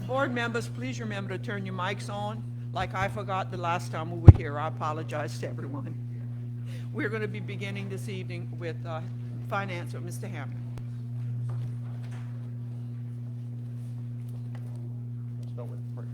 Board members, please remember to turn your mics on. Like I forgot the last time we were here. I apologize to everyone. We're going to be beginning this evening with finance with Mr. Hammond. Let's start with prayer.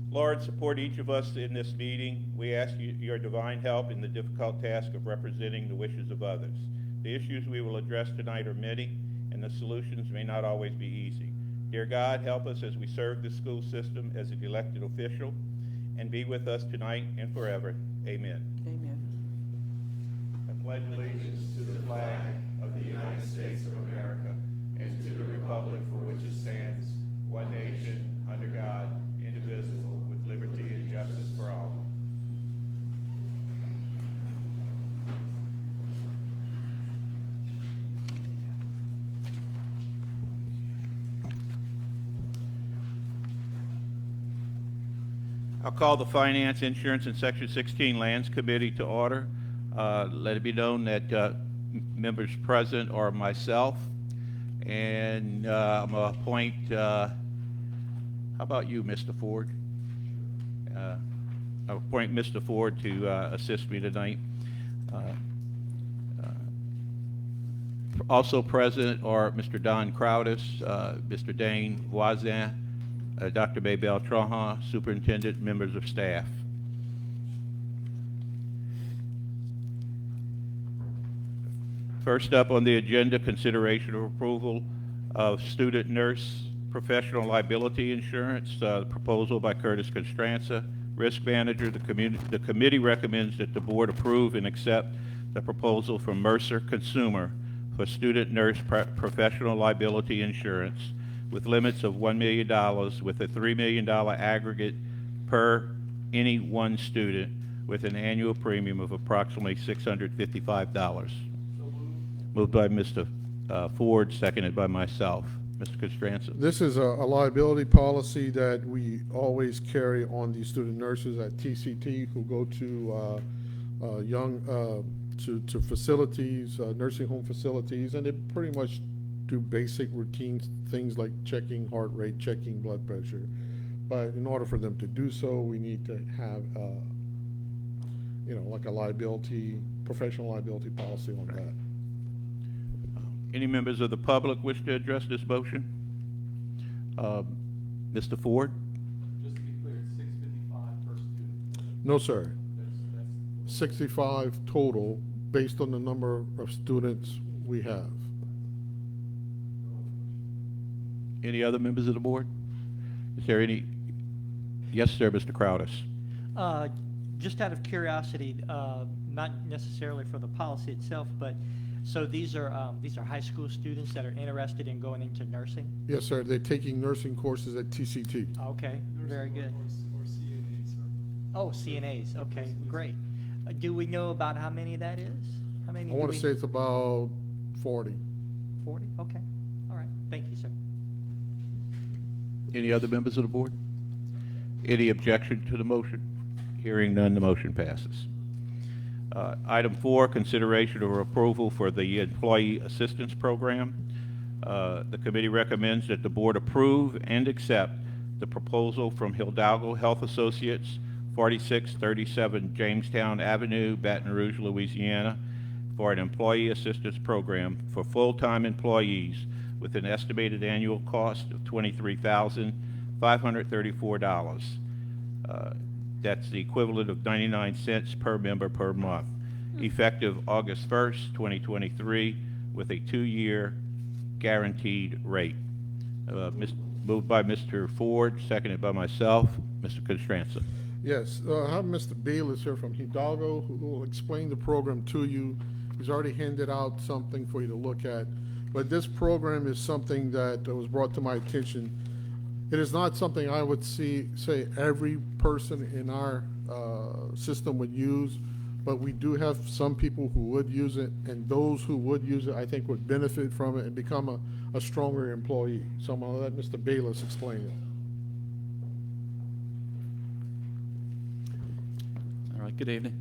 Lord, support each of us in this meeting. We ask you your divine help in the difficult task of representing the wishes of others. The issues we will address tonight are many, and the solutions may not always be easy. Dear God, help us as we serve the school system as an elected official, and be with us tonight and forever. Amen. Amen. I pledge allegiance to the flag of the United States of America and to the republic for which it stands, one nation, under God, indivisible, with liberty and justice for all. I'll call the Finance, Insurance, and Section 16 Lands Committee to order. Let it be known that members present are myself, and I'm going to appoint, how about you, Mr. Ford? I'll appoint Mr. Ford to assist me tonight. Also present are Mr. Don Crowdis, Mr. Dane Voisin, Dr. Maybelle Trahan, Superintendent, members of staff. First up on the agenda, consideration of approval of student nurse professional liability insurance, proposal by Curtis Constranza, risk manager. The committee recommends that the board approve and accept the proposal from Mercer Consumer for student nurse professional liability insurance with limits of $1 million with a $3 million aggregate per any one student with an annual premium of approximately $655. Moved by Mr. Ford, seconded by myself. Mr. Constranza. This is a liability policy that we always carry on the student nurses at TCT who go to to facilities, nursing home facilities, and they pretty much do basic routine things like checking heart rate, checking blood pressure. But in order for them to do so, we need to have, like a liability, professional liability policy on that. Any members of the public wish to address this motion? Mr. Ford? Just to be clear, it's $655 per student. No, sir. That's 65 total based on the number of students we have. Any other members of the board? Is there any? Yes, sir, Mr. Crowdis. Just out of curiosity, not necessarily for the policy itself, but so these are high school students that are interested in going into nursing? Yes, sir. They're taking nursing courses at TCT. Okay, very good. Or CNAs. Oh, CNAs. Okay, great. Do we know about how many that is? How many? I want to say it's about 40. 40. Okay. All right. Thank you, sir. Any other members of the board? Any objection to the motion? Hearing none, the motion passes. Item 4, consideration or approval for the Employee Assistance Program. The committee recommends that the board approve and accept the proposal from Hidalgo Health Associates, 4637 Jamestown Avenue, Baton Rouge, Louisiana, for an employee assistance program for full-time employees with an estimated annual cost of $23,534. That's the equivalent of 99 cents per member per month, effective August 1st, 2023, with a 2-year guaranteed rate. Moved by Mr. Ford, seconded by myself. Mr. Constranza. Yes, I have Mr. Bayless here from Hidalgo who will explain the program to you. He's already handed out something for you to look at. But this program is something that was brought to my attention. It is not something I would say every person in our system would use, but we do have some people who would use it, and those who would use it, I think, would benefit from it and become a stronger employee. So I'm gonna let Mr. Bayless explain it. All right, good evening.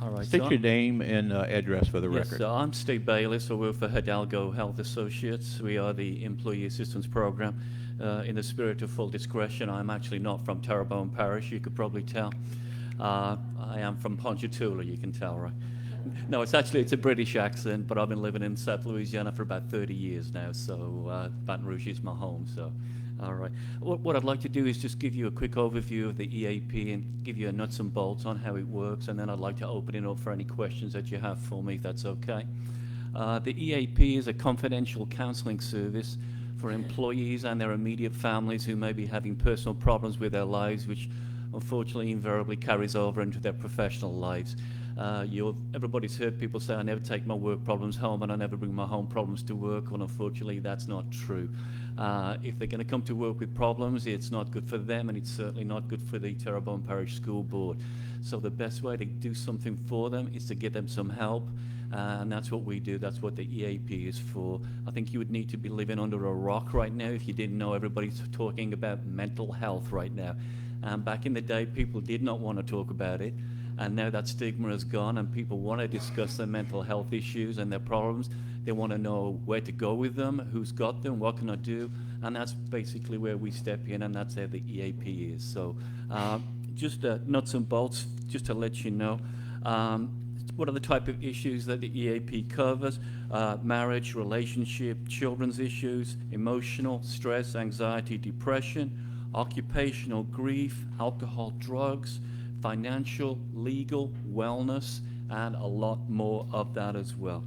All right. State so your name and address for the Yes, record. so I'm Steve Bayliss. I work for Hidalgo Health Associates. We are the Employee Assistance Program. In the spirit of full discretion, I'm actually not from Terrebonne Parish, you could probably tell. I am from Ponchatoula, you can tell, right? No, it's a British accent, but I've been living in South Louisiana for about 30 years now, so Baton Rouge is my home, so. All right. What I'd like to do is just give you a quick overview of the EAP and give you a nuts and bolts on how it works, and then I'd like to open it up for any questions that you have for me, if that's okay. The EAP is a confidential counseling service for employees and their immediate families who may be having personal problems with their lives, which unfortunately invariably carries over into their professional lives. Everybody's heard people say, I never take my work problems home and I never bring my home problems to work. Well, unfortunately, that's not true. If they're going to come to work with problems, it's not good for them, and it's certainly not good for the Terrebonne Parish School Board. So the best way to do something for them is to give them some help, and that's what we do. That's what the EAP is for. I think you would need to be living under a rock right now if you didn't know everybody's talking about mental health right now. Back in the day, people did not want to talk about it, and now that stigma is gone and people want to discuss their mental health issues and their problems. They want to know where to go with them, who's got them, what can I do, and that's basically where we step in, and that's where the EAP is. So just nuts and bolts, just to let you know. What are the type of issues that the EAP covers? Marriage, relationship, children's issues, emotional, stress, anxiety, depression, occupational grief, alcohol, drugs, financial, legal, wellness, and a lot more of that as well.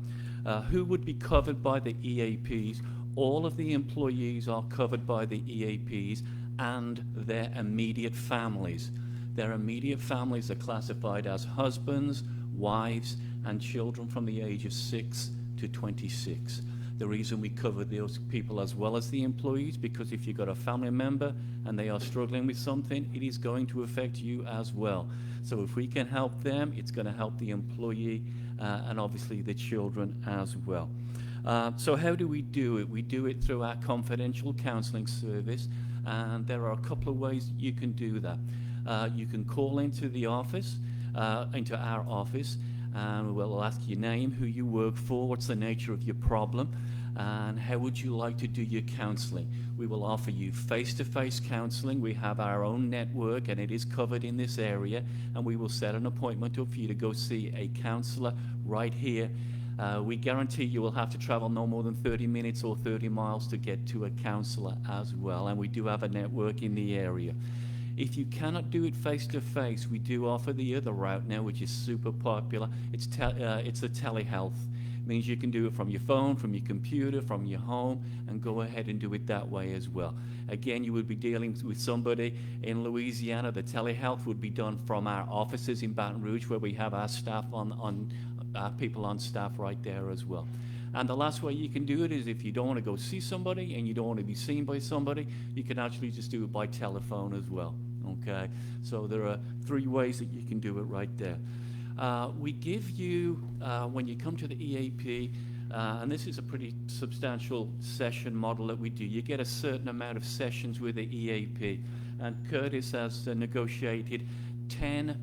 Who would be covered by the EAPs? All of the employees are covered by the EAPs and their immediate families. Their immediate families are classified as husbands, wives, and children from the age of 6 to 26. The reason we cover those people as well as the employees, because if you've got a family member and they are struggling with something, it is going to affect you as well. So if we can help them, it's going to help the employee and obviously the children as well. So how do we do it? We do it through our confidential counseling service, and there are a couple of ways you can do that. You can call into the office, into our office, and we'll ask your name, who you work for, what's the nature of your problem, and how would you like to do your counseling. We will offer you face-to-face counseling. We have our own network, and it is covered in this area, and we will set an appointment up for you to go see a counselor right here. We guarantee you will have to travel no more than 30 minutes or 30 miles to get to a counselor as well, and we do have a network in the area. If you cannot do it face-to-face, we do offer the other route now, which is super popular. It's the telehealth. It means you can do it from your phone, from your computer, from your home, and go ahead and do it that way as well. Again, you would be dealing with somebody in Louisiana. The telehealth would be done from our offices in Baton Rouge, where we have our staff our people on staff right there as well. And the last way you can do it is if you don't want to go see somebody and you don't want to be seen by somebody, you can actually just do it by telephone as well, okay? So there are 3 ways that you can do it right there. We give you, when you come to the EAP, and this is a pretty substantial session model that we do, you get a certain amount of sessions with the EAP, and Curtis has negotiated 10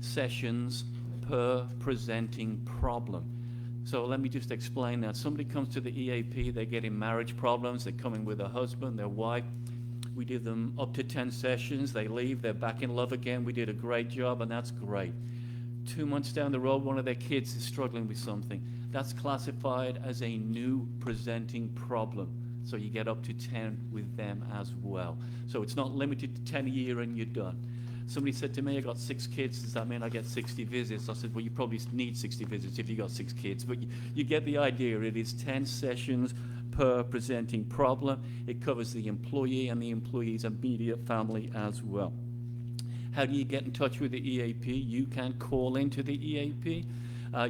sessions per presenting problem. So let me just explain that. Somebody comes to the EAP, they're getting marriage problems, they're coming with a husband, their wife. We give them up to 10 sessions, they leave, they're back in love again, we did a great job, and that's great. 2 months down the road, one of their kids is struggling with something. That's classified as a new presenting problem. So you get up to 10 with them as well. So it's not limited to 10 a year and you're done. Somebody said to me, I got 6 kids, does that mean I get 60 visits? I said, well, you probably need 60 visits if you got 6 kids, but you get the idea. It is 10 sessions per presenting problem. It covers the employee and the employee's immediate family as well. How do you get in touch with the EAP? You can call into the EAP.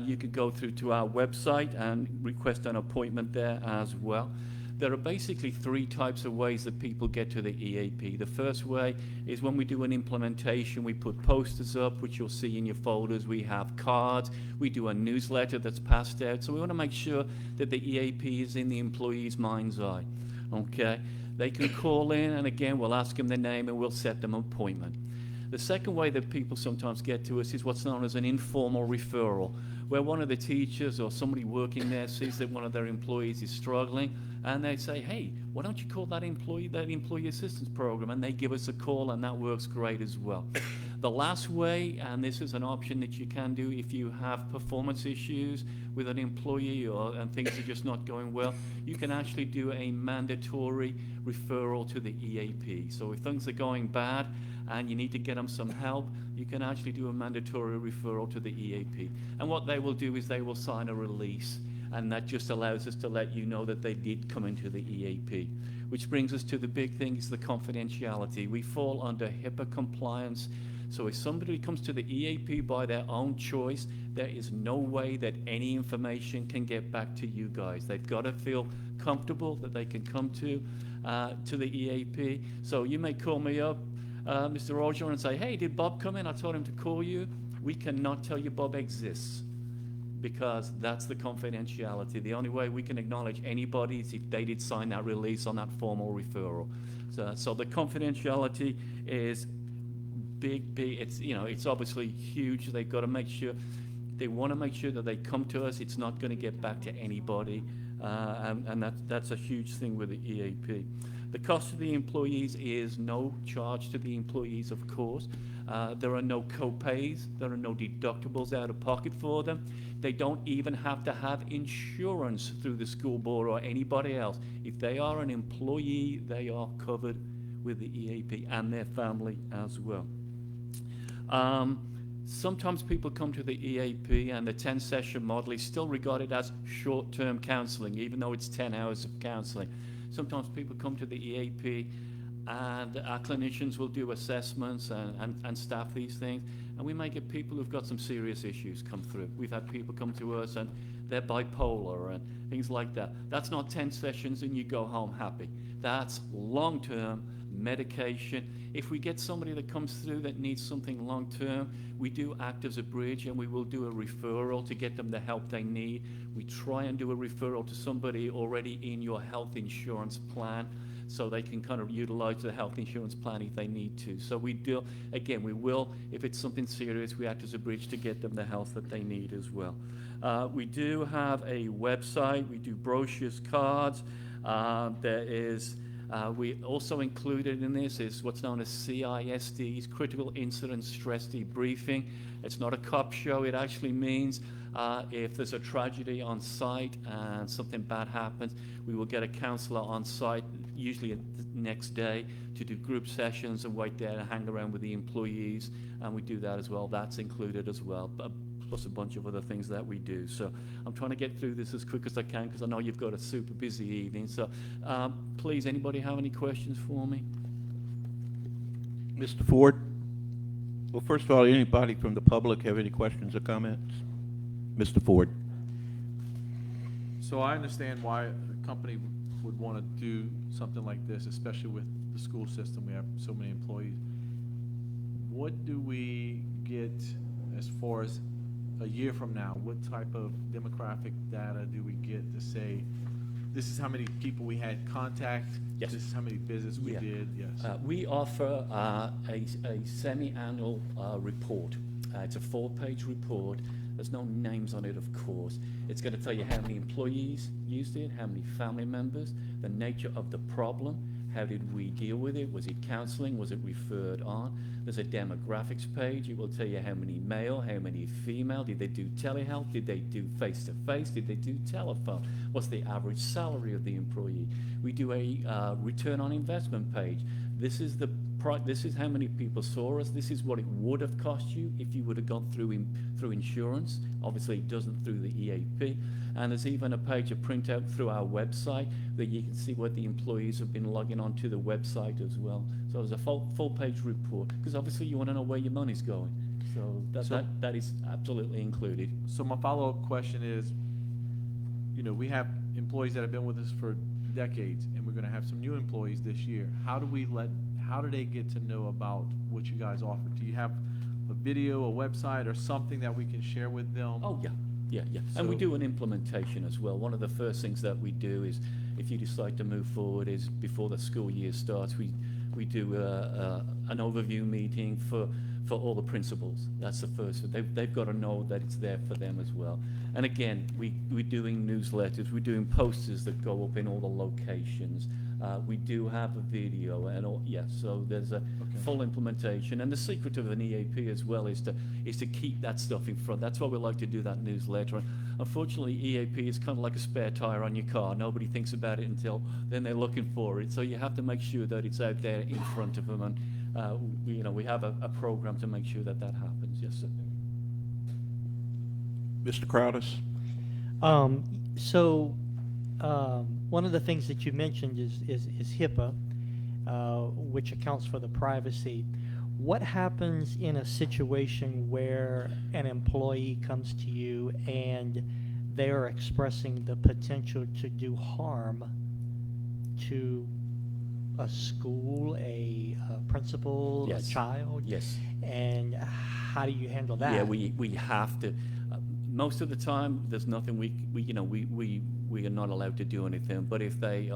You could go through to our website and request an appointment there as well. There are basically three types of ways that people get to the EAP. The first way is when we do an implementation, we put posters up, which you'll see in your folders. We have cards. We do a newsletter that's passed out. So we want to make sure that the EAP is in the employee's mind's eye. Okay? They can call in, and again, we'll ask them their name, and we'll set them an appointment. The second way that people sometimes get to us is what's known as an informal referral, where one of the teachers or somebody working there sees that one of their employees is struggling, and they say, hey, why don't you call that employee assistance program? And they give us a call, and that works great as well. The last way, and this is an option that you can do if you have performance issues with an employee and things are just not going well, you can actually do a mandatory referral to the EAP. So if things are going bad and you need to get them some help, you can actually do a mandatory referral to the EAP. And what they will do is they will sign a release, and that just allows us to let you know that they did come into the EAP. Which brings us to the big thing, is the confidentiality. We fall under HIPAA compliance. So if somebody comes to the EAP by their own choice, there is no way that any information can get back to you guys. They've got to feel comfortable that they can come to the EAP. So you may call me up, Mr. Roger, and say, hey, did Bob come in? I told him to call you. We cannot tell you Bob exists, because that's the confidentiality. The only way we can acknowledge anybody is if they did sign that release on that formal referral. So the confidentiality is big. It's obviously huge. They've got to make sure, they want to make sure that they come to us. It's not going to get back to anybody, and that's a huge thing with the EAP. The cost to the employees is no charge to the employees, of course. There are no co-pays. There are no deductibles out of pocket for them. They don't even have to have insurance through the school board or anybody else. If they are an employee, they are covered with the EAP, and their family as well. Sometimes people come to the EAP, and the 10-session model is still regarded as short-term counseling, even though it's 10 hours of counseling. Sometimes people come to the EAP, and our clinicians will do assessments and staff these things, and we may get people who've got some serious issues come through. We've had people come to us and they're bipolar and things like that. That's not 10 sessions and you go home happy. That's long-term medication. If we get somebody that comes through that needs something long-term, we do act as a bridge, and we will do a referral to get them the help they need. We try and do a referral to somebody already in your health insurance plan, so they can kind of utilize the health insurance plan if they need to. So we do, again, we will, if it's something serious, we act as a bridge to get them the help that they need as well. We do have a website. We do brochures, cards. We also included in this is what's known as CISD's, Critical Incident Stress Debriefing. It's not a cop show. It actually means if there's a tragedy on site and something bad happens, we will get a counselor on site, usually the next day, to do group sessions and wait there and hang around with the employees, and we do that as well. That's included as well, plus a bunch of other things that we do. So I'm trying to get through this as quick as I can, because I know you've got a super busy evening. So please, anybody have any questions for me? Mr. Ford? Well, first of all, anybody from the public have any questions or comments? Mr. Ford? So I understand why a company would want to do something like this, especially with the school system. We have so many employees. What do we get as far as a year from now? What type of demographic data do we get to say, this is how many people we had contact, Yes. this is how many visits we Yeah. did? Yes. We offer a semi-annual report. It's a 4-page report. There's no names on it, of course. It's going to tell you how many employees used it, how many family members, the nature of the problem, how did we deal with it, was it counseling, was it referred on. There's a demographics page. It will tell you how many male, how many female, did they do telehealth, did they do face-to-face, did they do telephone, what's the average salary of the employee. We do a return on investment page. This is how many people saw us. This is what it would have cost you if you would have gone through insurance. Obviously, it doesn't through the EAP. And there's even a page, a printout through our website that you can see what the employees have been logging onto the website as well. So there's a full-page report, because obviously you want to know where your money's going. So that is absolutely included. So my follow-up question is, we have employees that have been with us for decades, and we're gonna have some new employees this year. How do they get to know about what you guys offer? Do you have a video, a website, or something that we can share with them? Oh, yeah, yeah, yeah. And we So- do an implementation as well. One of the first things that we do is, if you decide to move forward, is before the school year starts, we do an overview meeting for all the principals. That's the first. They've got to know that it's there for them as well. And again, we're doing newsletters, we're doing posters that go up in all the locations. We do have a video and all, yes, so there's a full implementation. And the secret of an EAP as well is to keep that stuff in front. That's why we like to do that newsletter. And unfortunately, EAP is kind of like a spare tire on your car. Nobody thinks about it until then they're looking for it. So you have to make sure that it's out there in front of them. And we have a program to make sure that happens. Yes, sir. Mr. Crowders? One of the things that you mentioned is HIPAA, which accounts for the privacy. What happens in a situation where an employee comes to you and they are expressing the potential to do harm to a school, a principal, Yes. a child? Yes. And how do you handle that? Yeah, we have to. Most of the time, there's nothing we are not allowed to do anything. But if they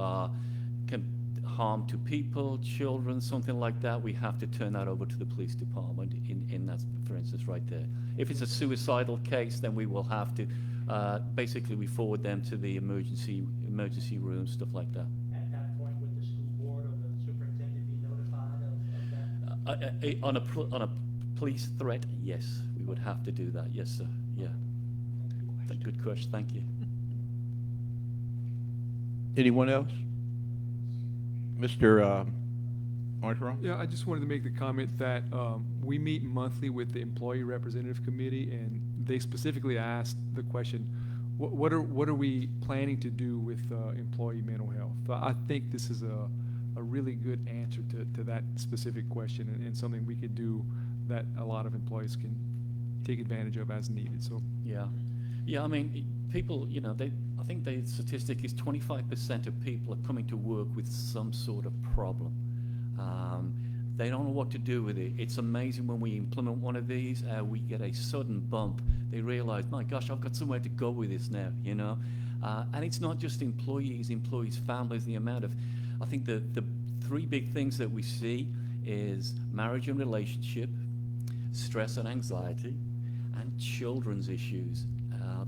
can harm to people, children, something like that, we have to turn that over to the police department. In that, for instance, right there. If it's a suicidal case, then we will have to basically we forward them to the emergency room, stuff like that. At that point, would the school board or the superintendent be notified of that? On a police threat, yes, we would have to do that. Yes, sir. Yeah. Good question. Thank you. Anyone else? Mr. Armstrong? Yeah, I just wanted to make the comment that we meet monthly with the Employee Representative Committee, and they specifically asked the question, what are we planning to do with employee mental health? I think this is a really good answer to that specific question, and something we could do that a lot of employees can take advantage of as needed. So Yeah, I mean, people, I think the statistic is 25% of people are coming to work with some sort of problem. They don't know what to do with it. It's amazing when we implement one of these, we get a sudden bump. They realize, my gosh, I've got somewhere to go with this now, And it's not just employees, families, the amount of, I think the three big things that we see is marriage and relationship, stress and anxiety, and children's issues.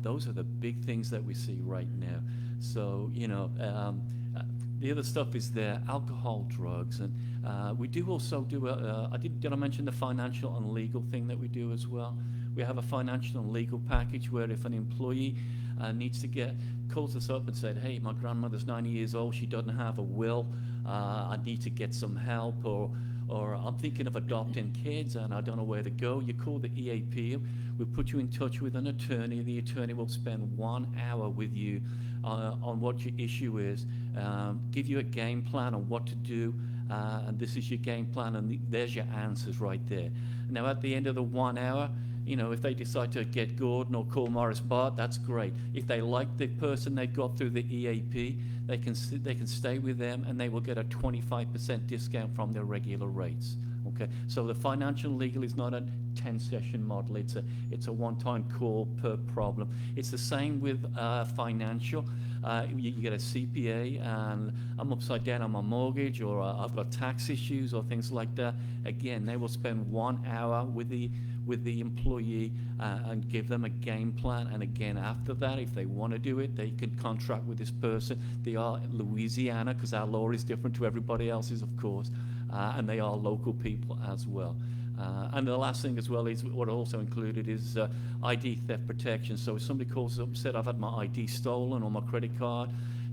Those are the big things that we see right now. So, the other stuff is there, alcohol, drugs, and we do also do did I mention the financial and legal thing that we do as well? We have a financial and legal package where if an employee needs to calls us up and said, hey, my grandmother's 90 years old, she doesn't have a will, I need to get some help, or I'm thinking of adopting kids and I don't know where to go. You call the EAP, we'll put you in touch with an attorney. The attorney will spend 1 hour with you on what your issue is, give you a game plan on what to do, and this is your game plan, and there's your answers right there. Now, at the end of the 1 hour, if they decide to get Gordon or call Morris Bart, that's great. If they like the person they got through the EAP, they can stay with them, and they will get a 25% discount from their regular rates. Okay, so the financial and legal is not a 10-session model. It's a one-time call per problem. It's the same with financial. You get a CPA, and I'm upside down on my mortgage, or I've got tax issues or things like that. Again, they will spend 1 hour with the employee and give them a game plan. And again, after that, if they want to do it, they can contract with this person. They are Louisiana, because our law is different to everybody else's, of course, and they are local people as well. And the last thing as well is what also included is ID theft protection. So if somebody calls up and said, I've had my ID stolen or my credit card,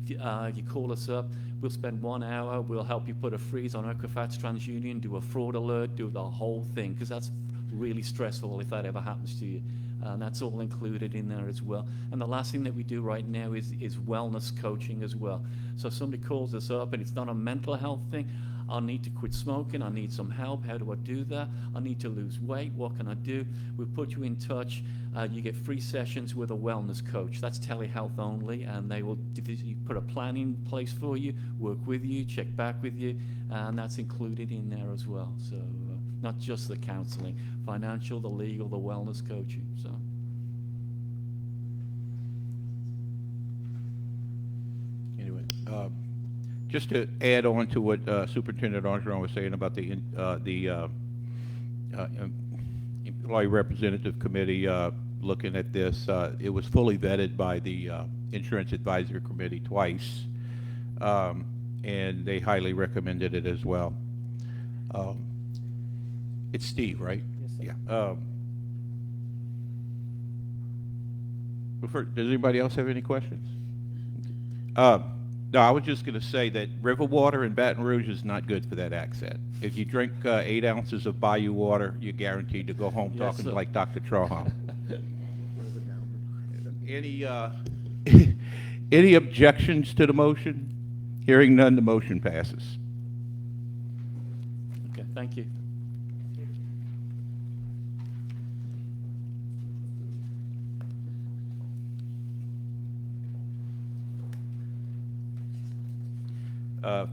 you call us up, we'll spend 1 hour, we'll help you put a freeze on Equifax, TransUnion, do a fraud alert, do the whole thing, because that's really stressful if that ever happens to you. And that's all included in there as well. And the last thing that we do right now is wellness coaching as well. So if somebody calls us up and it's not a mental health thing, I need to quit smoking, I need some help, how do I do that? I need to lose weight, what can I do? We'll put you in touch. You get free sessions with a wellness coach. That's telehealth only, and they will put a plan in place for you, work with you, check back with you, and that's included in there as well. So not just the counseling, financial, the legal, the wellness coaching. So. Anyway, just to add on to what Superintendent Armstrong was saying about the Employee Representative Committee looking at this, it was fully vetted by the Insurance Advisory Committee twice, and they highly recommended it as well. It's Steve, right? Yes, sir. Yeah. Does anybody else have any questions? No, I was just going to say that river water in Baton Rouge is not good for that accent. If you drink 8 ounces of bayou water, you're guaranteed to go home Yes, talking sir. like Dr. Trahan. Any any objections to the motion? Hearing none, the motion passes. Okay, thank you.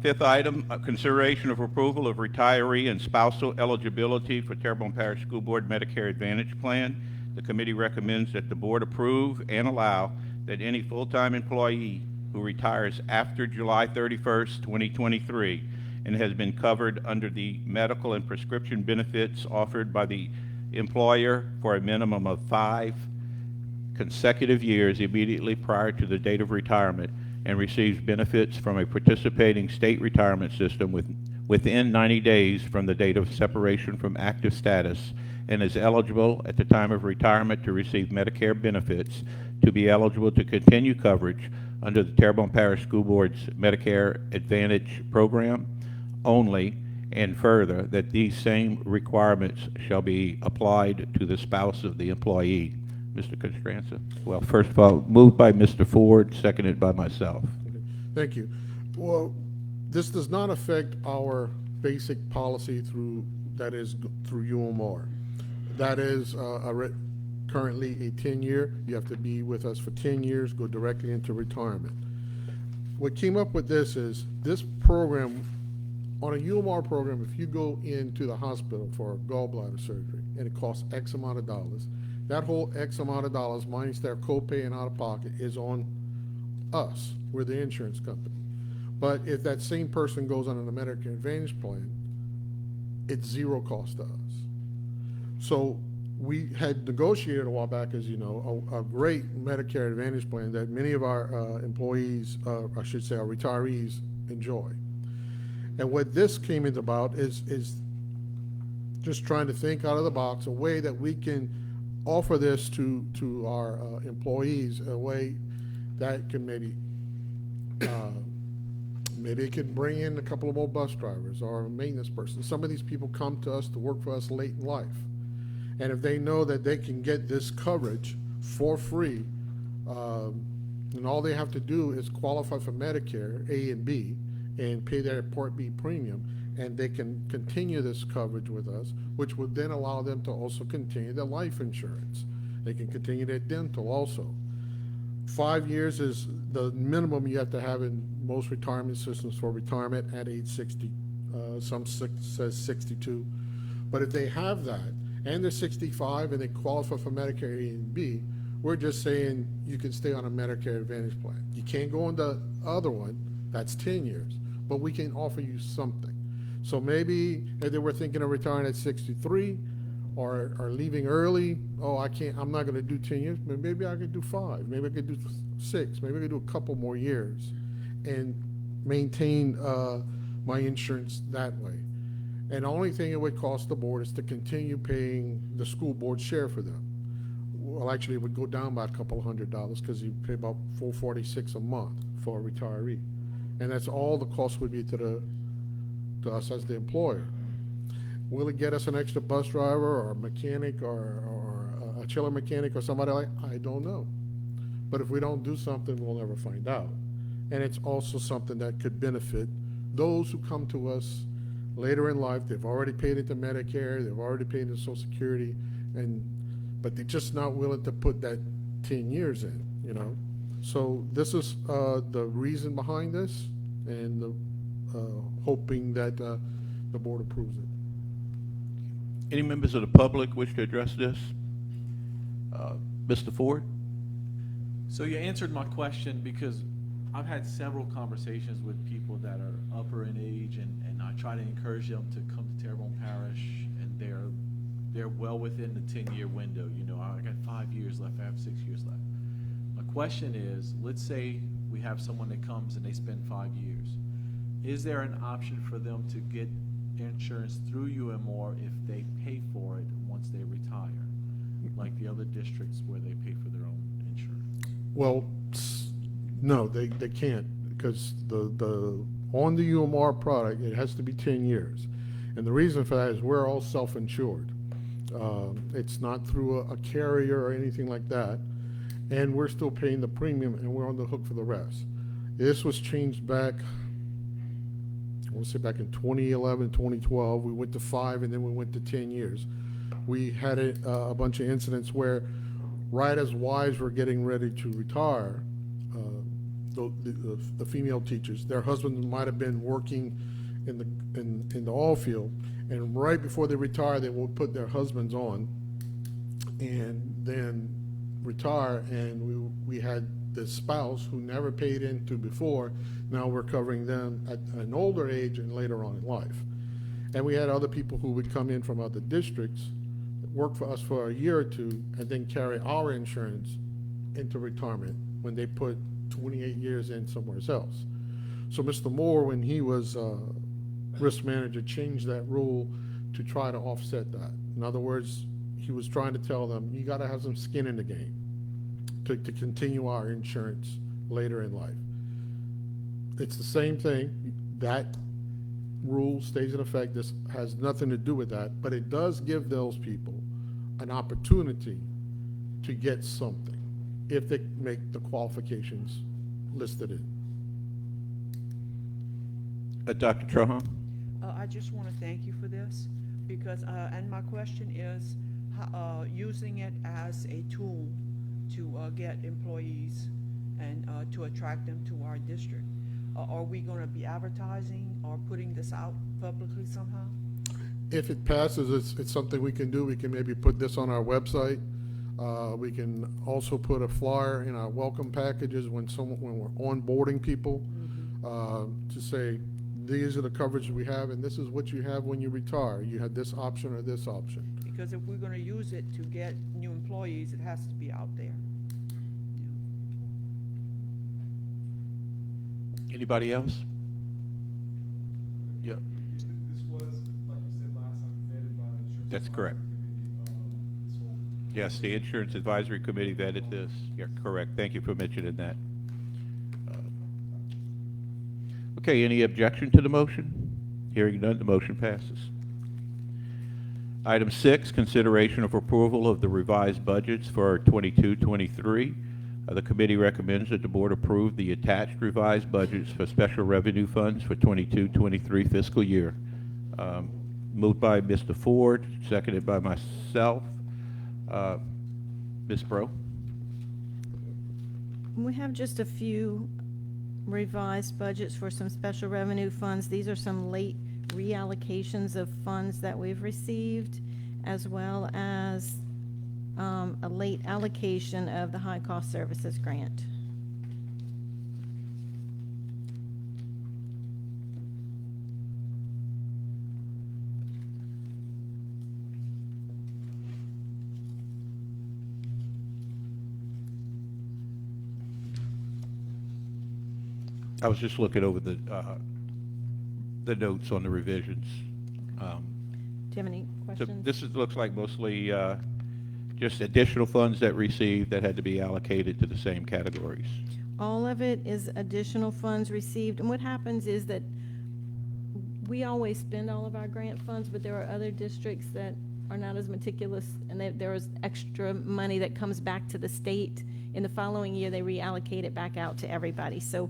Fifth item, consideration of approval of retiree and spousal eligibility for Terrebonne Parish School Board Medicare Advantage Plan. The committee recommends that the board approve and allow that any full-time employee who retires after July 31st, 2023, and has been covered under the medical and prescription benefits offered by the employer for a minimum of 5 consecutive years immediately prior to the date of retirement and receives benefits from a participating state retirement system within 90 days from the date of separation from active status and is eligible at the time of retirement to receive Medicare benefits to be eligible to continue coverage under the Terrebonne Parish School Board's Medicare Advantage program only, and further, that these same requirements shall be applied to the spouse of the employee. Mr. Constranza? Well, first of all, moved by Mr. Ford, seconded by myself. Thank you. Well, this does not affect our basic policy through UMR. That is currently a 10-year. You have to be with us for 10 years, go directly into retirement. What came up with this is this program, on a UMR program, if you go into the hospital for a gallbladder surgery and it costs X amount of dollars, that whole X amount of dollars minus their copay and out-of-pocket is on us. We're the insurance company. But if that same person goes on a Medicare Advantage plan, it's zero cost to us. So we had negotiated a while back, as you know, a great Medicare Advantage plan that many of our employees, I should say our retirees, enjoy. And what this came into about is just trying to think out of the box, a way that we can offer this to our employees, a way that can maybe it can bring in a couple of more bus drivers or a maintenance person. Some of these people come to us to work for us late in life. And if they know that they can get this coverage for free, and all they have to do is qualify for Medicare A and B and pay their Part B premium, and they can continue this coverage with us, which would then allow them to also continue their life insurance. They can continue their dental also. 5 years is the minimum you have to have in most retirement systems for retirement at age 60. Some says 62. But if they have that, and they're 65 and they qualify for Medicare A and B, we're just saying you can stay on a Medicare Advantage plan. You can't go on the other one, that's 10 years, but we can offer you something. So maybe if they were thinking of retiring at 63 or leaving early, I'm not gonna do 10 years, but maybe I could do 5, maybe I could do 6, maybe I could do a couple more years and maintain my insurance that way. And the only thing it would cost the board is to continue paying the school board share for them. Well, actually, it would go down by a couple of $100 because you pay about $446 a month for a retiree. And that's all the cost would be to us as the employer. Will it get us an extra bus driver or a mechanic or a chiller mechanic or somebody like? I don't know. But if we don't do something, we'll never find out. And it's also something that could benefit those who come to us later in life, they've already paid into Medicare, they've already paid into Social Security, but they're just not willing to put that 10 years in, you know? So this is the reason behind this, and hoping that the board approves it. Any members of the public wish to address this? Mr. Ford? So you answered my question, because I've had several conversations with people that are upper in age, and I try to encourage them to come to Terrebonne Parish, and they're well within the 10-year window. You know, I got 5 years left, I have 6 years left. My question is, let's say we have someone that comes and they spend 5 years. Is there an option for them to get insurance through UMR if they pay for it once they retire, like the other districts where they pay for their own insurance? Well, no, they can't, because on the UMR product, it has to be 10 years. And the reason for that is we're all self-insured. It's not through a carrier or anything like that. And we're still paying the premium, and we're on the hook for the rest. This was changed back, I want to say back in 2011, 2012. We went to 5, and then we went to 10 years. We had a bunch of incidents where, right as wives were getting ready to retire, the female teachers, their husbands might have been working in the oil field, and right before they retire, they would put their husbands on, and then retire, and we had the spouse who never paid into before. Now we're covering them at an older age and later on in life. And we had other people who would come in from other districts, work for us for a year or two, and then carry our insurance into retirement when they put 28 years in somewhere else. So Mr. Moore, when he was risk manager, changed that rule to try to offset that. In other words, he was trying to tell them, you gotta have some skin in the game to continue our insurance later in life. It's the same thing. That rule stays in effect. This has nothing to do with that, but it does give those people an opportunity to get something if they make the qualifications listed in. Dr. Trahan? I just want to thank you for this, because, and my question is, using it as a tool to get employees and to attract them to our district. Are we going to be advertising or putting this out publicly somehow? If it passes, it's something we can do. We can maybe put this on our website. We can also put a flyer in our welcome packages when we're onboarding people, to say, these are the coverage we have, and this is what you have when you retire. You had this option or this option. Because if we're going to use it to get new employees, it has to be out there. Anybody else? Yeah. This was, like you said last time, vetted by the insurance. That's correct. Advisory Committee, Yes, the Insurance Advisory Committee vetted this. You're correct. Thank you for mentioning that. Okay, any objection to the motion? Hearing none, the motion passes. Item 6, consideration of approval of the revised budgets for 22-23. The committee recommends that the board approve the attached revised budgets for special revenue funds for 22-23 fiscal year. Moved by Mr. Ford, seconded by myself. Ms. Bro? We have just a few revised budgets for some special revenue funds. These are some late reallocations of funds that we've received, as well as a late allocation of the high-cost services grant. I was just looking over the notes on the revisions. Do you have any So questions? this looks like mostly just additional funds that received that had to be allocated to the same categories. All of it is additional funds received, and what happens is that we always spend all of our grant funds, but there are other districts that are not as meticulous, and there is extra money that comes back to the state. In the following year, they reallocate it back out to everybody. So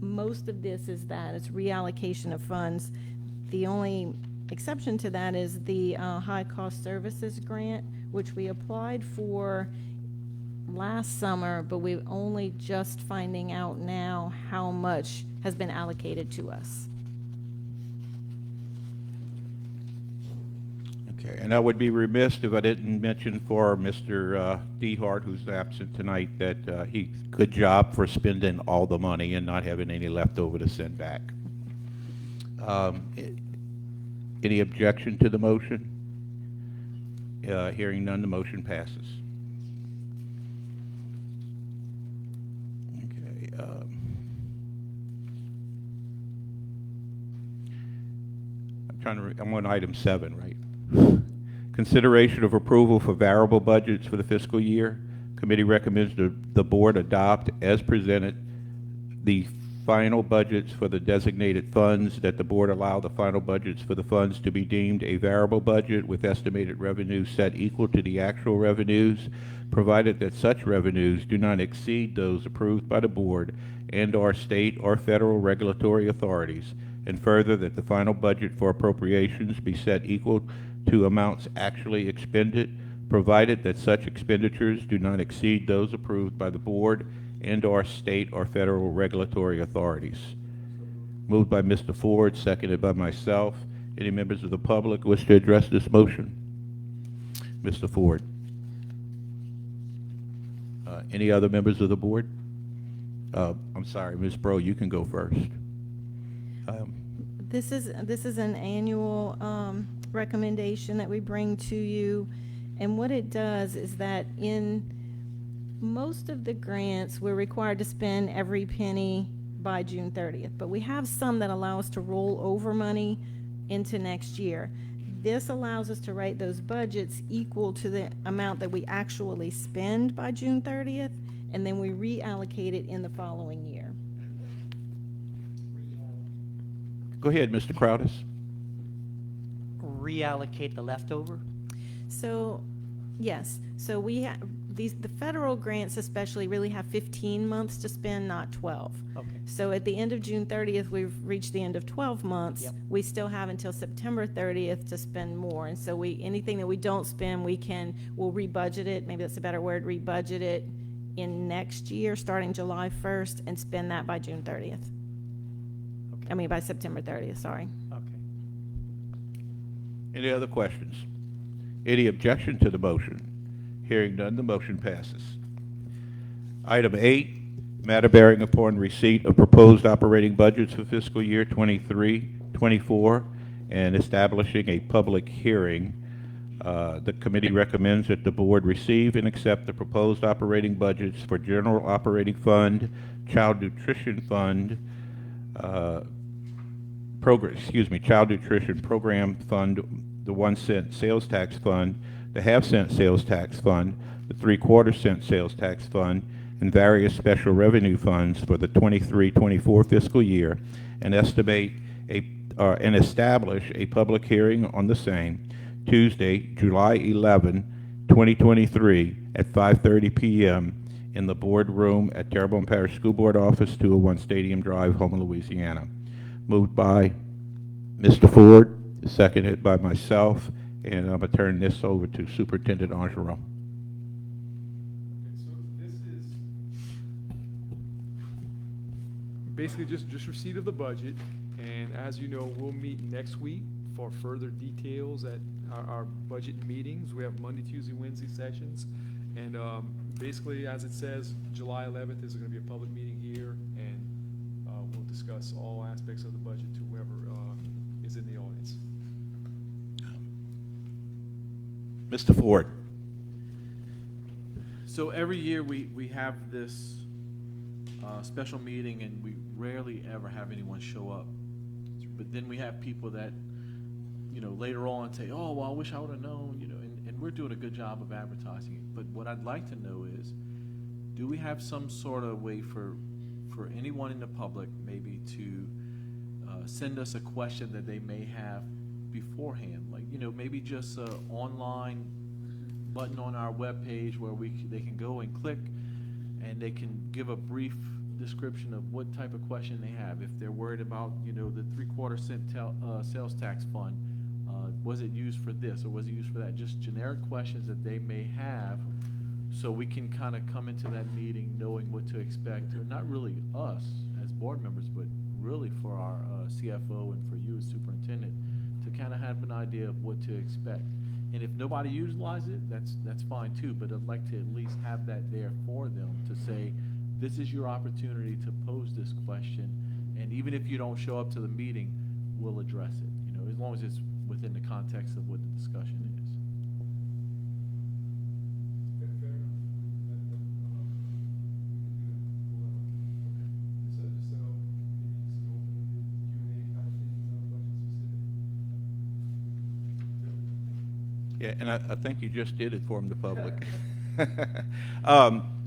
most of this is that, it's reallocation of funds. The only exception to that is the high-cost services grant, which we applied for last summer, but we're only just finding out now how much has been allocated to us. Okay, and I would be remiss if I didn't mention for Mr. Dehart, who's absent tonight, that good job for spending all the money and not having any left over to send back. Any objection to the motion? Hearing none, the motion passes. Okay. I'm on item 7, right? Consideration of approval for variable budgets for the fiscal year. Committee recommends the board adopt as presented the final budgets for the designated funds, that the board allow the final budgets for the funds to be deemed a variable budget with estimated revenues set equal to the actual revenues, provided that such revenues do not exceed those approved by the board and/or state or federal regulatory authorities, and further that the final budget for appropriations be set equal to amounts actually expended, provided that such expenditures do not exceed those approved by the board and/or state or federal regulatory authorities. Moved by Mr. Ford, seconded by myself. Any members of the public wish to address this motion? Mr. Ford. Any other members of the board? I'm sorry, Ms. Bro, you can go first. This is an annual recommendation that we bring to you, and what it does is that in most of the grants, we're required to spend every penny by June 30th, but we have some that allow us to roll over money into next year. This allows us to write those budgets equal to the amount that we actually spend by June 30th, and then we reallocate it in the following year. Go ahead, Mr. Crowdis. Reallocate the leftover? So, yes, so we have, the federal grants especially really have 15 months to spend, not 12. Okay. So at the end of June 30th, we've reached the end of 12 months. Yep. We still have until September 30th to spend more. And so anything that we don't spend, we'll rebudget it, maybe that's a better word, rebudget it in next year, starting July 1st, and spend that by June 30th. Okay. I mean, by September 30th, sorry. Okay. Any other questions? Any objection to the motion? Hearing none, the motion passes. Item 8, matter bearing upon receipt of proposed operating budgets for fiscal year 23-24 and establishing a public hearing. The committee recommends that the board receive and accept the proposed operating budgets for General Operating Fund, Child Nutrition Fund, Child Nutrition Program Fund, the 1-cent sales tax fund, the half-cent sales tax fund, the 3/4-cent sales tax fund, and various special revenue funds for the 23-24 fiscal year, and establish a public hearing on the same Tuesday, July 11, 2023, at 5:30 p.m. in the boardroom at Terrebonne Parish School Board Office, 201 Stadium Drive, Houma, Louisiana. Moved by Mr. Ford, seconded by myself, and I'm going to turn this over to Superintendent Angeron. Okay, so this is basically just receipt of the budget, and as you know, we'll meet next week for further details at our budget meetings. We have Monday, Tuesday, Wednesday sessions, and basically, as it says, July 11th is going to be a public meeting here, and we'll discuss all aspects of the budget to whoever is in the audience. Mr. Ford. So every year we have this special meeting, and we rarely ever have anyone show up. But then we have people that, later on say, oh, well, I wish I would have known, and we're doing a good job of advertising it. But what I'd like to know is, do we have some sort of way for anyone in the public maybe to send us a question that they may have beforehand? Like, maybe just an online button on our webpage where they can go and click, and they can give a brief description of what type of question they have. If they're worried about, you know, the 3/4 cent sales tax fund, was it used for this or was it used for that? Just generic questions that they may have, so we can kind of come into that meeting knowing what to expect, or not really us as board members, but really for our CFO and for you as superintendent, to kind of have an idea of what to expect. And if nobody utilizes it, that's fine too, but I'd like to at least have that there for them to say, this is your opportunity to pose this question, and even if you don't show up to the meeting, we'll address it, you know, as long as it's within the context of what the discussion is. Yeah, and I think you just did inform the public.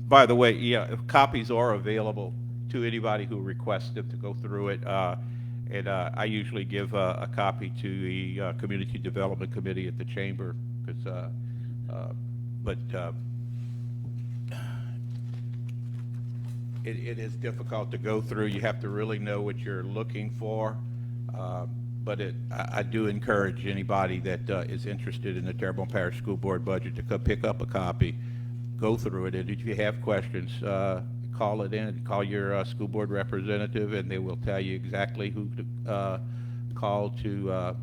By the way, yeah, copies are available to anybody who requests them to go through it. And I usually give a copy to the Community Development Committee at the Chamber, because, it is difficult to go through. You have to really know what you're looking for. But I do encourage anybody that is interested in the Terrebonne Parish School Board budget to come pick up a copy, go through it, and if you have questions, call it in, call your school board representative, and they will tell you exactly who to call to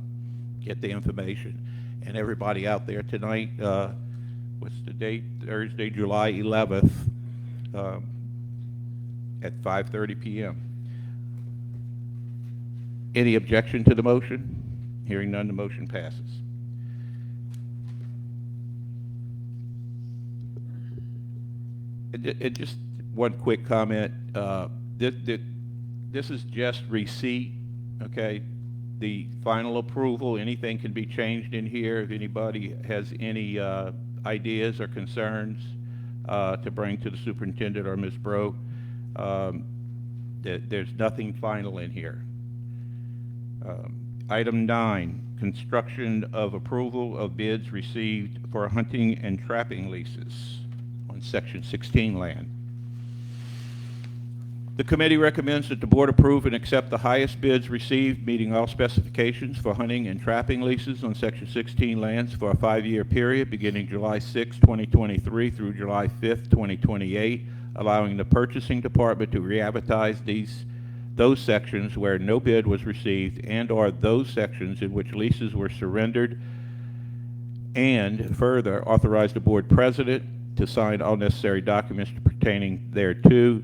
get the information. And everybody out there tonight, what's the date? Thursday, July 11th, at 5:30 p.m. Any objection to the motion? Hearing none, the motion passes. And just one quick comment. This is just receipt, okay? The final approval, anything can be changed in here. If anybody has any ideas or concerns to bring to the superintendent or Ms. Bro, there's nothing final in here. Item 9, construction of approval of bids received for hunting and trapping leases on Section 16 land. The committee recommends that the board approve and accept the highest bids received, meeting all specifications for hunting and trapping leases on Section 16 lands for a 5-year period beginning July 6, 2023 through July 5, 2028, allowing the purchasing department to re-advertise those sections where no bid was received and/or those sections in which leases were surrendered, and further authorize the board president to sign all necessary documents pertaining thereto.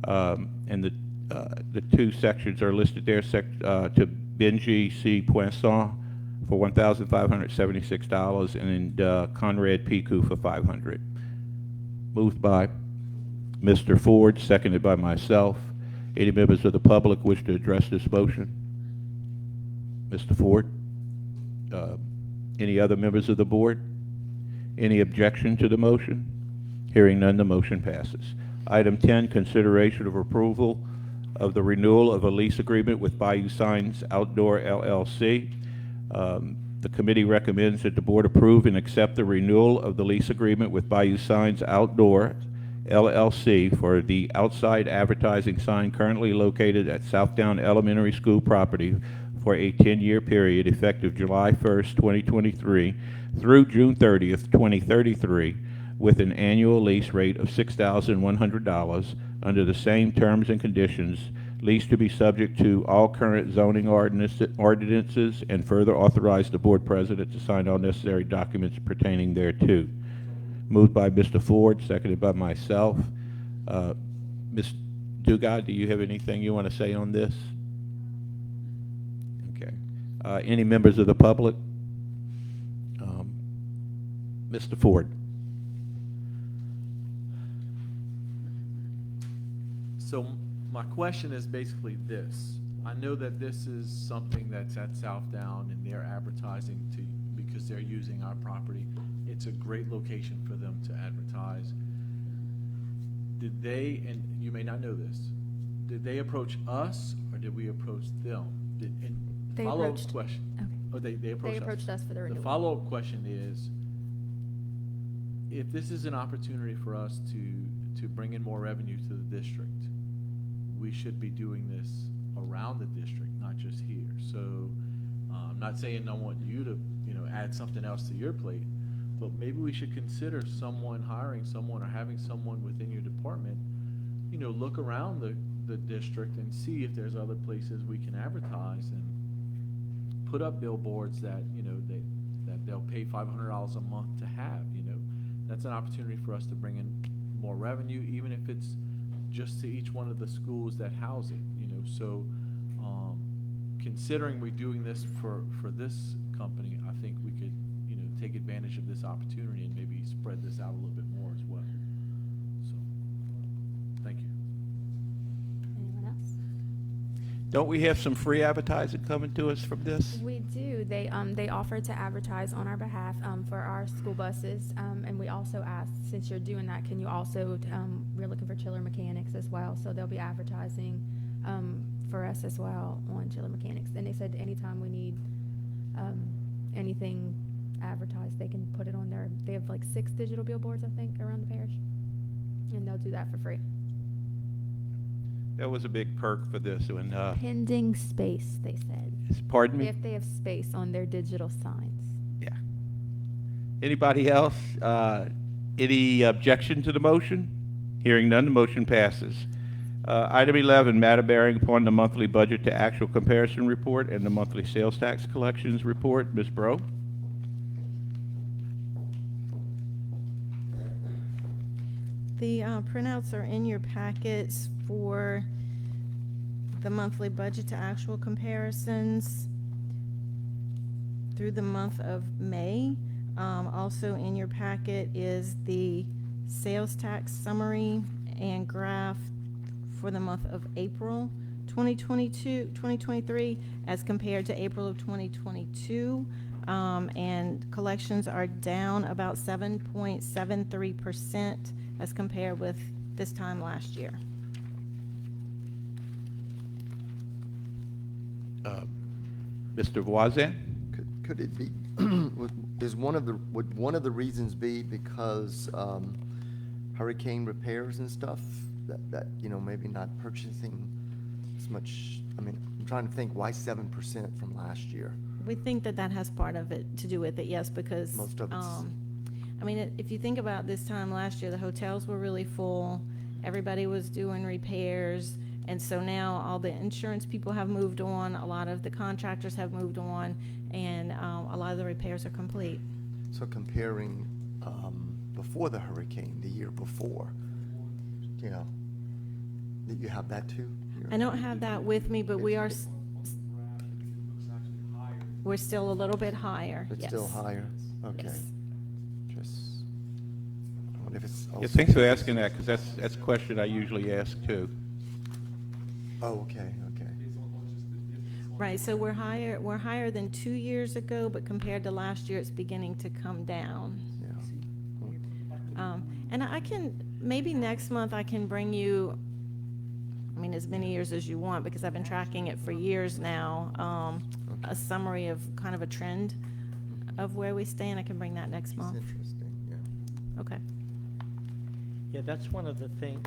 And the two sections are listed there, to Benji C. Poisson for $1,576 and Conrad Piku for $500. Moved by Mr. Ford, seconded by myself. Any members of the public wish to address this motion? Mr. Ford? Any other members of the board? Any objection to the motion? Hearing none, the motion passes. Item 10, consideration of approval of the renewal of a lease agreement with Bayou Signs Outdoor LLC. The committee recommends that the board approve and accept the renewal of the lease agreement with Bayou Signs Outdoor LLC for the outside advertising sign currently located at Southdown Elementary School property for a 10-year period effective July 1st, 2023 through June 30th, 2033, with an annual lease rate of $6,100 under the same terms and conditions, lease to be subject to all current zoning ordinances, and further authorize the board president to sign all necessary documents pertaining thereto. Moved by Mr. Ford, seconded by myself. Ms. Dugard, do you have anything you want to say on this? Okay. Any members of the public? Mr. Ford. So my question is basically this. I know that this is something that's at Southdown and they're advertising because they're using our property. It's a great location for them to advertise. Did they, and you may not know this, did they approach us or did we approach them? They follow-up approached- question. okay. Oh, they approached us. For the The renewal. follow-up question is, if this is an opportunity for us to bring in more revenue to the district, we should be doing this around the district, not just here. So, I'm not saying I want you to, add something else to your plate, but maybe we should consider hiring someone or having someone within your department, look around the district and see if there's other places we can advertise and put up billboards that, that they'll pay $500 a month to have, That's an opportunity for us to bring in more revenue, even if it's just to each one of the schools that house it, So, considering we're doing this for this company, I think we could, take advantage of this opportunity and maybe spread this out a little bit more as well. So, thank you. Anyone else? Don't we have some free advertising coming to us from this? We do. They offer to advertise on our behalf for our school buses, and we also asked, since you're doing that, can you also, we're looking for chiller mechanics as well, so they'll be advertising for us as well on chiller mechanics. And they said anytime we need anything advertised, they can put it on there. They have like 6 digital billboards, I think, around the parish, and they'll do that for free. That was a big perk for this one. Pending space, they said. Pardon me? If they have space on their digital signs. Yeah. Anybody else? Any objection to the motion? Hearing none, the motion passes. Item 11, matter bearing upon the monthly budget to actual comparison report and the monthly sales tax collections report. Ms. Bro? The printouts are in your packets for the monthly budget to actual comparisons through the month of May. Also in your packet is the sales tax summary and graph for the month of April 2023 as compared to April of 2022. And collections are down about 7.73% as compared with this time last year. Mr. Voisin? Could it be, would one of the reasons be because hurricane repairs and stuff, that maybe not purchasing as much, I'm trying to think, why 7% from last year? We think that that has part of it to do with it, yes, because Most of it's- if you think about this time last year, the hotels were really full, everybody was doing repairs, and so now all the insurance people have moved on, a lot of the contractors have moved on, and a lot of the repairs are complete. So comparing before the hurricane, the year before, you have that too? I don't have that with me, but we are, we're still a little bit higher, yes. It's still higher? Okay. Yes. Just, I wonder if it's also. Yeah, thanks for asking that, because that's a question I usually ask too. Oh, okay. Right, so we're higher than 2 years ago, but compared to last year, it's beginning to come down. Yeah. And I can, maybe next month I can bring you, as many years as you want, because I've been tracking it for years now, a summary of kind of a trend of where we stand. I can bring that next It's month. interesting, yeah. Okay. Yeah, that's one of the things,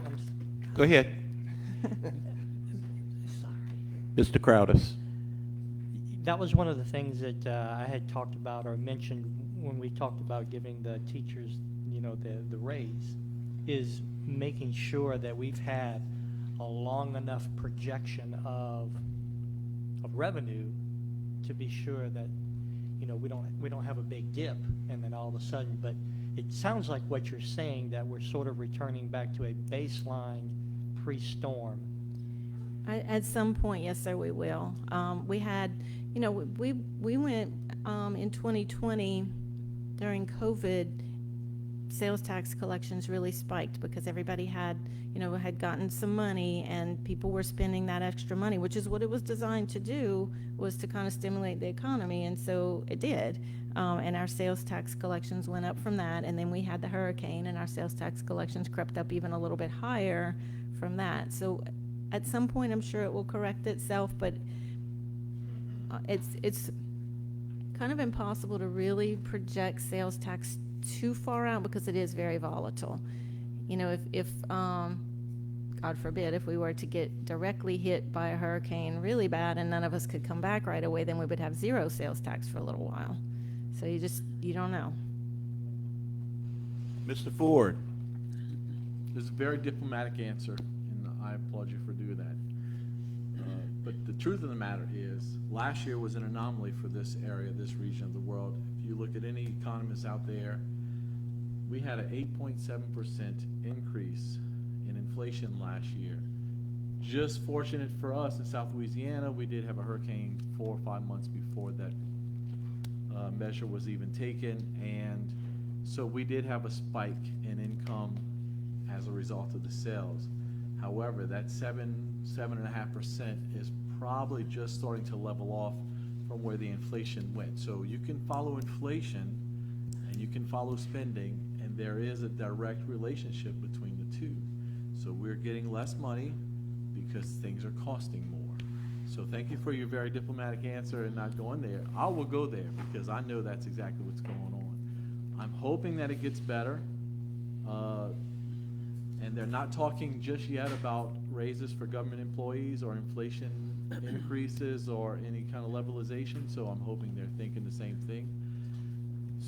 Go ahead, Mr. Crowdis. that was one of the things that I had talked about or mentioned when we talked about giving the teachers, the raise, is making sure that we've had a long enough projection of revenue to be sure that, we don't have a big dip and then all of a sudden, but it sounds like what you're saying, that we're sort of returning back to a baseline pre-storm. At some point, yes, sir, we will. We had, we went in 2020 during COVID, sales tax collections really spiked because everybody had gotten some money and people were spending that extra money, which is what it was designed to do, was to kind of stimulate the economy, and so it did. And our sales tax collections went up from that, and then we had the hurricane, and our sales tax collections crept up even a little bit higher from that. So at some point, I'm sure it will correct itself, but it's kind of impossible to really project sales tax too far out because it is very volatile. If God forbid, if we were to get directly hit by a hurricane really bad and none of us could come back right away, then we would have zero sales tax for a little while. So you don't know. Mr. Ford? It's a very diplomatic answer, and I applaud you for doing that. But the truth of the matter is, last year was an anomaly for this area, this region of the world. If you look at any economists out there, we had an 8.7% increase in inflation last year. Just fortunate for us in South Louisiana, we did have a hurricane 4 or 5 months before that measure was even taken, and so we did have a spike in income as a result of the sales. However, that 7.5% is probably just starting to level off from where the inflation went. So you can follow inflation and you can follow spending, and there is a direct relationship between the two. So we're getting less money because things are costing more. So thank you for your very diplomatic answer and not going there. I will go there because I know that's exactly what's going on. I'm hoping that it gets better. And they're not talking just yet about raises for government employees or inflation increases or any kind of levelization, so I'm hoping they're thinking the same thing.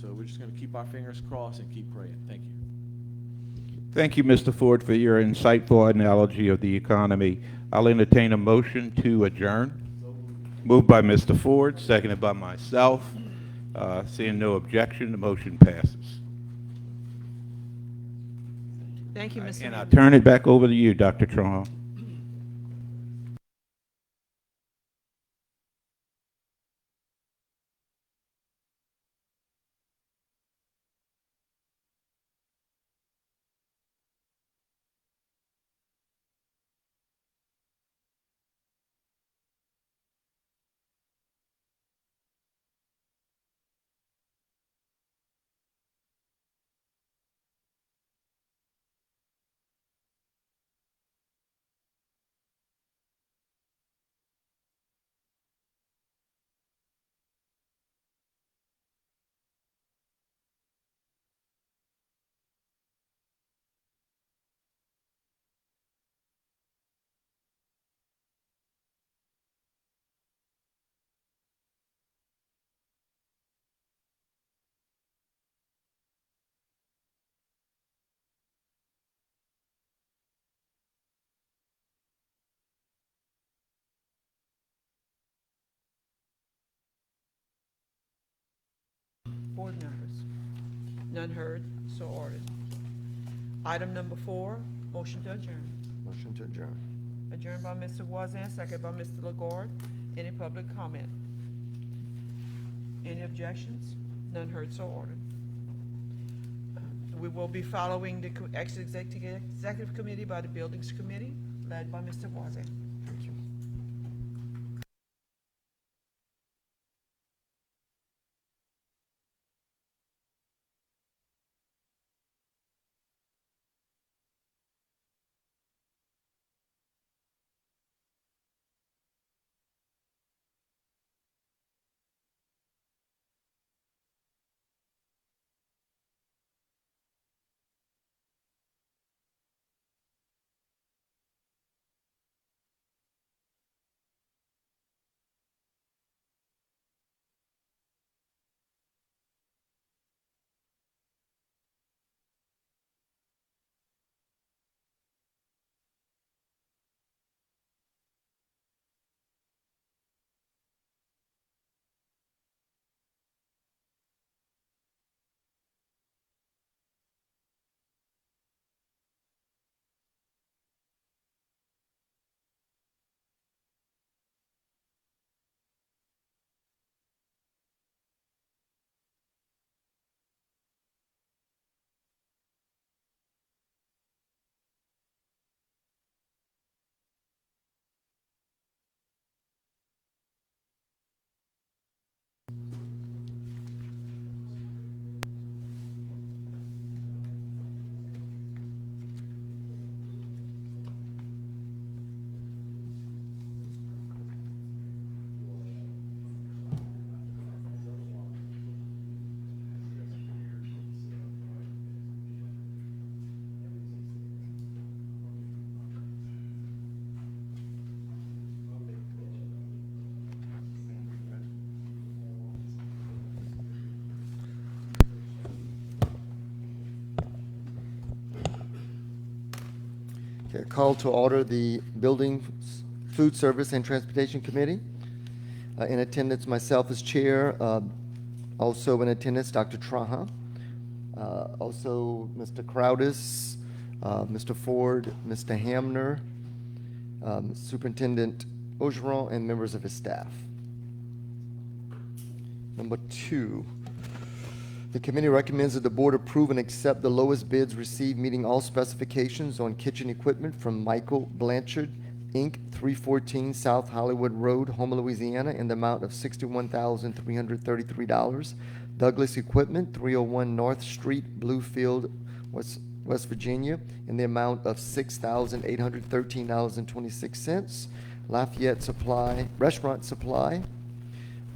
So we're just gonna keep our fingers crossed and keep praying. Thank you. Thank you, Mr. Ford, for your insightful analogy of the economy. I'll entertain a motion to adjourn. Moved by Mr. Ford, seconded by myself. Seeing no objection, the motion passes. Thank you, Mr. And I'll Hammond. turn it back over to you, Dr. Trahan. Board members? None heard, so ordered. Item number 4, motion to adjourn. Motion to adjourn. Adjourned by Mr. Voisin, second by Mr. Legord. Any public comment? Any objections? None heard, so ordered. We will be following the executive committee by the Buildings Committee, led by Mr. Voisin. Okay, call to order the Building, Food Service, and Transportation Committee. In attendance, myself as chair. Also in attendance, Dr. Traha. Also, Mr. Crowdis, Mr. Ford, Mr. Hamner, Superintendent Ogeron, and members of his staff. Number 2, the committee recommends that the board approve and accept the lowest bids received meeting all specifications on kitchen equipment from Michael Blanchard, Inc., 314 South Hollywood Road, Houma, Louisiana, in the amount of $61,333. Douglas Equipment, 301 North Street, Bluefield, West Virginia, in the amount of $6,813.26. Lafayette Supply, Restaurant Supply,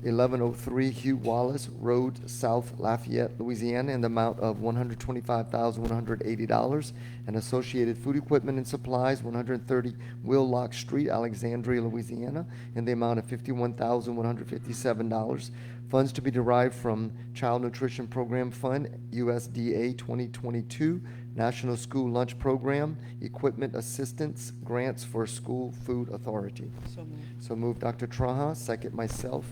1103 Hugh Wallace Road, South Lafayette, Louisiana, in the amount of $125,180. And Associated Food Equipment and Supplies, 130 Willock Street, Alexandria, Louisiana, in the amount of $51,157. Funds to be derived from Child Nutrition Program Fund, USDA 2022, National School Lunch Program, Equipment Assistance, Grants for School Food Authority. So moved. So moved, Dr. Traha, second myself.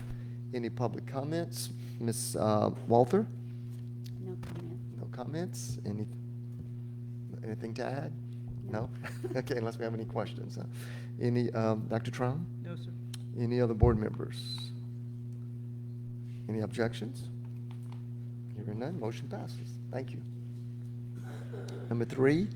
Any public comments? Ms. Walther? No comment. No comments? Anything to add? No? Okay, unless we have any questions. Any, Dr. Traha? No, sir. Any other board members? Any objections? Hearing none, motion passes. Thank you. Number 3,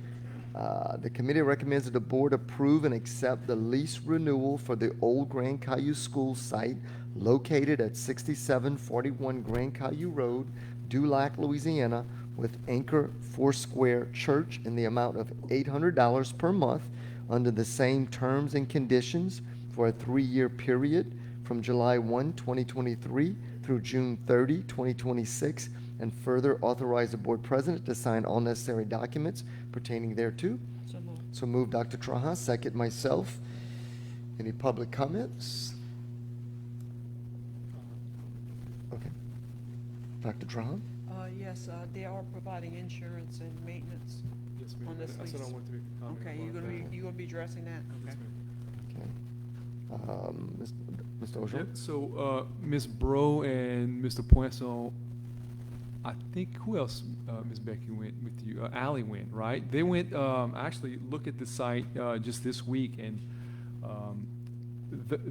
the committee recommends that the board approve and accept the lease renewal for the old Grand Caillou School site located at 6741 Grand Caillou Road, Dulac, Louisiana, with Anchor Foursquare Church in the amount of $800 per month under the same terms and conditions for a 3-year period from July 1, 2023 through June 30, 2026, and further authorize the board president to sign all necessary documents pertaining thereto. So moved. So move Dr. Traha, second myself. Any public comments? Okay. Dr. Traha? Yes, they are providing insurance and maintenance Yes, on this That's what I lease. want to make a comment Okay, about that. you're gonna be addressing that? Yes, Okay. ma'am. Okay. Mr. Yeah, Ojo? so, Ms. Bro and Mr. Poisson, I think, who else, Ms. Becky went with you? Ally went, right? They went, actually look at the site, just this week, and,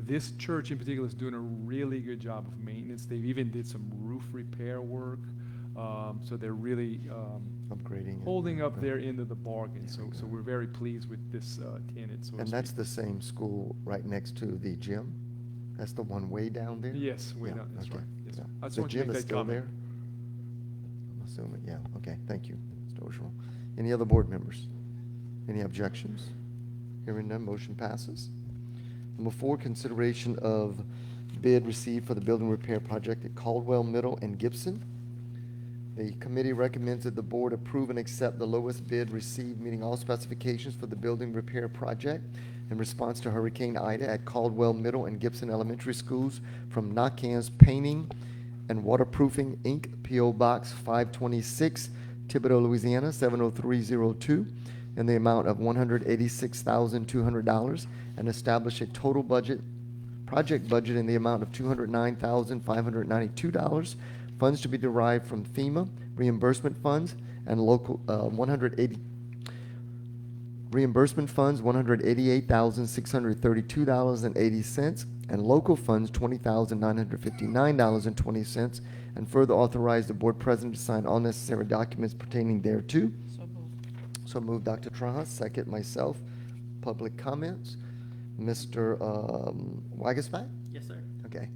this church in particular is doing a really good job of maintenance. They've even did some roof repair work, so they're really, Upgrading. it. holding up their end of the bargain. So we're very pleased with this, tenant, so to And that's speak. the same school right next to the gym? That's the one way down there? Yes, way Yeah, down, that's okay, right. Yes, yeah. sir. I just The wanted to gym make is that still comment. there? I'm assuming, yeah, okay, thank you, Mr. Ojo. Any other board members? Any objections? Hearing none, motion passes. Number 4, consideration of bid received for the building repair project at Caldwell Middle and Gibson. The committee recommends that the board approve and accept the lowest bid received, meeting all specifications for the building repair project in response to Hurricane Ida at Caldwell Middle and Gibson Elementary Schools from Nakans Painting and Waterproofing, Inc., P.O. Box 526, Thibodaux, Louisiana, 70302, in the amount of $186,200, and establish a total project budget in the amount of $209,592. Funds to be derived from FEMA reimbursement funds and local reimbursement funds $188,632.80, and local funds $20,959.20, and further authorize the board president to sign all necessary documents pertaining thereto. So moved. So move Dr. Traha, second myself. Public comments. Mr. Wagesback? Yes, sir. Okay.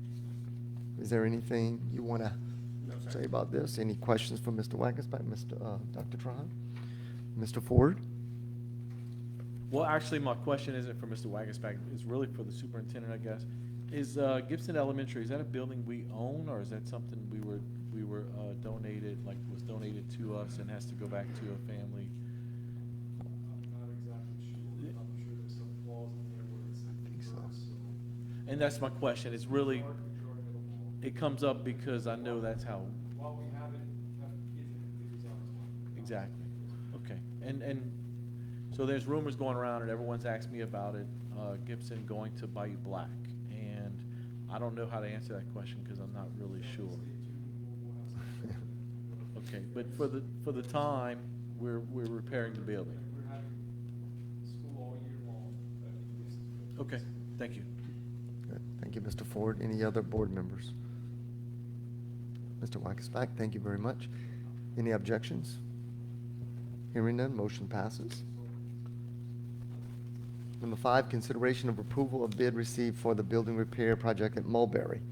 Is there anything you want to say about this? Any questions for Mr. Wagesback, Dr. Trahan? Mr. Ford? Well, actually, my question isn't for Mr. Wagesback, it's really for the superintendent, I guess. Is Gibson Elementary, is that a building we own, or is that something we were donated, like was donated to us and has to go back to a family? I'm not exactly sure. I'm sure there's some clause in there where it's. I think so. And that's my question, it's really, it comes up because I know that's how, While we have kids in it, it is ours. exactly, okay. And So there's rumors going around, and everyone's asked me about it, Gibson going to Bayou Black. And I don't know how to answer that question because I'm not really sure. Okay, but for the time, we're repairing the building. We're having school all year long. Okay, thank you. Good. Thank you, Mr. Ford. Any other board members? Mr. Wackenbach, thank you very much. Any objections? Hearing none, motion passes. Number 5, consideration of approval of bid received for the building repair project at Mulberry.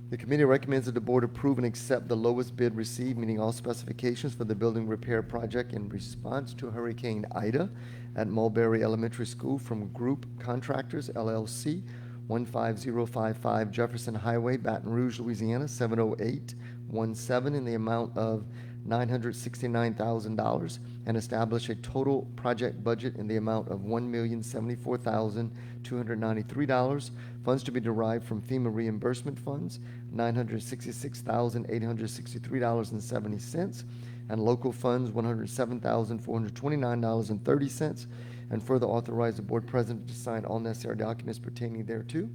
The committee recommends that the board approve and accept the lowest bid received, meeting all specifications for the building repair project in response to Hurricane Ida at Mulberry Elementary School from Group Contractors LLC, 15055 Jefferson Highway, Baton Rouge, Louisiana, 70817, in the amount of $969,000, and establish a total project budget in the amount of $1,074,293. Funds to be derived from FEMA reimbursement funds, $966,863.70, and local funds, $107,429.30. And further authorize the board president to sign all necessary documents pertaining thereto.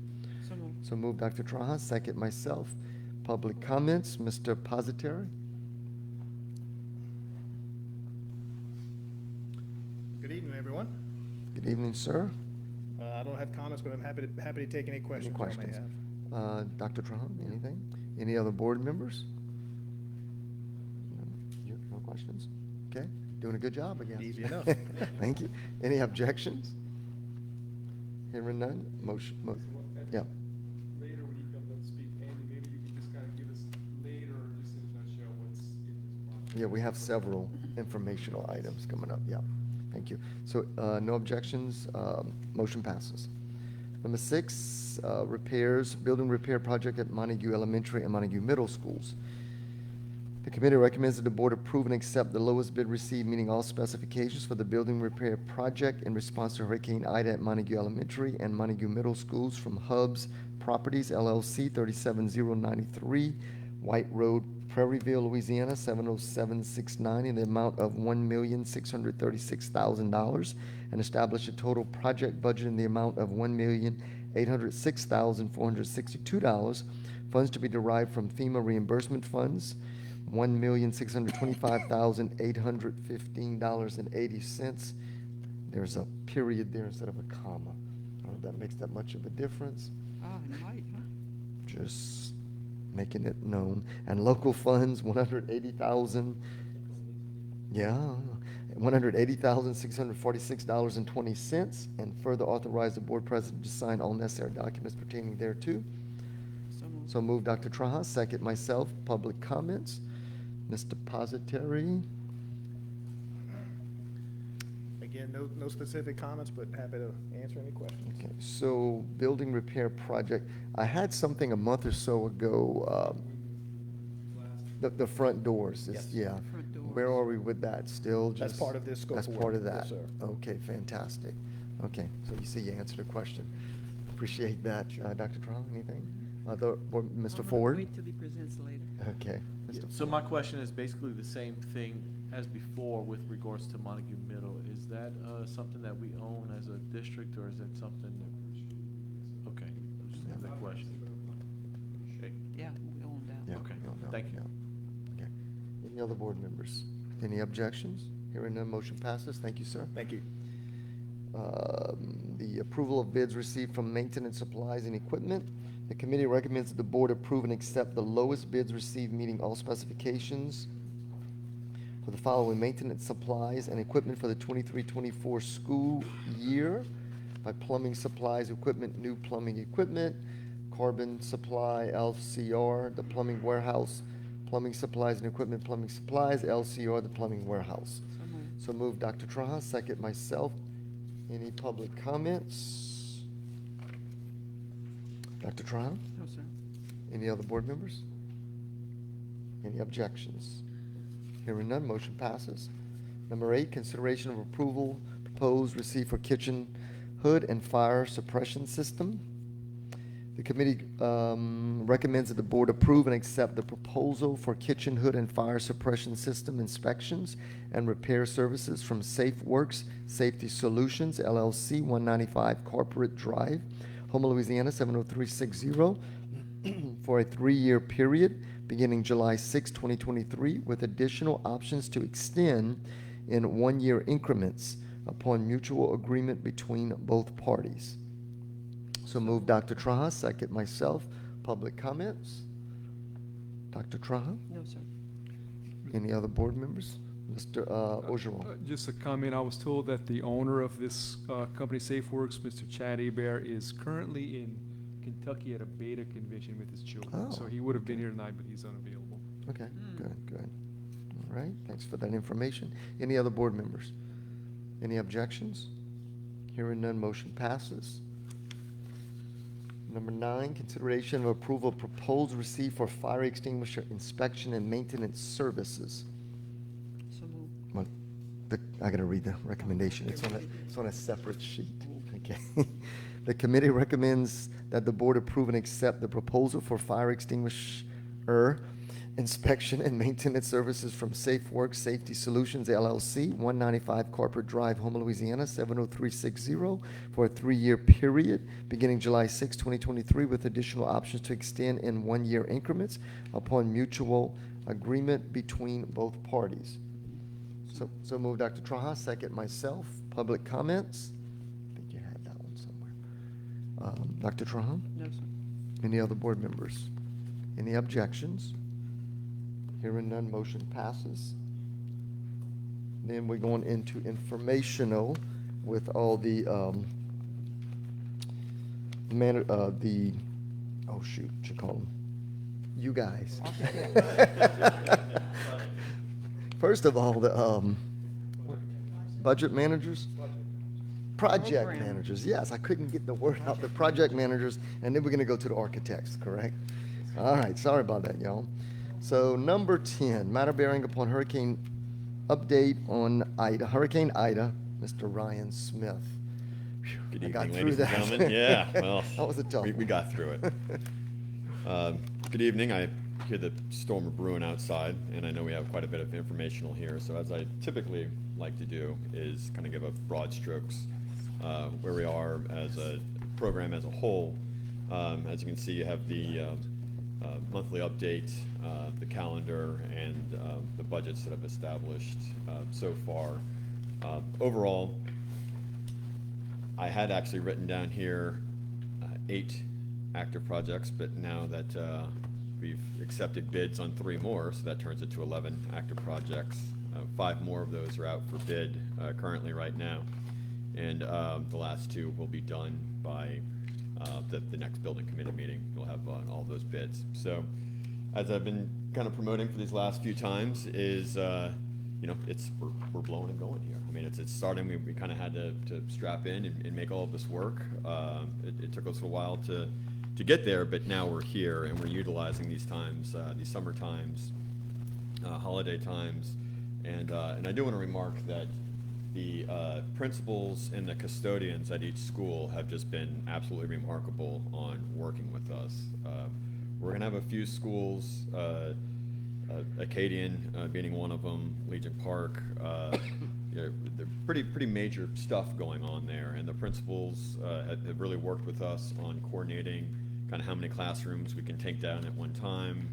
So moved. So moved, Dr. Traha, second myself. Public comments, Mr. Positeri. Good evening, everyone. Good evening, sir. I don't have comments, but I'm happy to take any Any questions you may questions? have. Dr. Trahan, anything? Any other board members? No questions? Okay, doing a good job again. Easy enough. Thank you. Any objections? Hearing none, motion, yeah. Later, when he comes up to speak, Andy, maybe you can just kind of give us later, just in a nutshell, what's in this project. Yeah, we have several informational items coming up, yeah. Thank you. So, no objections, motion passes. Number 6, repairs, building repair project at Montague Elementary and Montague Middle Schools. The committee recommends that the board approve and accept the lowest bid received, meeting all specifications for the building repair project in response to Hurricane Ida at Montague Elementary and Montague Middle Schools from Hubs Properties LLC, 37093 White Road, Prairieville, Louisiana, 70769, in the amount of $1,636,000, and establish a total project budget in the amount of $1,806,462. Funds to be derived from FEMA reimbursement funds, $1,625,815.80. There's a period there instead of a comma. I don't know if that makes that much of a difference. Ah, it might, huh? Just making it known. And local funds, 180,000, yeah, $180,646.20, and further authorize the board president to sign all necessary documents pertaining thereto. So moved. So move Dr. Traha, second myself. Public comments. Mr. Positeri. Again, no specific comments, but happy to answer any questions. Okay, so building repair project, I had something a month or so ago, the front doors, Yes. yeah. Front doors. Where are we with that? Still just? That's part of this scope That's of part work. of that? Yes, sir. Okay, fantastic. Okay, so you see you answered a question. Appreciate that. Dr. Trump, anything? Mr. I'm gonna Ford? Wait till he presents later. Okay. Mr. So my question is basically the same thing as before with regards to Montague Middle. Is that something that we own as a district, or is that something that? Okay, just have that question. Okay. Yeah, we own that. Yeah, Okay, no, thank you. yeah. Okay. Any other board members? Any objections? Hearing none, motion passes. Thank you, sir. Thank you. The approval of bids received from maintenance supplies and equipment. The committee recommends that the board approve and accept the lowest bids received, meeting all specifications for the following maintenance supplies and equipment for the 23-24 school year by Plumbing Supplies Equipment, New Plumbing Equipment, Carbon Supply, LCR, The Plumbing Warehouse, Plumbing Supplies and Equipment, Plumbing Supplies, LCR, The Plumbing Warehouse. So moved. So move Dr. Traha, second myself. Any public comments? Dr. Traha? No, sir. Any other board members? Any objections? Hearing none, motion passes. Number 8, consideration of approval proposed receipt for kitchen hood and fire suppression system. The committee recommends that the board approve and accept the proposal for kitchen hood and fire suppression system inspections and repair services from Safe Works Safety Solutions LLC, 195 Corporate Drive, Houma, Louisiana, 70360, for a 3-year period beginning July 6, 2023, with additional options to extend in 1-year increments upon mutual agreement between both parties. So move Dr. Traha, second myself. Public comments? Dr. Traha? No, sir. Any other board members? Mr. Ogeron? Just a comment, I was told that the owner of this company, SafeWorks, Mr. Chad Hebert, is currently in Kentucky at a beta convention with his children. So Oh, he would have been here tonight, but he's unavailable. Okay, good, good. All right, thanks for that information. Any other board members? Any objections? Hearing none, motion passes. Number 9, consideration of approval of proposed receipt for fire extinguisher inspection and maintenance services. So moved. Well, I gotta read the recommendation. It's on a separate sheet. Okay. The committee recommends that the board approve and accept the proposal for fire extinguisher inspection and maintenance services from Safe Works Safety Solutions LLC, 195 Corporate Drive, Houma, Louisiana, 70360, for a 3-year period beginning July 6, 2023, with additional options to extend in 1-year increments upon mutual agreement between both parties. So move Dr. Traha, second myself. Public comments? I think you had that one somewhere. Dr. Traha? No, sir. Any other board members? Any objections? Hearing none, motion passes. Then we're going into informational with all the, oh shoot, what you call them? You guys. First of all, the budget managers? Project Program. managers, yes, I couldn't get the word out, the project managers, and then we're gonna go to the architects, correct? All right, sorry about that, y'all. So number 10, matter bearing upon hurricane update on Hurricane Ida, Mr. Ryan Smith. Phew, Good I got evening, through ladies and that. gentlemen. Yeah, well, That was a tough we one. got through it. Good evening. I hear the storm are brewing outside, and I know we have quite a bit of informational here. So as I typically like to do is kind of give a broad strokes where we are as a program as a whole. As you can see, you have the monthly update, the calendar, and the budgets that I've established so far. Overall, I had actually written down here 8 active projects, but now that we've accepted bids on 3 more, so that turns it to 11 active projects. 5 more of those are out for bid currently right now, and the last 2 will be done by the next building committee meeting. We'll have all those bids. So, as I've been kind of promoting for these last few times, is you know, we're blowing and going here. I mean, it's starting. We kind of had to strap in and make all of this work. It took us a while to get there, but now we're here and we're utilizing these times, these summer times, holiday times, and I do want to remark that the principals and the custodians at each school have just been absolutely remarkable on working with us. We're going to have a few schools, Acadian being one of them, Legion Park. You know, they're pretty major stuff going on there, and the principals have really worked with us on coordinating kind of how many classrooms we can take down at one time.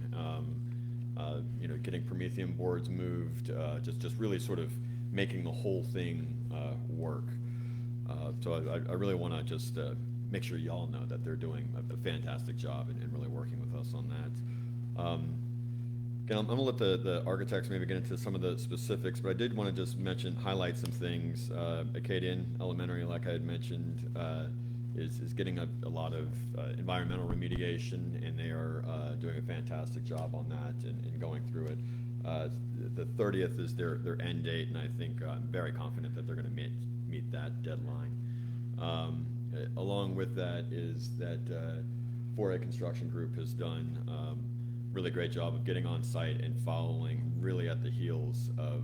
You know, getting Promethean boards moved, just really sort of making the whole thing work. So I really want to just make sure y'all know that they're doing a fantastic job and really working with us on that. Again, I'm going to let the architects maybe get into some of the specifics, but I did want to just highlight some things. Acadian Elementary, like I had mentioned, is getting a lot of environmental remediation, and they are doing a fantastic job on that and going through it. The 30th is their end date, and I think I'm very confident that they're going to meet that deadline. Along with that is that 4A Construction Group has done really great job of getting on site and following really at the heels of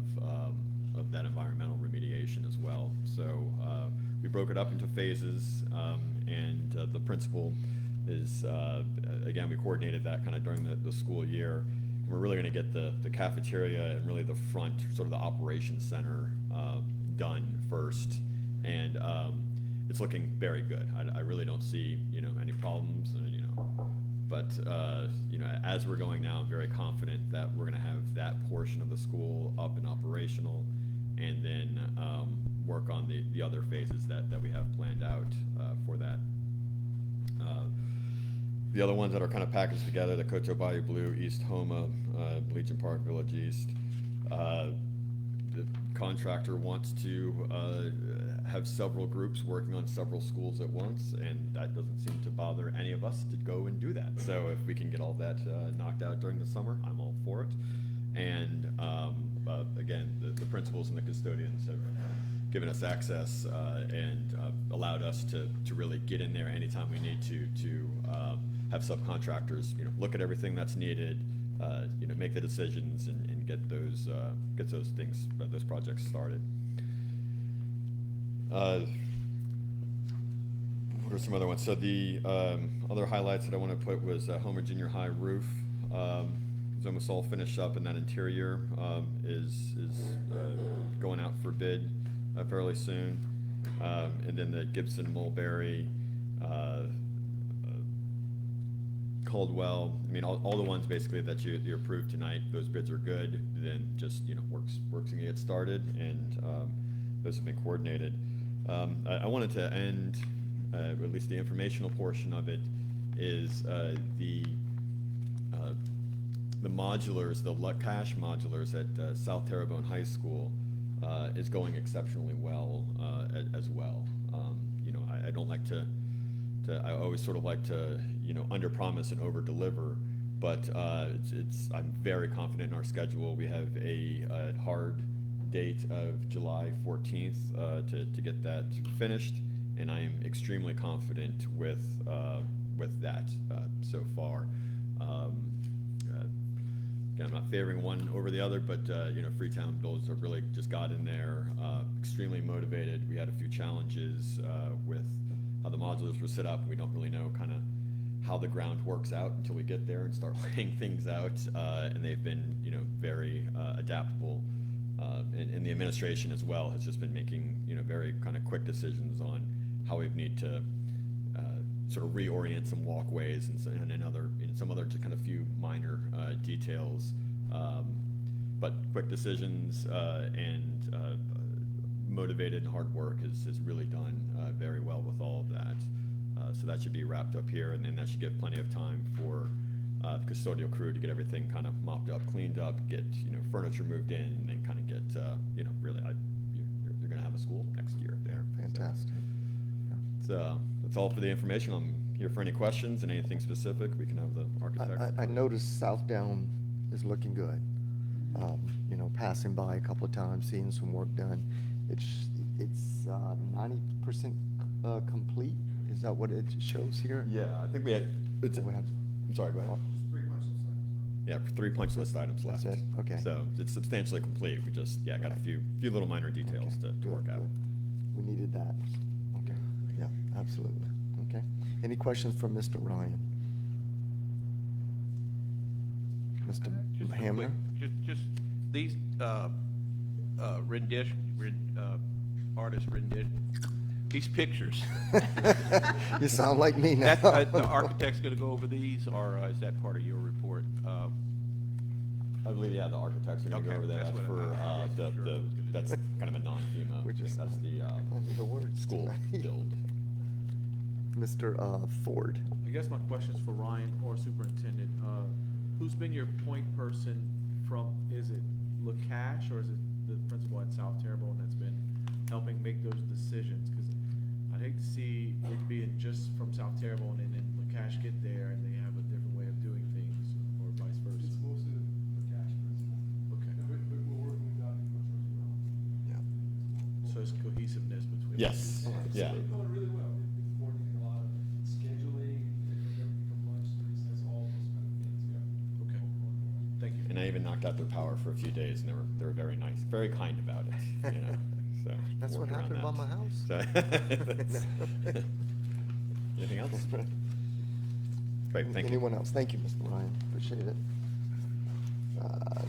that environmental remediation as well. So we broke it up into phases, and the principal is, again, we coordinated that kind of during the school year. We're really going to get the cafeteria and really the front, sort of the operations center, done first. And it's looking very good. I really don't see, any problems, but, as we're going now, I'm very confident that we're going to have that portion of the school up and operational, and then work on the other phases that we have planned out for that. The other ones that are kind of packaged together, the Coteau Bayou Blue, East Homa, Legion Park, Village East. The contractor wants to have several groups working on several schools at once, and that doesn't seem to bother any of us to go and do that. So if we can get all that knocked out during the summer, I'm all for it. And again, the principals and the custodians have given us access and allowed us to really get in there anytime we need to have subcontractors, look at everything that's needed, make the decisions and get those things, those projects started. What are some other ones? So the other highlights that I want to put was Homer Junior High roof. It's almost all finished up, and that interior is going out for bid fairly soon. And then the Gibson Mulberry, Caldwell, I mean, all the ones basically that you approved tonight, those bids are good. Then just, works to get started, and those have been coordinated. I wanted to end, at least the informational portion of it, is the modulars, the cash modulars at South Terrebonne High School is going exceptionally well as well. I don't like to I always sort of like to, under-promise and over-deliver, but I'm very confident in our schedule. We have a hard date of July 14th to get that finished, and I am extremely confident with that so far. Again, I'm not favoring one over the other, but Freetown Builders have really just got in there, extremely motivated. We had a few challenges with how the modulars were set up. We don't really know kind of how the ground works out until we get there and start laying things out. And they've been, very adaptable. And the administration as well has just been making, very kind of quick decisions on how we need to sort of reorient some walkways and some other kind of few minor details. But quick decisions and motivated and hard work has really done very well with all of that. So that should be wrapped up here, and then that should give plenty of time for the custodial crew to get everything kind of mopped up, cleaned up, get furniture moved in, and then kind of get really you're going to have a school next year there. Fantastic. So that's all for the information. I'm here for any questions and anything specific. We can have the architect. I noticed South Down is looking good. Passing by a couple of times, seeing some work done. It's 90% complete. Is that what it shows here? Yeah, I think we had. I'm sorry. Go ahead. 3 punch list items. Yeah, 3 punch list items left. That's it? Okay. So it's substantially complete. We just got a few little minor details to work out. We needed that. Okay. Yeah, absolutely. Okay. Any questions from Mr. Ryan? Mr. Just Hamner? Just these artist rendition, these pictures. You sound like me now. The architect's going to go over these, or is that part of your report? I believe, the architects are going to go over that. That's what That's kind of a non-FEMA. That's the word school build. Mr. Ford. I guess my question's for Ryan or Superintendent. Who's been your point person is it LaCash or is it the principal at South Terrebonne that's been helping make those decisions? Because I'd hate to see it being just from South Terrebonne and then LaCash get there and they have a different way of doing things, or vice versa. It's mostly the cash principle. Okay. But we're working with that much as well. Yeah. So it's cohesiveness between. Yes. Yeah. It's going really well. We've been coordinating a lot of scheduling, everything from lunch to recess, all those kind of things, yeah. Okay. Thank you. And I even knocked out their power for a few days, and they were very nice, very kind about it. So That's what worked around happened by that. my house. So, anything else? Great, thank you. Anyone else? Thank you, Mr. Ryan, appreciate it.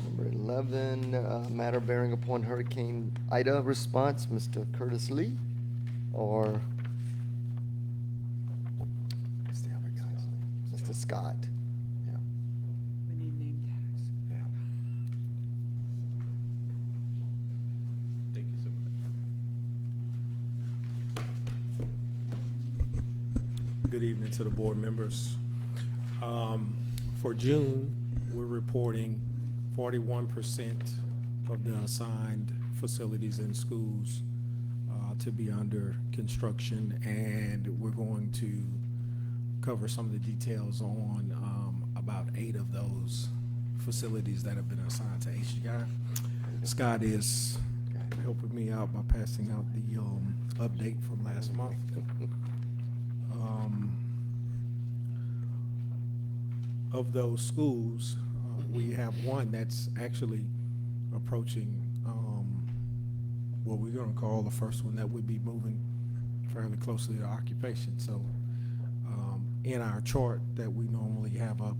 Number 11, matter bearing upon Hurricane Ida response, Mr. Curtis Lee, or what's the other guy's name? Mr. Scott. Yeah. We need name tags. Yeah. Thank you so much. Good evening to the board members. For June, we're reporting 41% of the assigned facilities in schools to be under construction, and we're going to cover some of the details on about 8 of those facilities that have been assigned to HGI. Scott is helping me out by passing out the update from last month. Of those schools, we have one that's actually approaching what we're going to call the first one that would be moving fairly closely to occupation. So in our chart that we normally have up,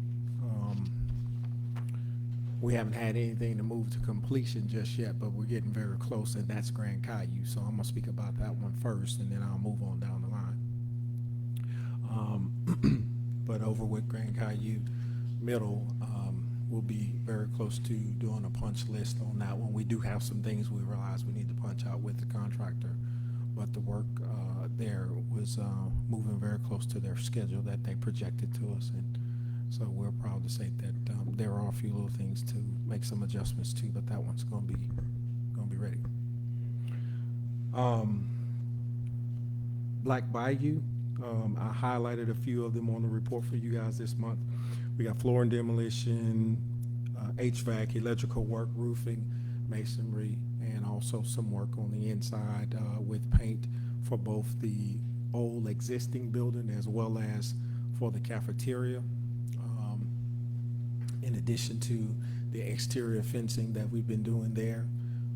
we haven't had anything to move to completion just yet, but we're getting very close, and that's Grand Caillou. So I'm going to speak about that one first, and then I'll move on down the line. But over with Grand Caillou Middle, we'll be very close to doing a punch list on that one. We do have some things we realize we need to punch out with the contractor, but the work there was moving very close to their schedule that they projected to us, and so we're proud to say that there are a few little things to make some adjustments to, but that one's going to be ready. Black Bayou, I highlighted a few of them on the report for you guys this month. We got floor and demolition, HVAC, electrical work, roofing, masonry, and also some work on the inside with paint for both the old existing building as well as for the cafeteria. In addition to the exterior fencing that we've been doing there,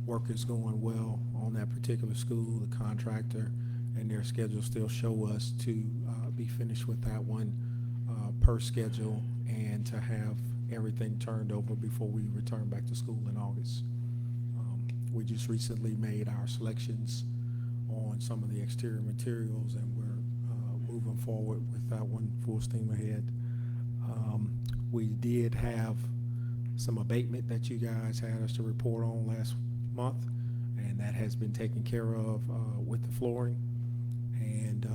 work is going well on that particular school. The contractor and their schedule still show us to be finished with that one per schedule and to have everything turned over before we return back to school in August. We just recently made our selections on some of the exterior materials, and we're moving forward with that one full steam ahead. We did have some abatement that you guys had us to report on last month, and that has been taken care of with the flooring, and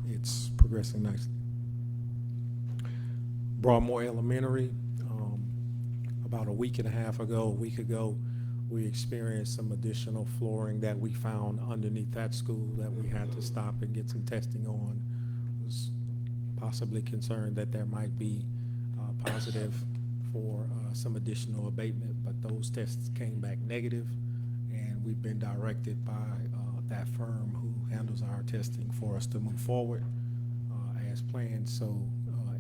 it's progressing nicely. Broadmoor Elementary, about a week ago, we experienced some additional flooring that we found underneath that school that we had to stop and get some testing on. Was possibly concerned that there might be positive for some additional abatement, but those tests came back negative, and we've been directed by that firm who handles our testing for us to move forward as planned. So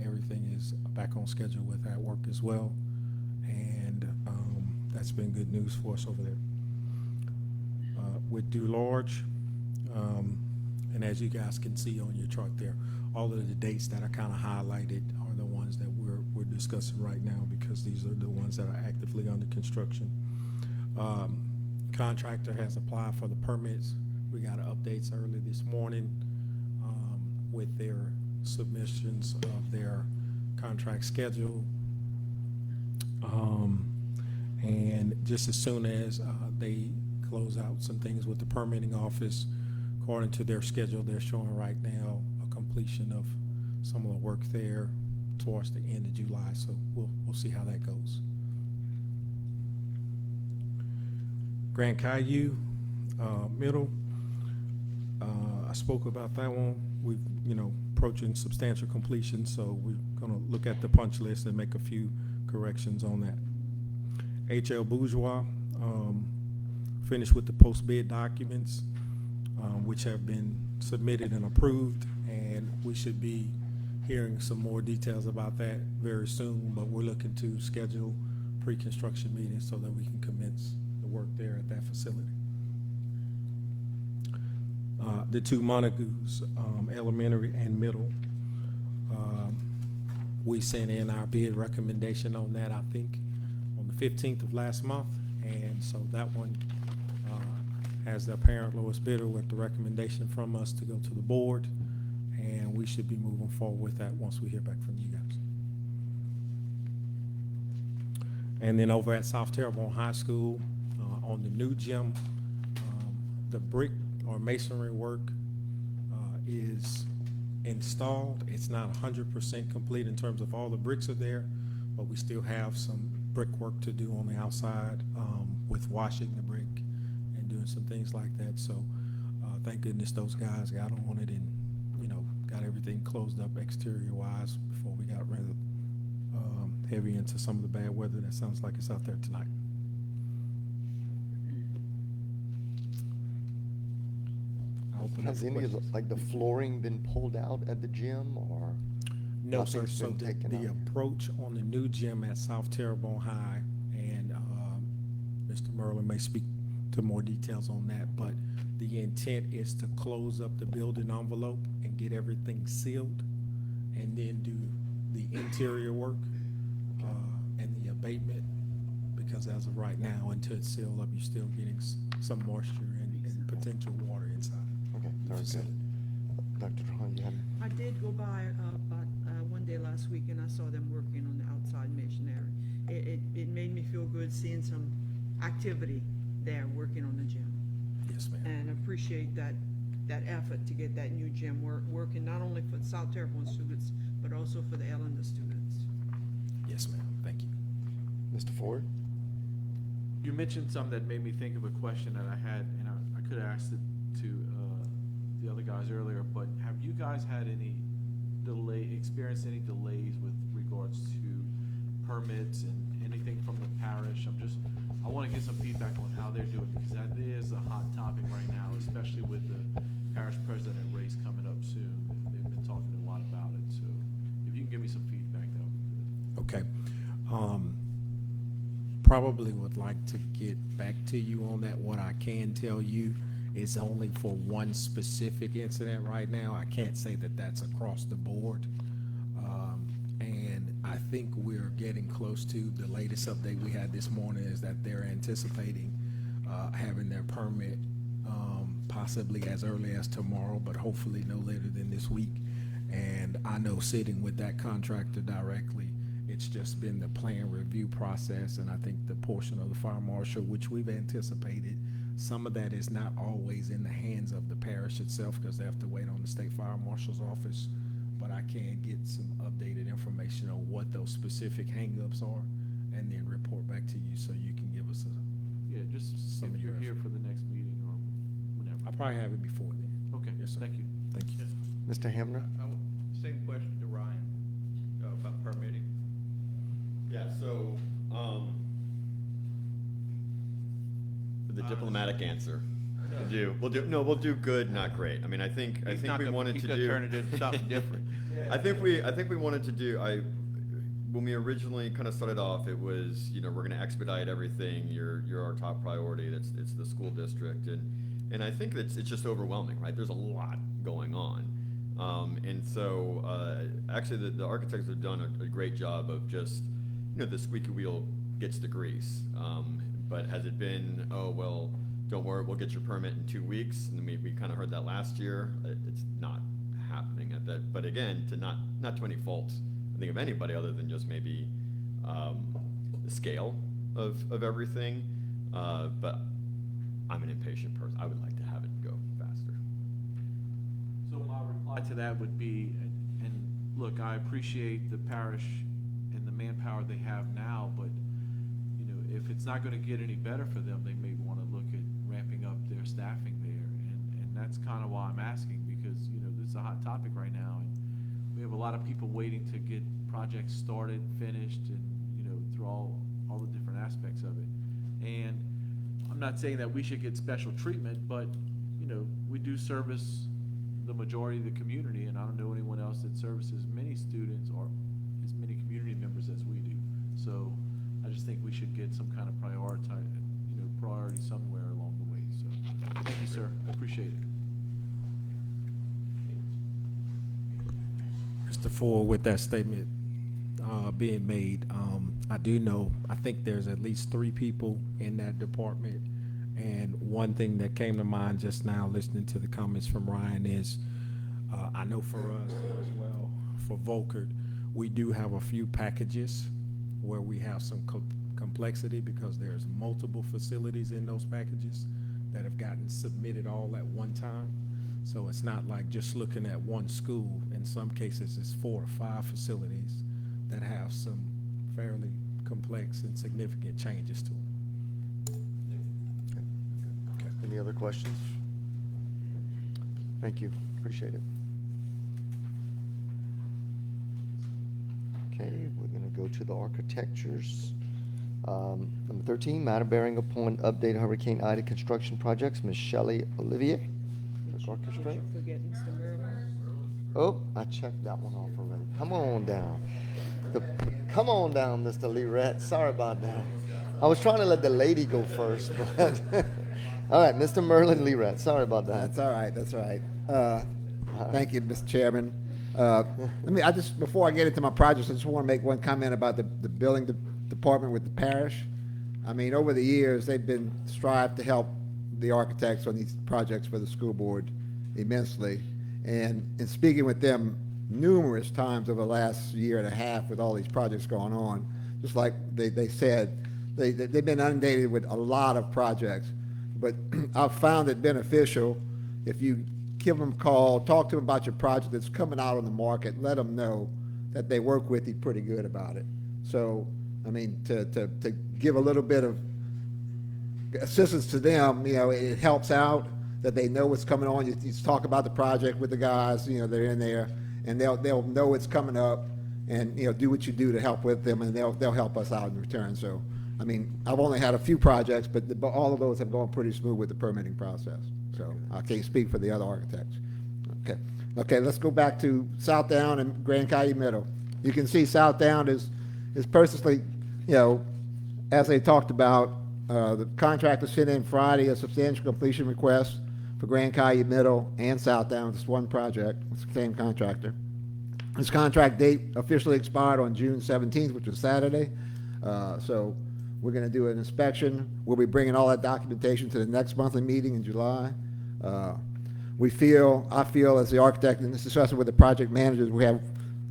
everything is back on schedule with that work as well, and that's been good news for us over there. With DuLarge, and as you guys can see on your chart there, all of the dates that are kind of highlighted are the ones that we're discussing right now, because these are the ones that are actively under construction. Contractor has applied for the permits. We got updates early this morning with their submissions of their contract schedule. And just as soon as they close out some things with the permitting office, according to their schedule, they're showing right now a completion of some of the work there towards the end of July. So we'll see how that goes. Grand Caillou Middle, I spoke about that one. We've, approaching substantial completion, so we're going to look at the punch list and make a few corrections on that. H.L. Bourgeois, finished with the post-bid documents, which have been submitted and approved, and we should be hearing some more details about that very soon, but we're looking to schedule pre-construction meetings so that we can commence the work there at that facility. The two Montagues, elementary and middle, We sent in our bid recommendation on that, I think, on the 15th of last month. And so that one has the apparent lowest bidder with the recommendation from us to go to the board. And we should be moving forward with that once we hear back from you guys. And then over at South Terrebonne High School, on the new gym, the brick or masonry work is installed. It's not 100% complete in terms of all the bricks are there, but we still have some brickwork to do on the outside with washing the brick and doing some things like that. So thank goodness those guys got on it and, you know, got everything closed up exterior wise before we got rather heavy into some of the bad weather that sounds like it's out there tonight. I'll open up Has for any of the, questions. like the flooring been pulled out at the gym or? No, sir. nothing's So been taken the out? approach on the new gym at South Terrebonne High, and Mr. Merlin may speak to more details on that, but the intent is to close up the building envelope and get everything sealed, and then do the interior work and the abatement, because as of right now, until it's sealed up, you're still getting some moisture and potential water inside. Okay, the very good. facility. Dr. Trahan, you had? I did go by one day last week and I saw them working on the outside masonry. It made me feel good seeing some activity there working on the gym. Yes, ma'am. And appreciate that effort to get that new gym working not only for South Terrebonne students, but also for the Ellender students. Yes, ma'am. Thank you. Mr. Ford? You mentioned something that made me think of a question that I had, and I could have asked it to the other guys earlier, but have you guys had any experienced any delays with regards to permits and anything from the parish? I want to get some feedback on how they're doing, because that is a hot topic right now, especially with the parish president race coming up soon. They've been talking a lot about it, so if you can give me some feedback, that would be good. Okay. Probably would like to get back to you on that. What I can tell you is only for one specific incident right now. I can't say that that's across the board. And I think we're getting close to the latest update we had this morning is that they're anticipating having their permit possibly as early as tomorrow, but hopefully no later than this week. And I know sitting with that contractor directly, it's just been the plan review process, and I think the portion of the fire marshal, which we've anticipated, some of that is not always in the hands of the parish itself because they have to wait on the state fire marshal's office. But I can get some updated information on what those specific hangups are, and then report back to you so you can give us Yeah, just Some if of you're your here for the next meeting or whenever. I'll probably have it before then. Okay, Yes, sir. thank you. Thank you. Mr. Hamner? Same question to Ryan about permitting. Yeah, so, the diplomatic answer. We'll do good, not great. I mean, I think we wanted to do. He's gonna turn it into something different. I think we wanted to do, when we originally kind of started off, it was, we're gonna expedite everything, you're our top priority, it's the school district, and I think it's just overwhelming, right? There's a lot going on. And so, actually, the architects have done a great job of just, the squeaky wheel gets the grease. But has it been, oh, well, don't worry, we'll get your permit in 2 weeks? And then we kind of heard that last year. It's not happening at that. But again, not to any fault, I think, of anybody other than just maybe the scale of everything. But I'm an impatient person. I would like to have it go faster. So my reply to that would be, and look, I appreciate the parish and the manpower they have now, but if it's not going to get any better for them, they may want to look at ramping up their staffing there, and that's kind of why I'm asking, because this is a hot topic right now, and we have a lot of people waiting to get projects started, finished, and through all the different aspects of it. And I'm not saying that we should get special treatment, but we do service the majority of the community, and I don't know anyone else that services many students or as many community members as we do. So I just think we should get some kind of priority somewhere along the way. So thank you, sir. I appreciate it. Mr. Ford, with that statement, being made. I do know, I think there's at least 3 people in that department. And one thing that came to mind just now, listening to the comments from Ryan, is I know for us as well, for Volkert, we do have a few packages where we have some complexity because there's multiple facilities in those packages that have gotten submitted all at one time. So it's not like just looking at one school. In some cases, it's 4 or 5 facilities that have some fairly complex and significant changes to them. Okay. Any other questions? Thank you, appreciate it. Okay, we're gonna go to the architectures. Number 13, matter bearing upon update Hurricane Ida construction projects, Ms. Shelley Olivier. Orchestra. Oh, I checked that one off already. Come on down. Come on down, Mr. Lerat. Sorry about that. I was trying to let the lady go first, but all right, Mr. Merlin Lerat. Sorry about that. That's all right. That's all right. Thank you, Mr. Chairman. Before I get into my projects, I just want to make one comment about the building department with the parish. I mean, over the years, they've been strived to help the architects on these projects for the school board immensely. And in speaking with them numerous times over the last year and a half with all these projects going on, just like they said, they've been inundated with a lot of projects. But I've found it beneficial if you give them a call, talk to them about your project that's coming out on the market, let them know that they work with you pretty good about it. So, I mean, to give a little bit of assistance to them, it helps out that they know what's coming on. You talk about the project with the guys, they're in there, and they'll know what's coming up, and do what you do to help with them, and they'll help us out in return. So, I mean, I've only had a few projects, but all of those have gone pretty smooth with the permitting process. So I can't speak for the other architects. Okay, let's go back to Southdown and Grand Caillou Middle. You can see Southdown is purposely, as they talked about, the contractor sent in Friday a substantial completion request for Grand Caillou Middle and Southdown. It's one project. It's the same contractor. This contract date officially expired on June 17th, which was Saturday. So we're going to do an inspection. We'll be bringing all that documentation to the next monthly meeting in July. I feel as the architect, and this discussion with the project managers, we have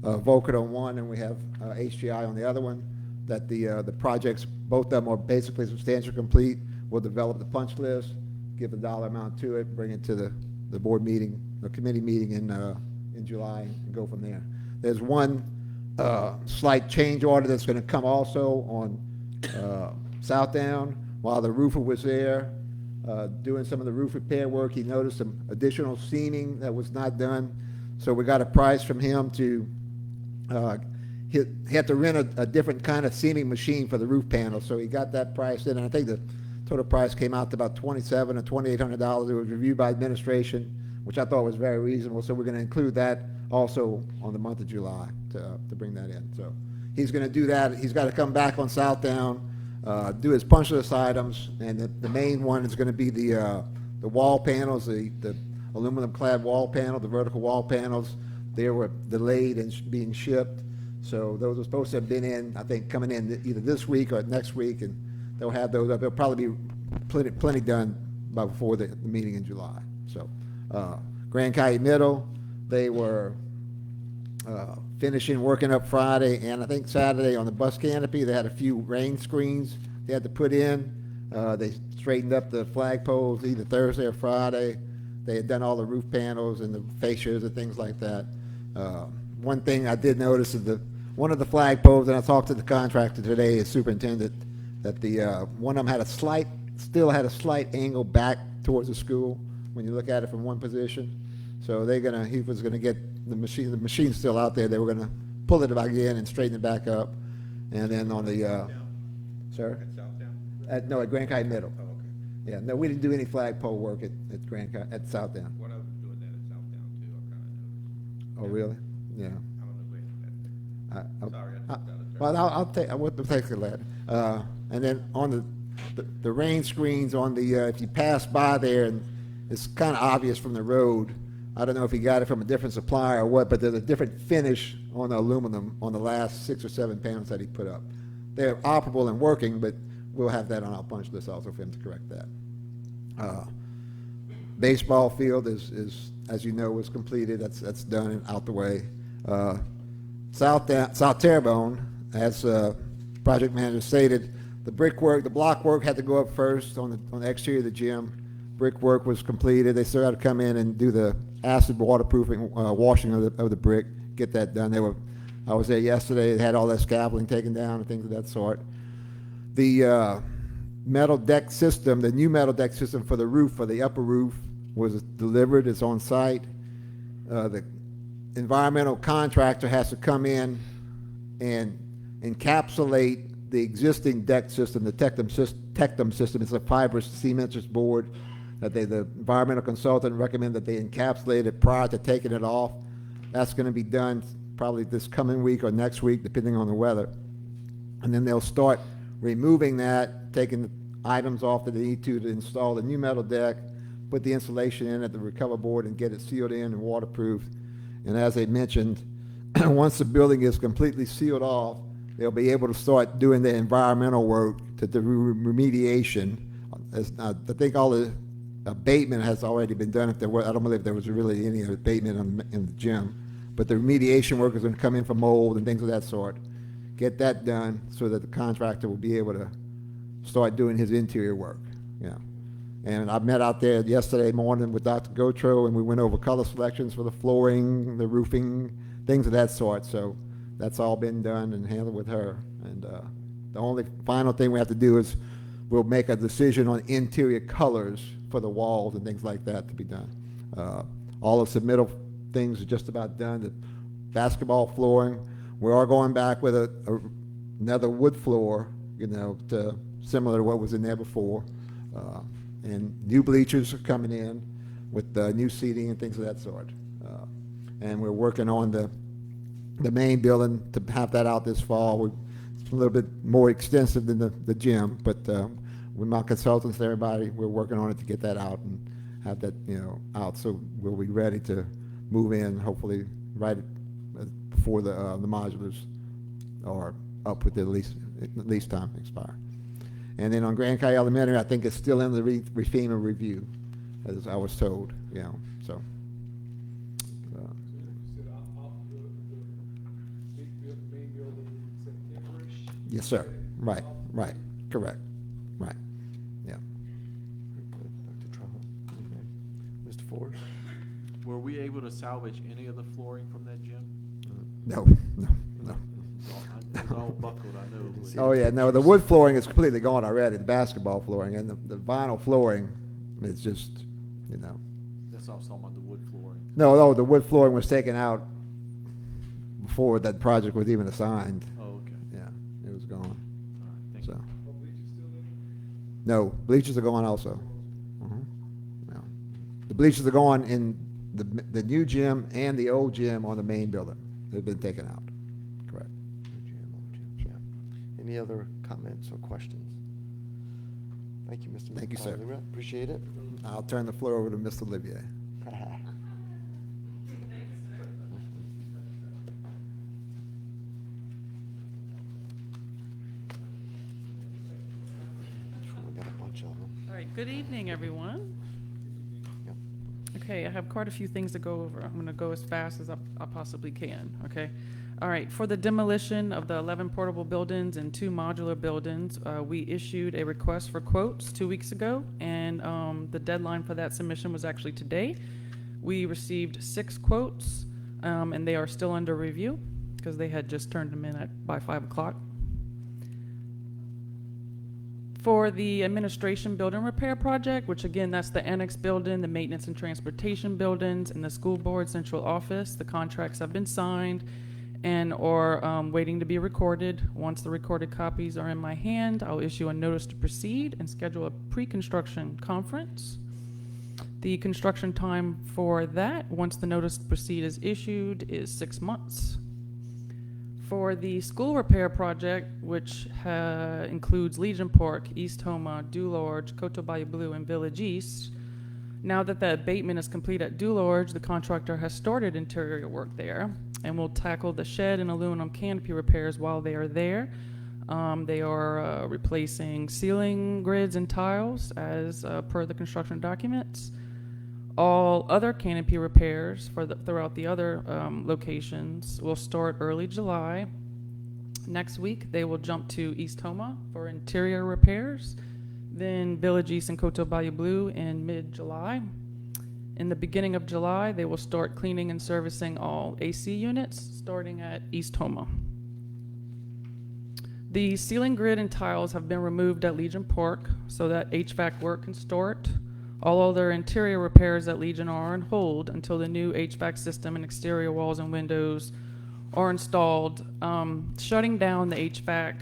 Volkert on one and we have HGI on the other one, that the projects, both of them are basically substantially complete. We'll develop the punch list, give a dollar amount to it, bring it to the board meeting, the committee meeting in July, and go from there. There's one slight change order that's going to come also on Southdown. While the roofer was there doing some of the roof repair work, he noticed some additional seaming that was not done. So we got a price from him to he had to rent a different kind of seaming machine for the roof panel. So he got that price in, and I think the total price came out to about $2,700 or $2,800. It was reviewed by administration, which I thought was very reasonable. So we're going to include that also on the month of July to bring that in. So he's going to do that. He's got to come back on Southdown, do his punch list items, and the main one is going to be the wall panels, the aluminum clad wall panel, the vertical wall panels. They were delayed and being shipped. So those are supposed to have been in, I think, coming in either this week or next week, and they'll have those up. They'll probably be plenty done by before the meeting in July. So Grand Caillou Middle, they were finishing working up Friday and I think Saturday on the bus canopy. They had a few rain screens they had to put in. They straightened up the flagpoles either Thursday or Friday. They had done all the roof panels and the fascias and things like that. One thing I did notice is one of the flagpoles, and I talked to the contractor today, his superintendent, that the one of them still had a slight angle back towards the school when you look at it from one position. So he was gonna get the machine's still out there. They were gonna pull it back in and straighten it back up. And then on the, sir? At Grand Caillou Middle. Oh, okay. Yeah, no, we didn't do any flagpole work at Southdown. What I was doing that at Southdown too, I kind of noticed. Oh, really? Yeah. I don't know where that. Sorry, I took that. Well, I'll take a letter. And then on the rain screens on the, if you pass by there, and it's kind of obvious from the road, I don't know if he got it from a different supplier or what, but there's a different finish on the aluminum on the last 6 or 7 panels that he put up. They're operable and working, but we'll have that on our punch list also for him to correct that. Baseball field is, as you know, was completed. That's done and out the way. South Terrebonne, as project manager stated, the block work had to go up first on the exterior of the gym. Brickwork was completed. They still had to come in and do the acid waterproofing, washing of the brick, get that done. I was there yesterday. They had all that scaffolding taken down and things of that sort. The metal deck system, the new metal deck system for the roof, for the upper roof, was delivered. It's on site. The environmental contractor has to come in and encapsulate the existing deck system, the Tectum system. It's a fibrous cementous board that the environmental consultant recommended that they encapsulate it prior to taking it off. That's going to be done probably this coming week or next week, depending on the weather. And then they'll start removing that, taking the items off that they need to install the new metal deck, put the insulation in at the recover board and get it sealed in and waterproof. And as I mentioned, once the building is completely sealed off, they'll be able to start doing the environmental work to the remediation. I think all the abatement has already been done. I don't believe there was really any abatement in the gym, but the remediation work is going to come in for mold and things of that sort. Get that done so that the contractor will be able to start doing his interior work. Yeah. And I met out there yesterday morning with Dr. Gotro, and we went over color selections for the flooring, the roofing, things of that sort. So that's all been done and handled with her. And the only final thing we have to do is we'll make a decision on interior colors for the walls and things like that to be done. All the submittal things are just about done. The basketball flooring, we are going back with another wood floor, similar to what was in there before. And new bleachers are coming in with new seating and things of that sort. And we're working on the main building to have that out this fall. It's a little bit more extensive than the gym, but with my consultants and everybody, we're working on it to get that out and have that out. So we'll be ready to move in hopefully right before the modulars are up with the lease time expire. And then on Grand Caille Elementary, I think it's still in the FEMA review, as I was told. So. Yes, sir. Right. Correct. Right. Yeah. Dr. Trump. Okay. Mr. Ford? Were we able to salvage any of the flooring from that gym? No. It's all buckled, I know. Oh, yeah, no, the wood flooring is completely gone already, the basketball flooring, and the vinyl flooring is just, That's all I'm talking about, the wood flooring. No, the wood flooring was taken out before that project was even assigned. Oh, okay. Yeah, it was gone. All right, thank So. you. No, bleachers are gone also. No. The bleachers are gone in the new gym and the old gym on the main building. They've been taken out. Correct. Any other comments or questions? Thank you, Mr. Thank you, sir. McFarland. Appreciate it. I'll turn the floor over to Mr. Olivier. We got a bunch of them. All right, good evening, everyone. Yep. Okay, I have quite a few things to go over. I'm going to go as fast as I possibly can, okay? All right, for the demolition of the 11 portable buildings and 2 modular buildings, we issued a request for quotes 2 weeks ago, and the deadline for that submission was actually today. We received 6 quotes, and they are still under review because they had just turned them in by 5 o'clock. For the administration building repair project, which again, that's the annex building, the maintenance and transportation buildings, and the school board central office, the contracts have been signed and or waiting to be recorded. Once the recorded copies are in my hand, I'll issue a notice to proceed and schedule a pre-construction conference. The construction time for that, once the notice to proceed is issued, is 6 months. For the school repair project, which includes Legion Park, East Homa, Dulorge, Cotobayo Blue, and Village East, Now that the abatement is complete at Dulorge, the contractor has started interior work there and will tackle the shed and aluminum canopy repairs while they are there. They are replacing ceiling grids and tiles as per the construction documents. All other canopy repairs throughout the other locations will start early July. Next week, they will jump to East Homa for interior repairs, then Village East and Coteau Bayou Blue in mid-July. In the beginning of July, they will start cleaning and servicing all AC units, starting at East Homa. The ceiling grid and tiles have been removed at Legion Park so that HVAC work can start. All other interior repairs at Legion are on hold until the new HVAC system and exterior walls and windows are installed. Shutting down the HVAC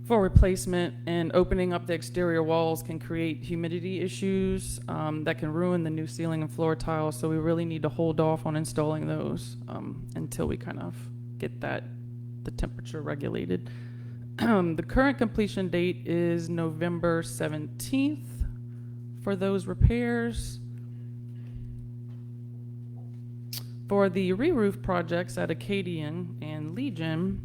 for replacement and opening up the exterior walls can create humidity issues that can ruin the new ceiling and floor tiles, so we really need to hold off on installing those until we kind of get the temperature regulated. The current completion date is November 17th for those repairs. For the re-roof projects at Acadian and Legion,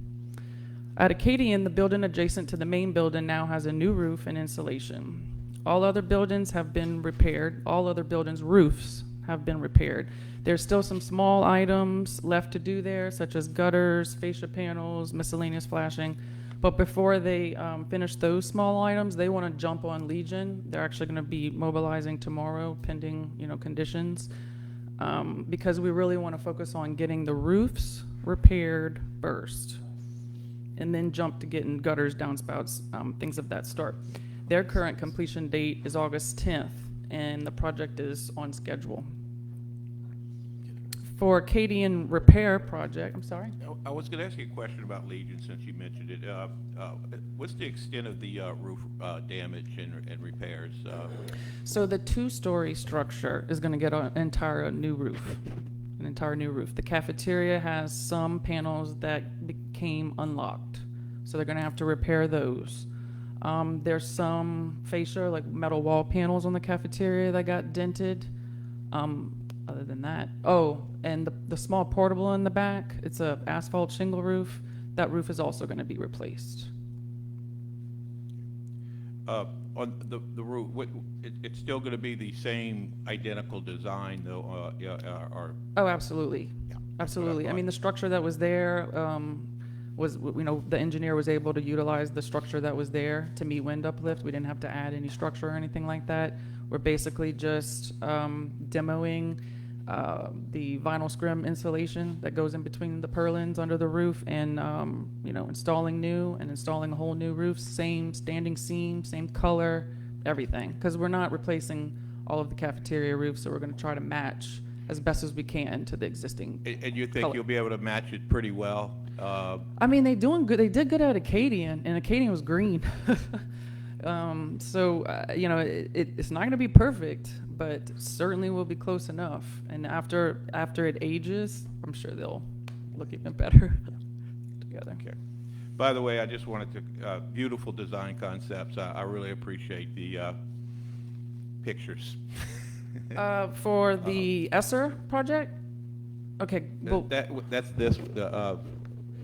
at Acadian, the building adjacent to the main building now has a new roof and insulation. All other buildings have been repaired. All other buildings' roofs have been repaired. There's still some small items left to do there, such as gutters, fascia panels, miscellaneous flashing. But before they finish those small items, they want to jump on Legion. They're actually going to be mobilizing tomorrow, pending conditions, because we really want to focus on getting the roofs repaired first, and then jump to getting gutters, downspouts, things of that sort. Their current completion date is August 10th, and the project is on schedule. For Acadian repair project, I'm sorry? I was going to ask you a question about Legion since you mentioned it. What's the extent of the roof damage and repairs? So the two-story structure is going to get an entire new roof. The cafeteria has some panels that became unlocked, so they're going to have to repair those. There's some fascia, like metal wall panels on the cafeteria that got dented. Other than that, and the small portable in the back, it's a asphalt shingle roof. That roof is also going to be replaced. On the roof, it's still going to be the same identical design, though. Oh, absolutely, absolutely. I mean, the structure that was there was, the engineer was able to utilize the structure that was there to meet wind uplift. We didn't have to add any structure or anything like that. We're basically just demoing the vinyl scrim insulation that goes in between the purlins under the roof, and installing a whole new roof, same standing seam, same color, everything, because we're not replacing all of the cafeteria roofs, so we're going to try to match as best as we can to the existing and you think color. you'll be able to match it pretty well? I mean, they did good at Acadian, and Acadian was green. It's not going to be perfect, but certainly will be close enough. And after it ages, I'm sure they'll look even better together. Okay. By the way, I just wanted to, beautiful design concepts. I really appreciate the pictures. For the Esser project? Okay, well, That's this.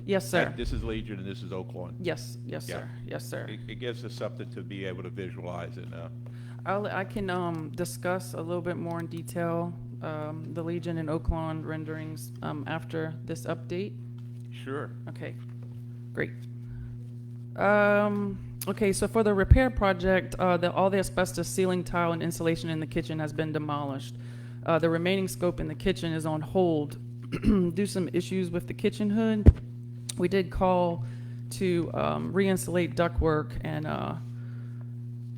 yes, sir. This is Legion and this is Oaklawn. Yes, Yeah. sir. Yes, sir. It gives us something to be able to visualize it. I can discuss a little bit more in detail the Legion and Oaklawn renderings after this update. Sure. Okay, great. Okay, so for the repair project, all the asbestos ceiling tile and insulation in the kitchen has been demolished. The remaining scope in the kitchen is on hold due to some issues with the kitchen hood. We did call to re-insulate ductwork and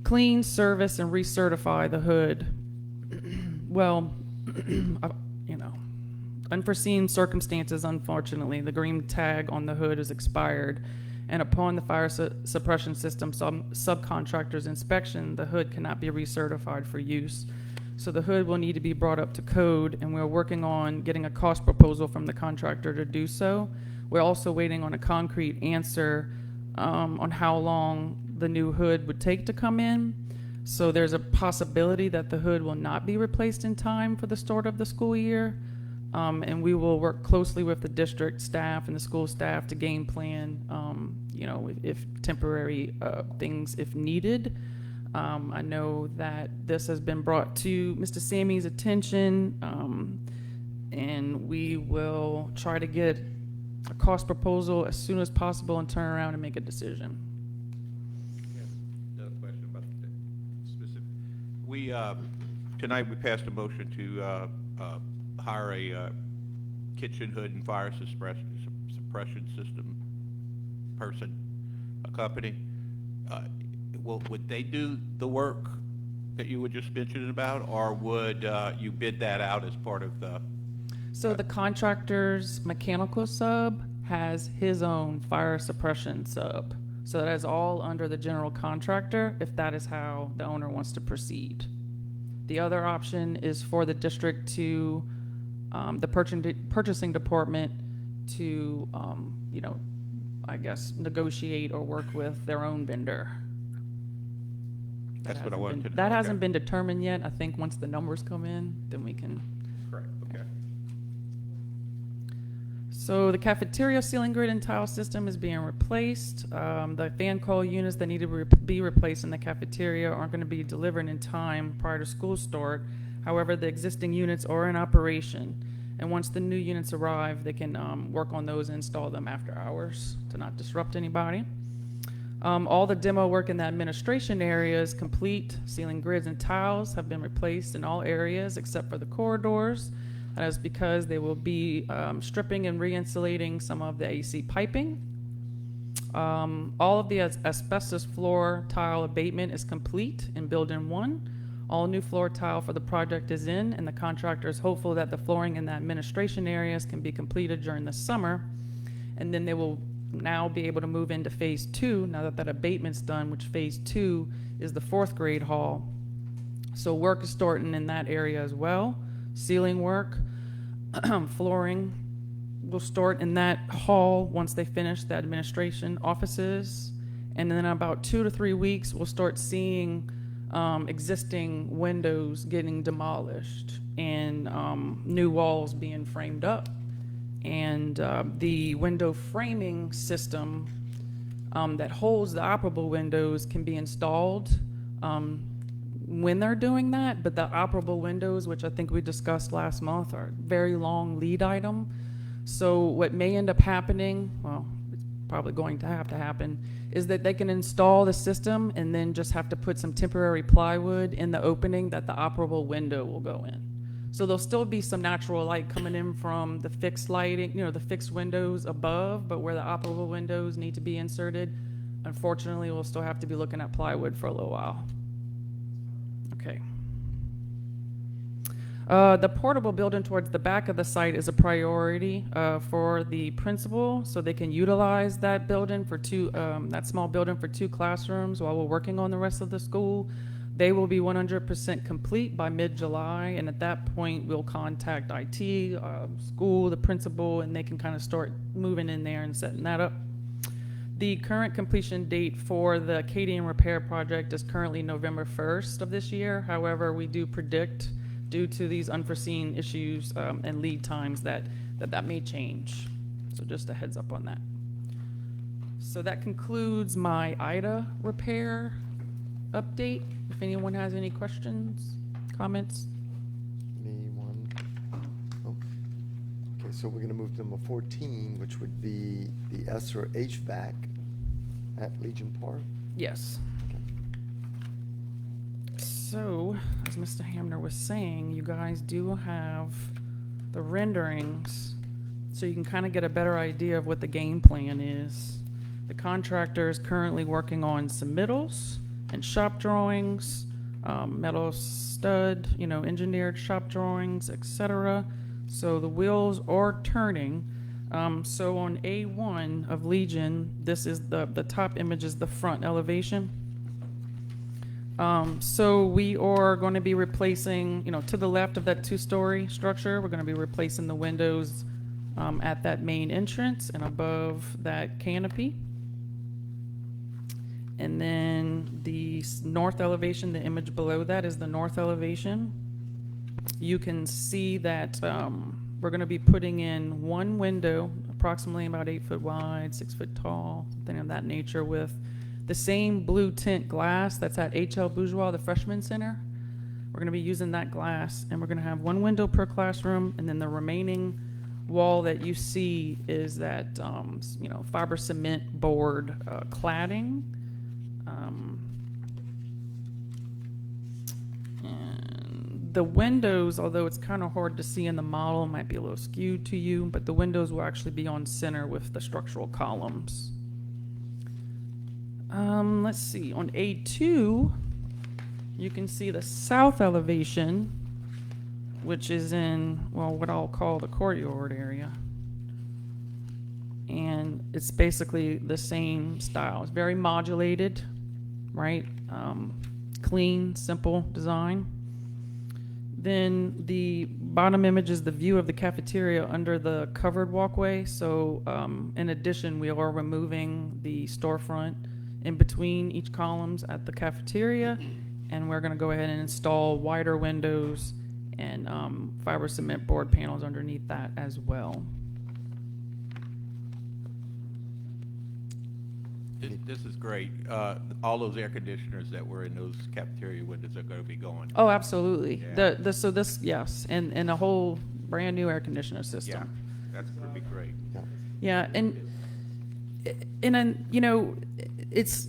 clean, service, and recertify the hood. Well, unforeseen circumstances, unfortunately. The green tag on the hood is expired, and upon the fire suppression system subcontractor's inspection, the hood cannot be recertified for use. So the hood will need to be brought up to code, and we're working on getting a cost proposal from the contractor to do so. We're also waiting on a concrete answer on how long the new hood would take to come in. So there's a possibility that the hood will not be replaced in time for the start of the school year. And we will work closely with the district staff and the school staff to game plan, you know, if temporary things if needed. I know that this has been brought to Mr. Sammy's attention, and we will try to get a cost proposal as soon as possible and turn around and make a decision. Another question about the specific. We, tonight we passed a motion to hire a kitchen hood and fire suppression system person, a company. Would they do the work that you were just mentioning about, or would you bid that out as part of the? So the contractor's mechanical sub has his own fire suppression sub. So that is all under the general contractor if that is how the owner wants to proceed. The other option is for the district to, the purchasing department to, you know, I guess negotiate or work with their own vendor. That's what I wanted to know. That hasn't Okay. been determined yet. I think once the numbers come in, then we can. Correct, okay. So the cafeteria ceiling grid and tile system is being replaced. The fan coil units that need to be replaced in the cafeteria aren't going to be delivered in time prior to school start. However, the existing units are in operation. And once the new units arrive, they can work on those and install them after hours to not disrupt anybody. All the demo work in the administration area is complete. Ceiling grids and tiles have been replaced in all areas except for the corridors. That is because they will be stripping and re-insulating some of the AC piping. All of the asbestos floor tile abatement is complete in Building 1. All new floor tile for the project is in, and the contractor is hopeful that the flooring in the administration areas can be completed during the summer. And then they will now be able to move into phase 2 now that that abatement's done, which phase 2 is the 4th grade hall. So work is starting in that area as well. Ceiling work, flooring will start in that hall once they finish the administration offices. And then in about 2 to 3 weeks, we'll start seeing existing windows getting demolished and new walls being framed up. And the window framing system that holds the operable windows can be installed when they're doing that, but the operable windows, which I think we discussed last month, are a very long lead item. So what may end up happening, well, it's probably going to happen, is that they can install the system and then just have to put some temporary plywood in the opening that the operable window will go in. So there'll still be some natural light coming in from the fixed lighting, you know, the fixed windows above, but where the operable windows need to be inserted, unfortunately, we'll still have to be looking at plywood for a little while. Okay. The portable building towards the back of the site is a priority for the principal, so they can utilize that building for that small building for 2 classrooms while we're working on the rest of the school. They will be 100% complete by mid-July, and at that point, we'll contact IT, school, the principal, and they can kind of start moving in there and setting that up. The current completion date for the Acadian repair project is currently November 1st of this year. However, we do predict, due to these unforeseen issues and lead times, that may change. So just a heads up on that. So that concludes my IDA repair update. If anyone has any questions, comments? Me one. Oh. Okay, so we're gonna move to number 14, which would be the ESSER HVAC at Legion Park. Yes. So, as Mr. Hamner was saying, you guys do have the renderings, so you can kind of get a better idea of what the game plan is. The contractor is currently working on submittals and shop drawings, metal stud, you know, engineered shop drawings, etc. So the wheels are turning. So on A1 of Legion, this is the top image is the front elevation. So we are going to be replacing, you know, to the left of that 2-story structure, we're going to be replacing the windows at that main entrance and above that canopy. And then the north elevation, the image below that is the north elevation. You can see that we're going to be putting in one window, approximately about 8 foot wide, 6 foot tall, something of that nature, with the same blue tint glass that's at H.L. Bourgeois, the freshman center. We're going to be using that glass, and we're going to have one window per classroom, and then the remaining wall that you see is that fiber cement board cladding. And the windows, although it's kind of hard to see in the model, might be a little skewed to you, but the windows will actually be on center with the structural columns. Let's see, on A2, you can see the south elevation, which is in, well, what I'll call the courtyard area. And it's basically the same style. It's very modulated, right? Clean, simple design. Then the bottom image is the view of the cafeteria under the covered walkway. So in addition, we are removing the storefront in between each columns at the cafeteria. And we're going to go ahead and install wider windows and fiber cement board panels underneath that as well. This is great. All those air conditioners that were in those cafeteria windows are going to be gone. Oh, absolutely. Yeah. So this, yes, and a whole brand new air conditioner system. Yeah, that's going to be great. Yeah, and it's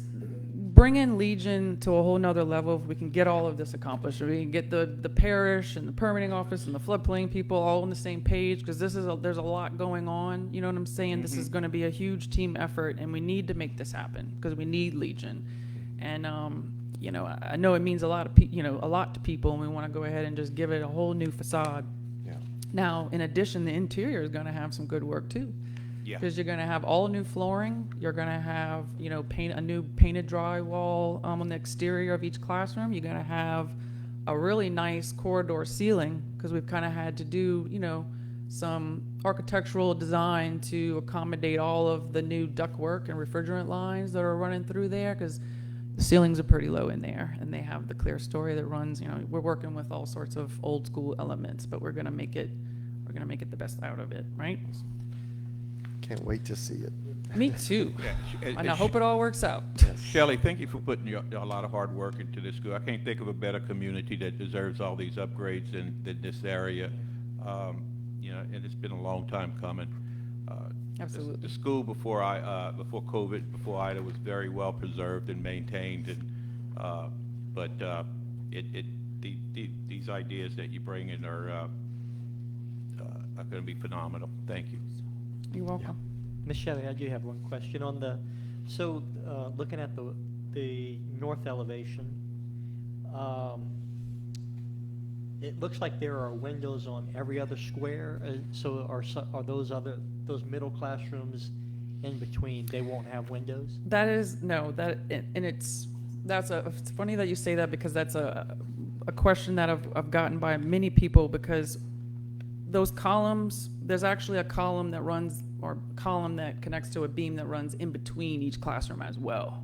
bringing Legion to a whole nother level if we can get all of this accomplished. If we can get the parish and the permitting office and the floodplain people all on the same page, because there's a lot going on. You know what I'm saying? Mm-hmm. This is going to be a huge team effort, and we need to make this happen because we need Legion. And I know it means a lot to people, and we want to go ahead and just give it a whole new facade. Yeah. Now, in addition, the interior is going to have some good work too. Yeah. Because you're going to have all new flooring. You're going to have, a new painted drywall on the exterior of each classroom. You're going to have a really nice corridor ceiling because we've kind of had to do, some architectural design to accommodate all of the new ductwork and refrigerant lines that are running through there because the ceilings are pretty low in there, and they have the clear story that runs. We're working with all sorts of old school elements, but we're going to make it the best out of it, right? Can't wait to see it. Me too. Yeah. And I hope it all works out. Shelley, thank you for putting a lot of hard work into this school. I can't think of a better community that deserves all these upgrades than this area. And it's been a long time coming. Absolutely. The school before COVID, before Ida, was very well preserved and maintained, but these ideas that you bring in are going to be phenomenal. Thank you. You're welcome. Ms. Shelley, I do have one question on looking at the north elevation. It looks like there are windows on every other square. So are those middle classrooms in between? They won't have windows. It's funny that you say that because that's a question that I've gotten by many people because those columns, there's actually a column that runs or column that connects to a beam that runs in between each classroom as well.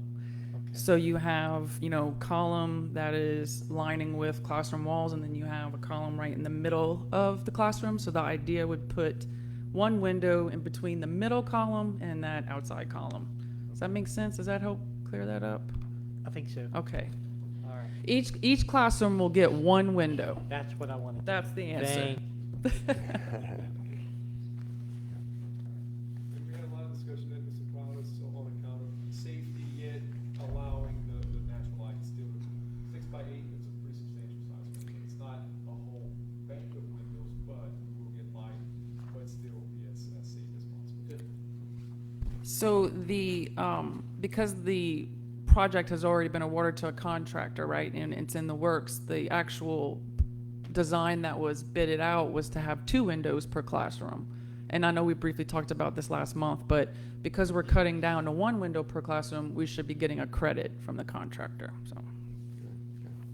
Okay. So you have, column that is lining with classroom walls, and then you have a column right in the middle of the classroom. So the idea would put one window in between the middle column and that outside column. Does that make sense? Does that help clear that up? I think so. Okay. All right. Each classroom will get one window. That's what I wanted. That's the answer. We had a lot of discussion at Mr. Crowder, so on account of safety, yet allowing the natural light still. 6 by 8 is a pretty substantial size window. It's not a whole bank of windows, but we will get light, but still be as safe as possible. So because the project has already been awarded to a contractor, right, and it's in the works, the actual design that was bidded out was to have 2 windows per classroom. And I know we briefly talked about this last month, but because we're cutting down to 1 window per classroom, we should be getting a credit from the contractor. So,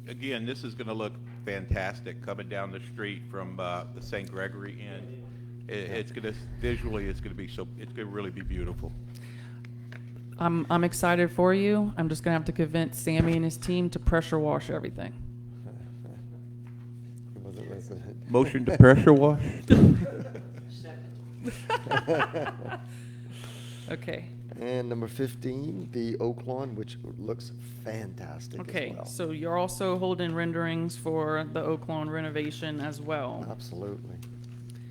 Again, this is going to look fantastic coming down the street from the St. Gregory end. It's going to really be beautiful. I'm excited for you. I'm just gonna have to convince Sammy and his team to pressure wash everything. Motion to pressure wash? Okay. And number 15, the Oak Lawn, which looks fantastic as Okay, well. so you're also holding renderings for the Oak Lawn renovation as well. Absolutely.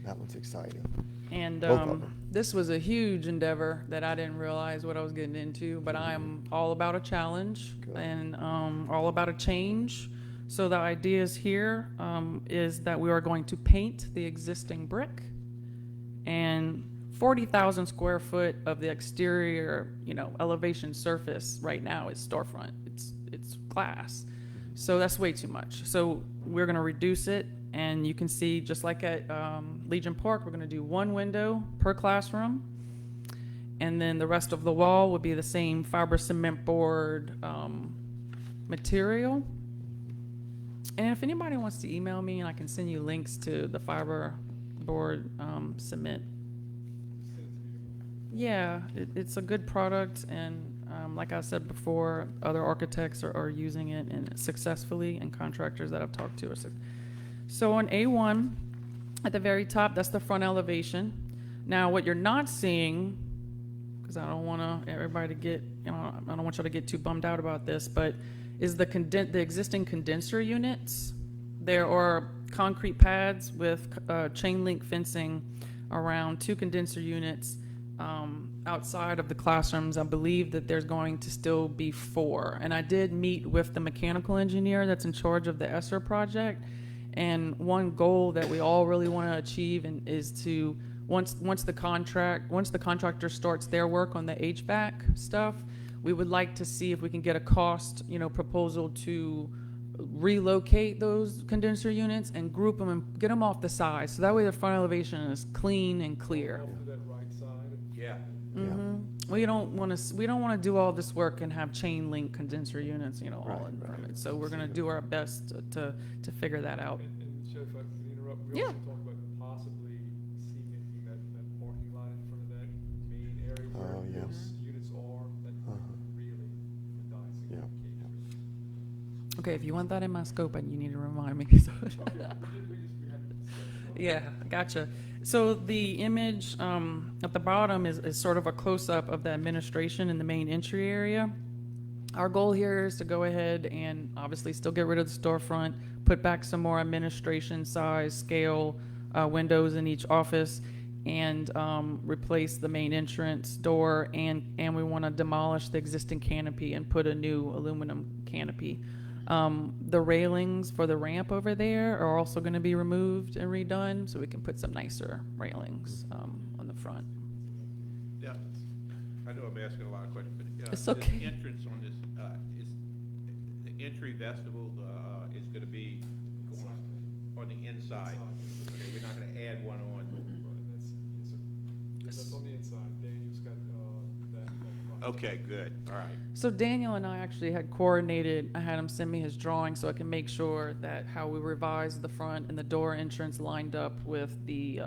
That one's exciting. And Both of them. this was a huge endeavor that I didn't realize what I was getting into, but I am all about a challenge and all about a change. So the ideas here is that we are going to paint the existing brick, and 40,000 square foot of the exterior, elevation surface right now is storefront. It's glass. So that's way too much. So we're going to reduce it, and you can see just like at Legion Park, we're going to do one window per classroom, and then the rest of the wall will be the same fiber cement board material. And if anybody wants to email me, and I can send you links to the fiber board cement. Yeah, it's a good product, and like I said before, other architects are using it and successfully, and contractors that I've talked to are so on A1, at the very top, that's the front elevation. Now, what you're not seeing, because I don't want everybody to get, I don't want y'all to get too bummed out about this, but is the existing condenser units. There are concrete pads with chain link fencing around 2 condenser units. Outside of the classrooms, I believe that there's going to still be 4. And I did meet with the mechanical engineer that's in charge of the ESSER project. And one goal that we all really want to achieve is to, once the contractor starts their work on the HVAC stuff, we would like to see if we can get a cost, proposal to relocate those condenser units and group them and get them off the side. So that way the front elevation is clean and clear. Yeah. We don't want to do all this work and have chain link condenser units, all in from it. So we're going to do our best to figure that out. And Chef, if I can interrupt, we also talked about possibly cementing that parking lot in front of that main area where those units are. That really would die. Okay, if you want that in my scope, you need to remind me. Yeah, gotcha. So the image at the bottom is sort of a close-up of the administration in the main entry area. Our goal here is to go ahead and obviously still get rid of the storefront, put back some more administration size, scale windows in each office, and replace the main entrance door, and we want to demolish the existing canopy and put a new aluminum canopy. The railings for the ramp over there are also going to be removed and redone, so we can put some nicer railings on the front. Yeah, I know I'm asking a lot of questions, but It's okay. the entrance on this, is the entry vestibule is going to be on the inside. Okay, we're not going to add one on. That's on the inside. Daniel's got that. Okay, good. All right. So Daniel and I actually had coordinated. I had him send me his drawing so I can make sure that how we revised the front and the door entrance lined up with the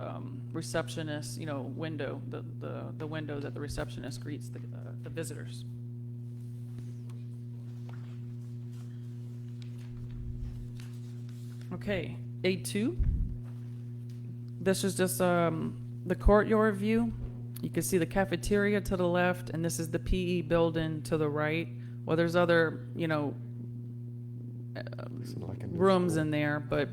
receptionist, window, the window that the receptionist greets the visitors. Okay, A2. This is just the courtyard view. You can see the cafeteria to the left, and this is the PE building to the right. Well, there's other, rooms in there, but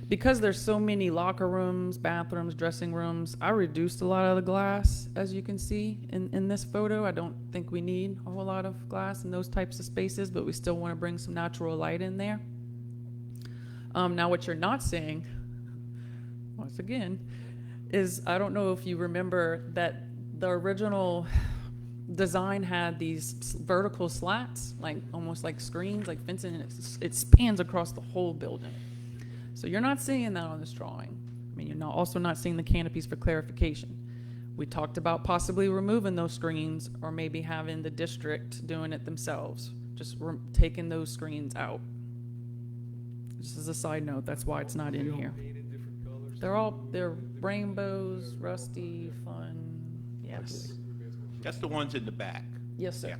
because there's so many locker rooms, bathrooms, dressing rooms, I reduced a lot of the glass, as you can see in this photo. I don't think we need a whole lot of glass in those types of spaces, but we still want to bring some natural light in there. Now, what you're not seeing, once again, is I don't know if you remember that the original design had these vertical slats, like almost like screens, like fencing, and it spans across the whole building. So you're not seeing that on this drawing. I mean, you're also not seeing the canopies for clarification. We talked about possibly removing those screens or maybe having the district doing it themselves, just taking those screens out. Just as a side note, that's why it's not in here. They're rainbows, rusty, fun. Yes. That's the ones in the back. Yes, sir.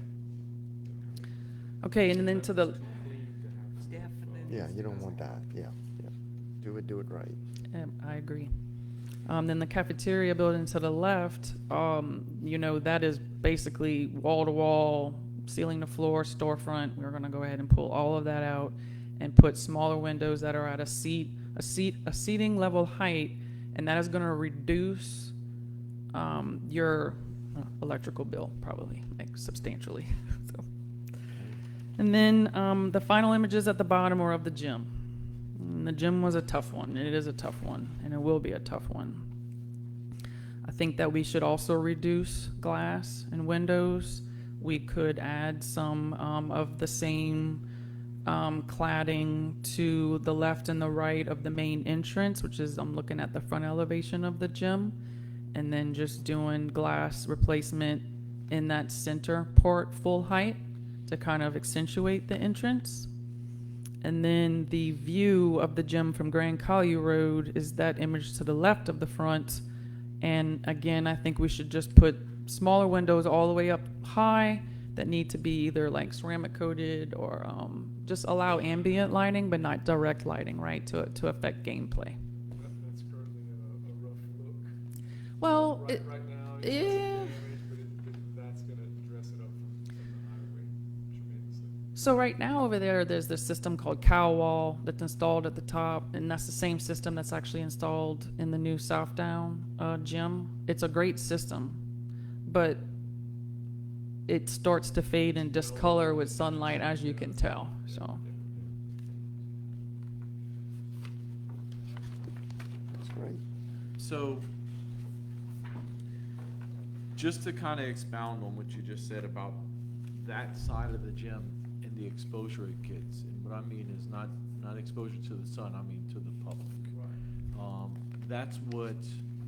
Okay, and then to the, Definitely. Yeah, you don't want that, yeah, yeah. Do it right. I agree. Then the cafeteria building to the left, that is basically wall to wall, ceiling to floor, storefront. We're gonna go ahead and pull all of that out and put smaller windows that are at a seating level height, and that is gonna reduce your electrical bill probably, like substantially. So. And then the final images at the bottom are of the gym. And the gym was a tough one. It is a tough one, and it will be a tough one. I think that we should also reduce glass and windows. We could add some of the same cladding to the left and the right of the main entrance, which is, I'm looking at the front elevation of the gym, and then just doing glass replacement in that center port full height to kind of accentuate the entrance. And then the view of the gym from Grand Collier Road is that image to the left of the front. And again, I think we should just put smaller windows all the way up high that need to be either like ceramic coated or just allow ambient lighting, but not direct lighting, right, to affect gameplay. That's currently a rough look. Well, Right now, yeah. damage, but that's gonna dress it up from the highway tremendously. So right now over there's this system called Cow Wall that's installed at the top, and that's the same system that's actually installed in the new Southdown gym. It's a great system, but it starts to fade and discolor with sunlight, as you can tell. So That's great. So, just to kind of expound on what you just said about that side of the gym and the exposure it gets, and what I mean is not exposure to the sun, I mean to the public.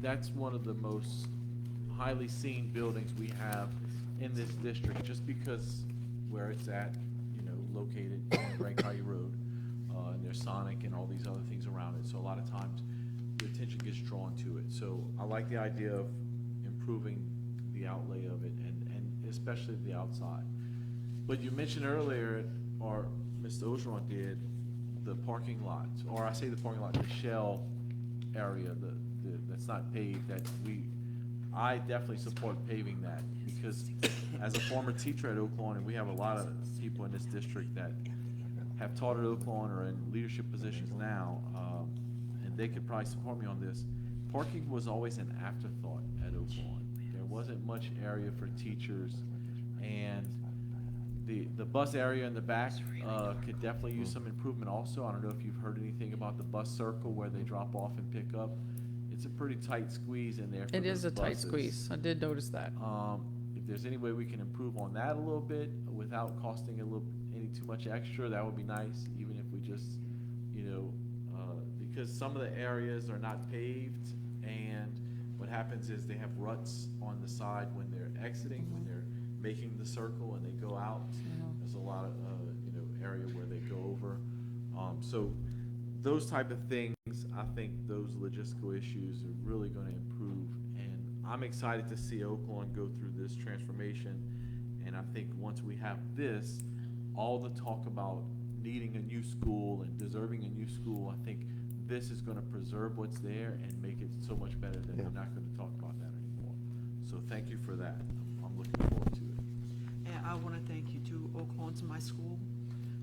That's one of the most highly seen buildings we have in this district, just because where it's at, located on Grand Collier Road, and there's Sonic and all these other things around it. So a lot of times the attention gets drawn to it. So I like the idea of improving the outlay of it, and especially the outside. But you mentioned earlier, or Mr. Ogeron did, the parking lot, or I say the parking lot, the shell area, that's not paved, I definitely support paving that, because as a former teacher at Oak Lawn, and we have a lot of people in this district that have taught at Oak Lawn or in leadership positions now, and they could probably support me on this, parking was always an afterthought at Oak Lawn. There wasn't much area for teachers, and the bus area in the back could definitely use some improvement also. I don't know if you've heard anything about the bus circle where they drop off and pick up. It's a pretty tight squeeze in there for it is those a tight buses. squeeze. I did notice that. If there's any way we can improve on that a little bit without costing any too much extra, that would be nice, even if we just, because some of the areas are not paved, and what happens is they have ruts on the side when they're exiting, when they're making the circle and they go out. There's a lot of, area where they go over. So those type of things, I think those logistical issues are really going to improve, and I'm excited to see Oak Lawn go through this transformation. And I think once we have this, all the talk about needing a new school and deserving a new school, I think this is going to preserve what's there and make it so much better that we're not going to talk about that anymore. So thank you for that. I'm looking forward to it. And I want to thank you too. Oak Lawn's my school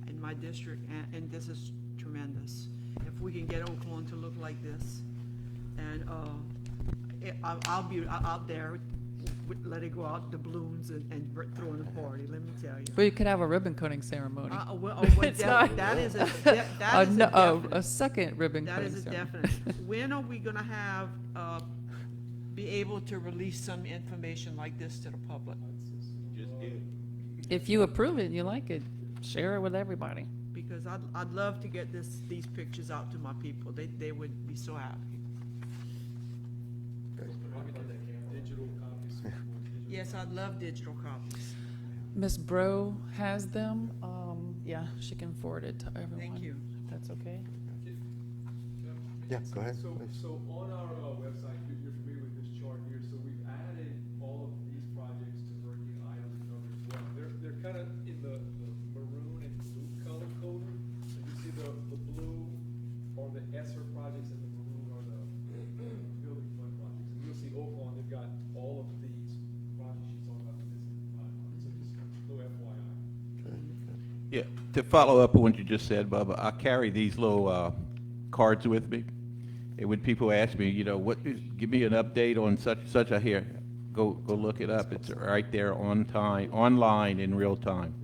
in my district, and this is tremendous. If we can get Oak Lawn to look like this, and I'll be out there letting go out the balloons and throwing a party, let me tell you. Well, you could have a ribbon cutting ceremony. It's not- that is a a second ribbon That cutting is a ceremony. definite. When are we gonna have, be able to release some information like this to the public? Just did. If you approve it and you like it, share it with everybody. Because I'd love to get these pictures out to my people. They would be so happy. Digital copies. Yes, I'd love digital copies. Miss Bro has them. Yeah, she can forward it to everyone. Thank you. If that's okay. Yeah, go ahead. So please. on our website, you're familiar with this chart here, so we've added all of these projects to working items number 12. Yeah, to follow up on what you just said, Bubba, I carry these little cards with me. And when people ask me, you know, give me an update on such I hear, go look it up. It's right there online in real time.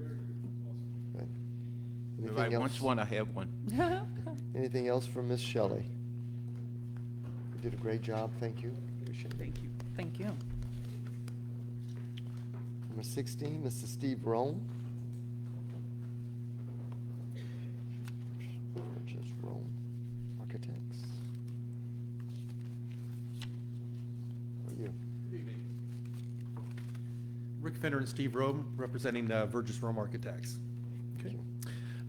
If I Anything want else? one, I have one. Anything else from Ms. Shelley? You did a great job, thank you. Appreciate it. Thank you. Thank you. Number 16, Mr. Steve Rome. Just Rome Architects. How are you? Rick Fender and Steve Rome, representing Burgess Rome Architects. Okay.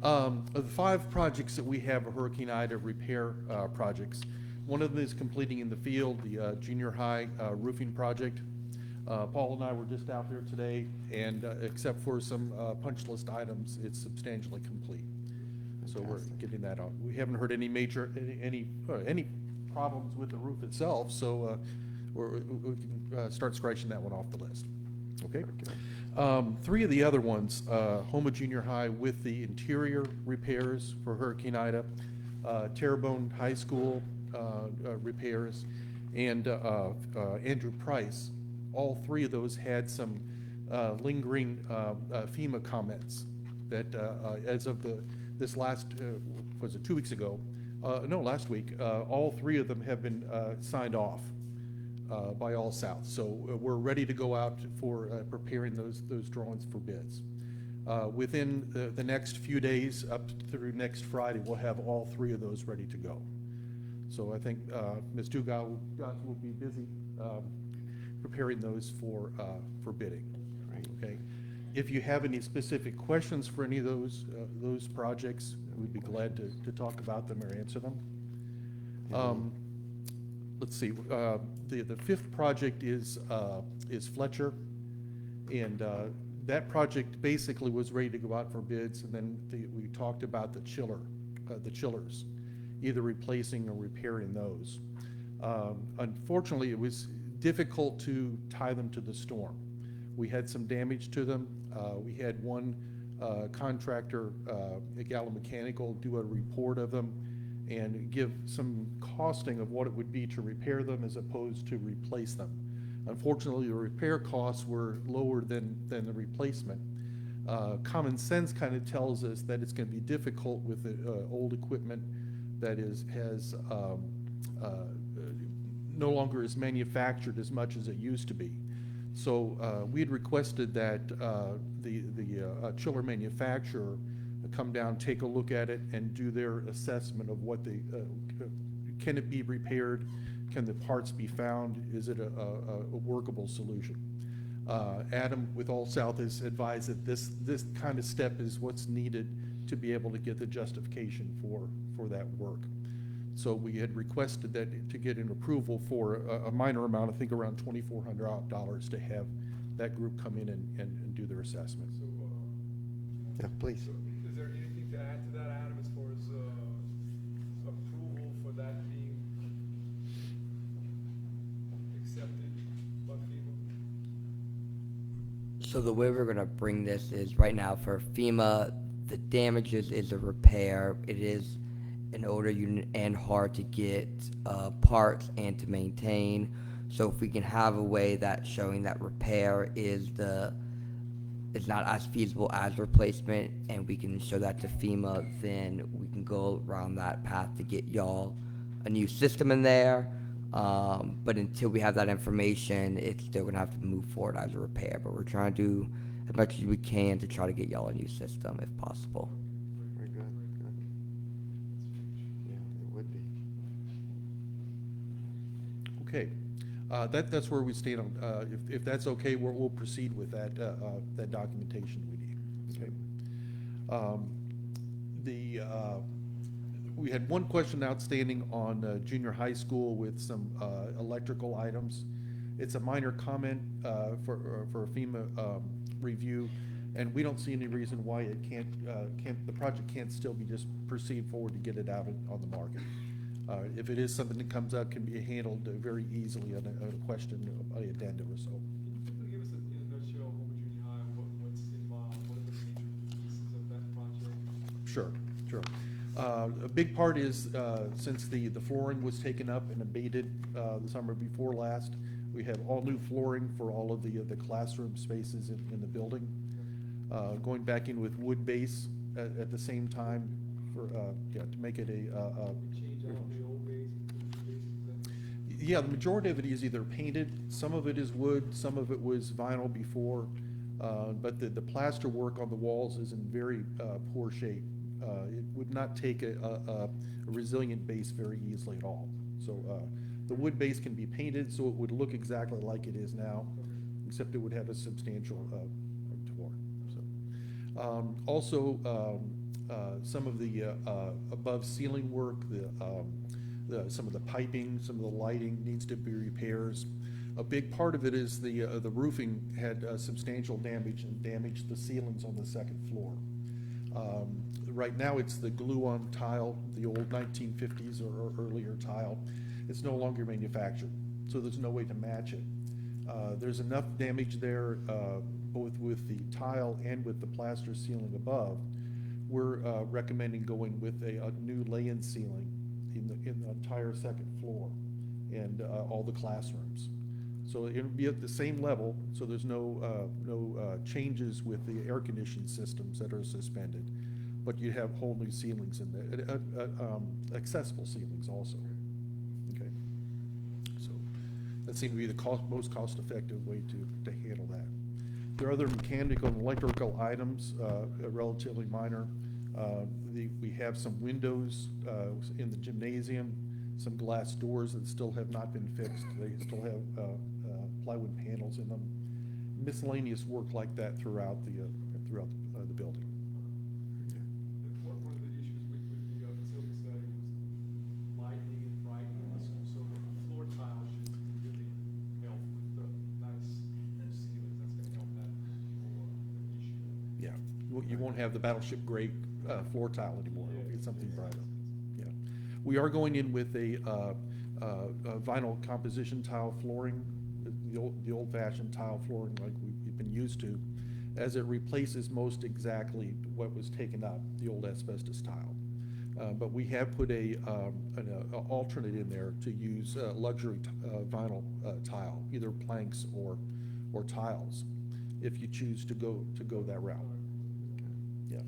Of the 5 projects that we have are Hurricane Ida repair projects. One of them is completing in the field, the junior high roofing project. Paul and I were just out there today, and except for some punch list items, it's substantially complete. So we're getting that on. We haven't heard any major, any problems with the roof itself, so we can start scratching that one off the list. Okay? 3 of the other ones, Homa Junior High with the interior repairs for Hurricane Ida, Terrebonne High School repairs, and Andrew Price. All 3 of those had some lingering FEMA comments that as of this last, was it 2 weeks ago? No, last week. All 3 of them have been signed off by All South. So we're ready to go out for preparing those drawings for bids. Within the next few days, up through next Friday, we'll have all 3 of those ready to go. So I think Ms. Dugas will be busy preparing those for bidding. Okay. If you have any specific questions for any of those projects, we'd be glad to talk about them or answer them. Let's see. The 5th project is Fletcher, and that project basically was ready to go out for bids, and then we talked about the chillers, either replacing or repairing those. Unfortunately, it was difficult to tie them to the storm. We had some damage to them. We had one contractor, Gallo Mechanical, do a report of them and give some costing of what it would be to repair them as opposed to replace them. Unfortunately, the repair costs were lower than the replacement. Common sense kind of tells us that it's going to be difficult with the old equipment that has no longer is manufactured as much as it used to be. So we had requested that the chiller manufacturer come down, take a look at it, and do their assessment of what can it be repaired? Can the parts be found? Is it a workable solution? Adam with All South has advised that this kind of step is what's needed to be able to get the justification for that work. So we had requested that to get an approval for a minor amount, I think around $2,400, to have that group come in and do their assessment. So, Yeah, please. is there anything to add to that, Adam, as far as approval for that being accepted by FEMA? So the way we're gonna bring this is right now for FEMA, the damages is a repair. It is an older unit and hard to get parts and to maintain. So if we can have a way that showing that repair is not as feasible as replacement, and we can show that to FEMA, then we can go around that path to get y'all a new system in there. But until we have that information, it's still gonna have to move forward as a repair. But we're trying to do as much as we can to try to get y'all a new system if possible. Very good. Yeah, it would be. Okay. That's where we stand on, if that's okay, we'll proceed with that documentation we need. Okay. We had one question outstanding on junior high school with some electrical items. It's a minor comment for a FEMA review, and we don't see any reason why it the project can't still be just proceed forward to get it out on the market. If it is something that comes up, can be handled very easily on a question, an addendum or so. Can you give us in a nutshell, Homa Junior High, what's involved, what are the major pieces of that project? Sure, sure. A big part is, since the flooring was taken up and abated the summer before last, we have all new flooring for all of the classroom spaces in the building. Going back in with wood base at the same time for, yeah, to make it yeah, the majority of it is either painted, some of it is wood, some of it was vinyl before, but the plaster work on the walls is in very poor shape. It would not take a resilient base very easily at all. So the wood base can be painted so it would look exactly like it is now, except it would have a substantial torn. So, also, some of the above ceiling work, some of the piping, some of the lighting needs to be repairs. A big part of it is the roofing had substantial damage and damaged the ceilings on the second floor. Right now it's the glue-on tile, the old 1950s or earlier tile. It's no longer manufactured, so there's no way to match it. There's enough damage there, both with the tile and with the plaster ceiling above. We're recommending going with a new lay-in ceiling in the entire second floor and all the classrooms. So it'll be at the same level, so there's no changes with the air conditioning systems that are suspended, but you have whole new ceilings in there, accessible ceilings also. Okay, so that seemed to be the most cost-effective way to handle that. There are other mechanical and electrical items, relatively minor. We have some windows in the gymnasium, some glass doors that still have not been fixed. They still have plywood panels in them. Miscellaneous work like that throughout the building. One of the issues with the facility study was lighting and brightness, so the floor tile should really help with the nice ceilings. That's going to help that more issue. Yeah, you won't have the battleship gray floor tile anymore. It'll be something brighter. Yeah, we are going in with a vinyl composition tile flooring, the old-fashioned tile flooring like we've been used to, as it replaces most exactly what was taken up, the old asbestos tile. But we have put an alternate in there to use luxury vinyl tile, either planks or tiles, if you choose to go that route. Yeah.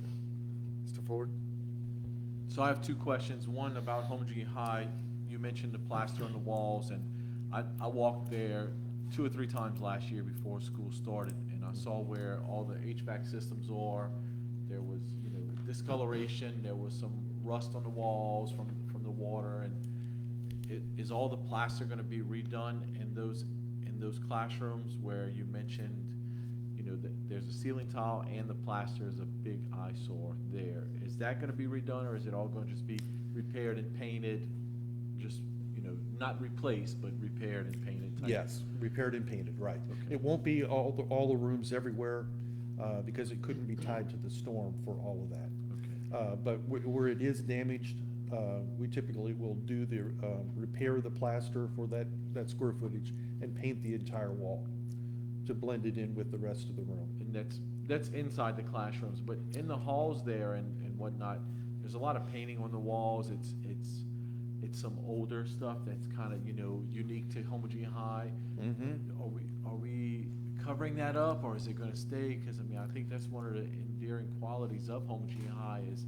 Mr. Ford? So I have two questions. One about Home Junior High. You mentioned the plaster on the walls, and I walked there 2 or 3 times last year before school started, and I saw where all the HVAC systems are. There was, discoloration. There was some rust on the walls from the water. And is all the plaster going to be redone in those classrooms where you mentioned, that there's a ceiling tile and the plaster is a big eyesore there? Is that going to be redone, or is it all going to just be repaired and painted? Just not replaced, but repaired and painted type? Yes, repaired and painted, right. Okay. It won't be all the rooms everywhere because it couldn't be tied to the storm for all of that. Okay. But where it is damaged, we typically will do the repair the plaster for that square footage and paint the entire wall to blend it in with the rest of the room. And that's inside the classrooms, but in the halls there and whatnot, there's a lot of painting on the walls. It's some older stuff that's kind of unique to Home Junior High. Mm-hmm. Are we covering that up, or is it going to stay? Because I think that's one of the endearing qualities of Home Junior High is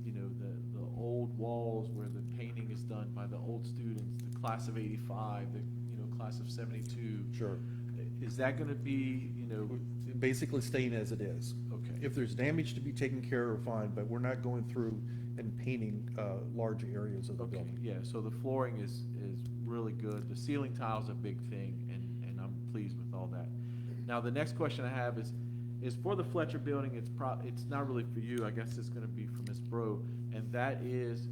the old walls where the painting is done by the old students, the class of '85, the class of '72. Sure. Is that going to be basically staying as it is? Okay. If there's damage to be taken care of, fine, but we're not going through and painting large areas of the building. Yeah, so the flooring is really good. The ceiling tile's a big thing, and I'm pleased with all that. Now, the next question I have is for the Fletcher building. It's not really for you. I guess it's going to be for Ms. Bro, and that is,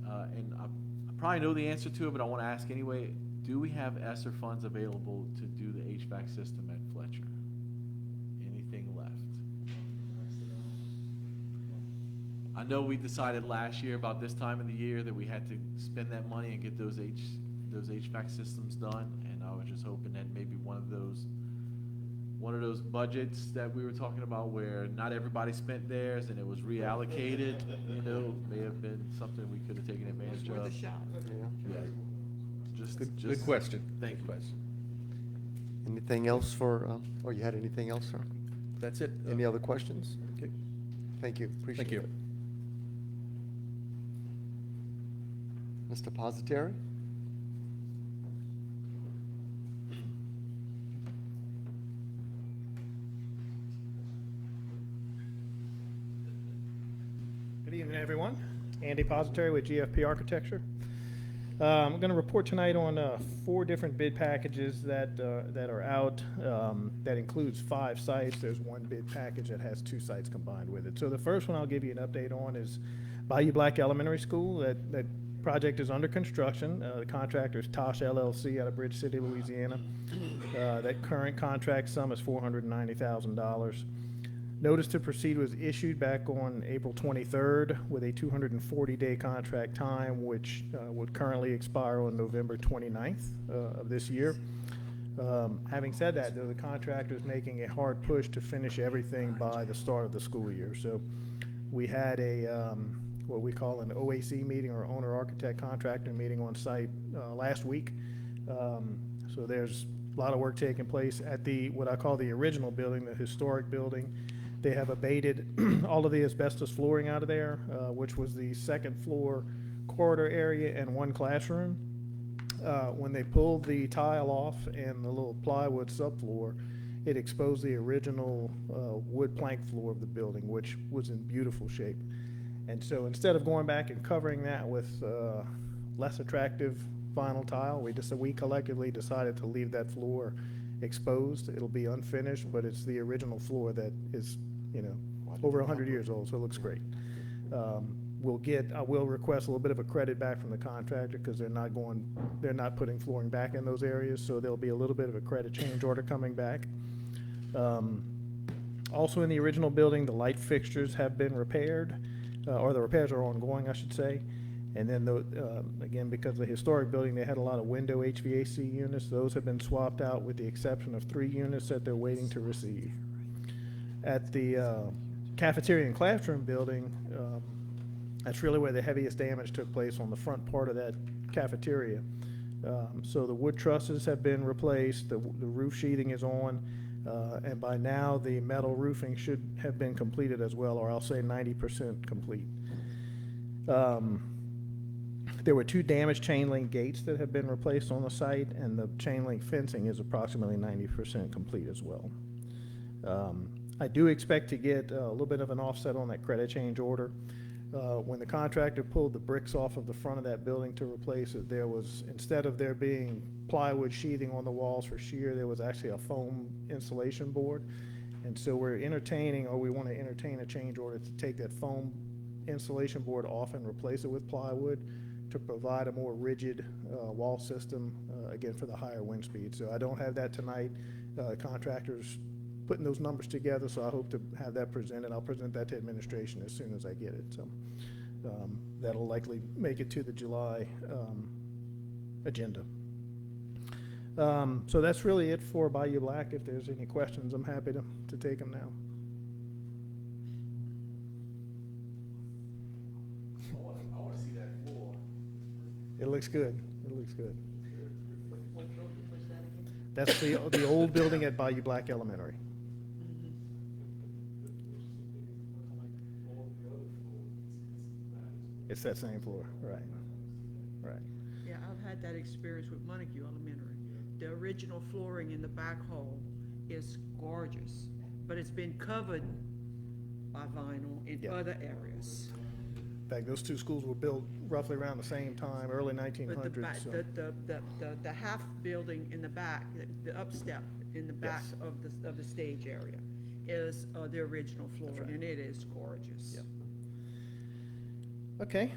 and I probably know the answer to it, but I want to ask anyway. Do we have ESSER funds available to do the HVAC system at Fletcher? Anything left? I know we decided last year about this time of the year that we had to spend that money and get those HVAC systems done, and I was just hoping that maybe one of those one of those budgets that we were talking about where not everybody spent theirs and it was reallocated, you know, may have been something we could have taken advantage Worth a of. shot. Yeah. Just, Good question. Thank you. Anything else for, or you had anything else, sir? That's it. Any other questions? Okay. Thank you, appreciate Thank you. it. Mr. Positeri? Good evening, everyone. Andy Positeri with GFP Architecture. I'm going to report tonight on 4 different bid packages that are out. That includes 5 sites. There's one bid package that has 2 sites combined with it. So the first one I'll give you an update on is Bayou Black Elementary School. That project is under construction. The contractor is Tosh LLC out of Bridge City, Louisiana. That current contract sum is $490,000. Notice to proceed was issued back on April 23rd with a 240-day contract time, which would currently expire on November 29th of this year. Having said that, though, the contractor is making a hard push to finish everything by the start of the school year. So we had a what we call an OAC meeting, or owner architect contractor meeting, on site last week. So there's a lot of work taking place at what I call the original building, the historic building. They have abated all of the asbestos flooring out of there, which was the second floor corridor area and 1 classroom. When they pulled the tile off and the little plywood subfloor, it exposed the original wood plank floor of the building, which was in beautiful shape. And so instead of going back and covering that with less attractive vinyl tile, we collectively decided to leave that floor exposed. It'll be unfinished, but it's the original floor that is, over 100 years old, so it looks great. I will request a little bit of a credit back from the contractor because they're not putting flooring back in those areas, so there'll be a little bit of a credit change order coming back. Also in the original building, the light fixtures have been repaired, or the repairs are ongoing, I should say. And then, again, because the historic building, they had a lot of window HVAC units. Those have been swapped out with the exception of 3 units that they're waiting to receive. At the cafeteria and classroom building, that's really where the heaviest damage took place, on the front part of that cafeteria. So the wood trusses have been replaced, the roof sheathing is on, and by now the metal roofing should have been completed as well, or I'll say 90% complete. There were 2 damaged chain link gates that have been replaced on the site, and the chain link fencing is approximately 90% complete as well. I do expect to get a little bit of an offset on that credit change order. When the contractor pulled the bricks off of the front of that building to replace it, instead of there being plywood sheathing on the walls for shear, there was actually a foam insulation board. And so we want to entertain a change order to take that foam insulation board off and replace it with plywood to provide a more rigid wall system, again, for the higher wind speed. So I don't have that tonight. Contractors putting those numbers together, so I hope to have that presented. I'll present that to administration as soon as I get it. So that'll likely make it to the July agenda. So that's really it for Bayou Black. If there's any questions, I'm happy to take them now. I want to see that floor. It looks good. It looks good. That's the old building at Bayou Black Elementary. It's that same floor, right. Yeah, I've had that experience with Montague Elementary. The original flooring in the back hall is gorgeous, but it's been covered by vinyl in other areas. In fact, those 2 schools were built roughly around the same time, early 1900s. But the half building in the back, the upstep in the back of the stage area is the original flooring, and it is gorgeous. Yep. Okay,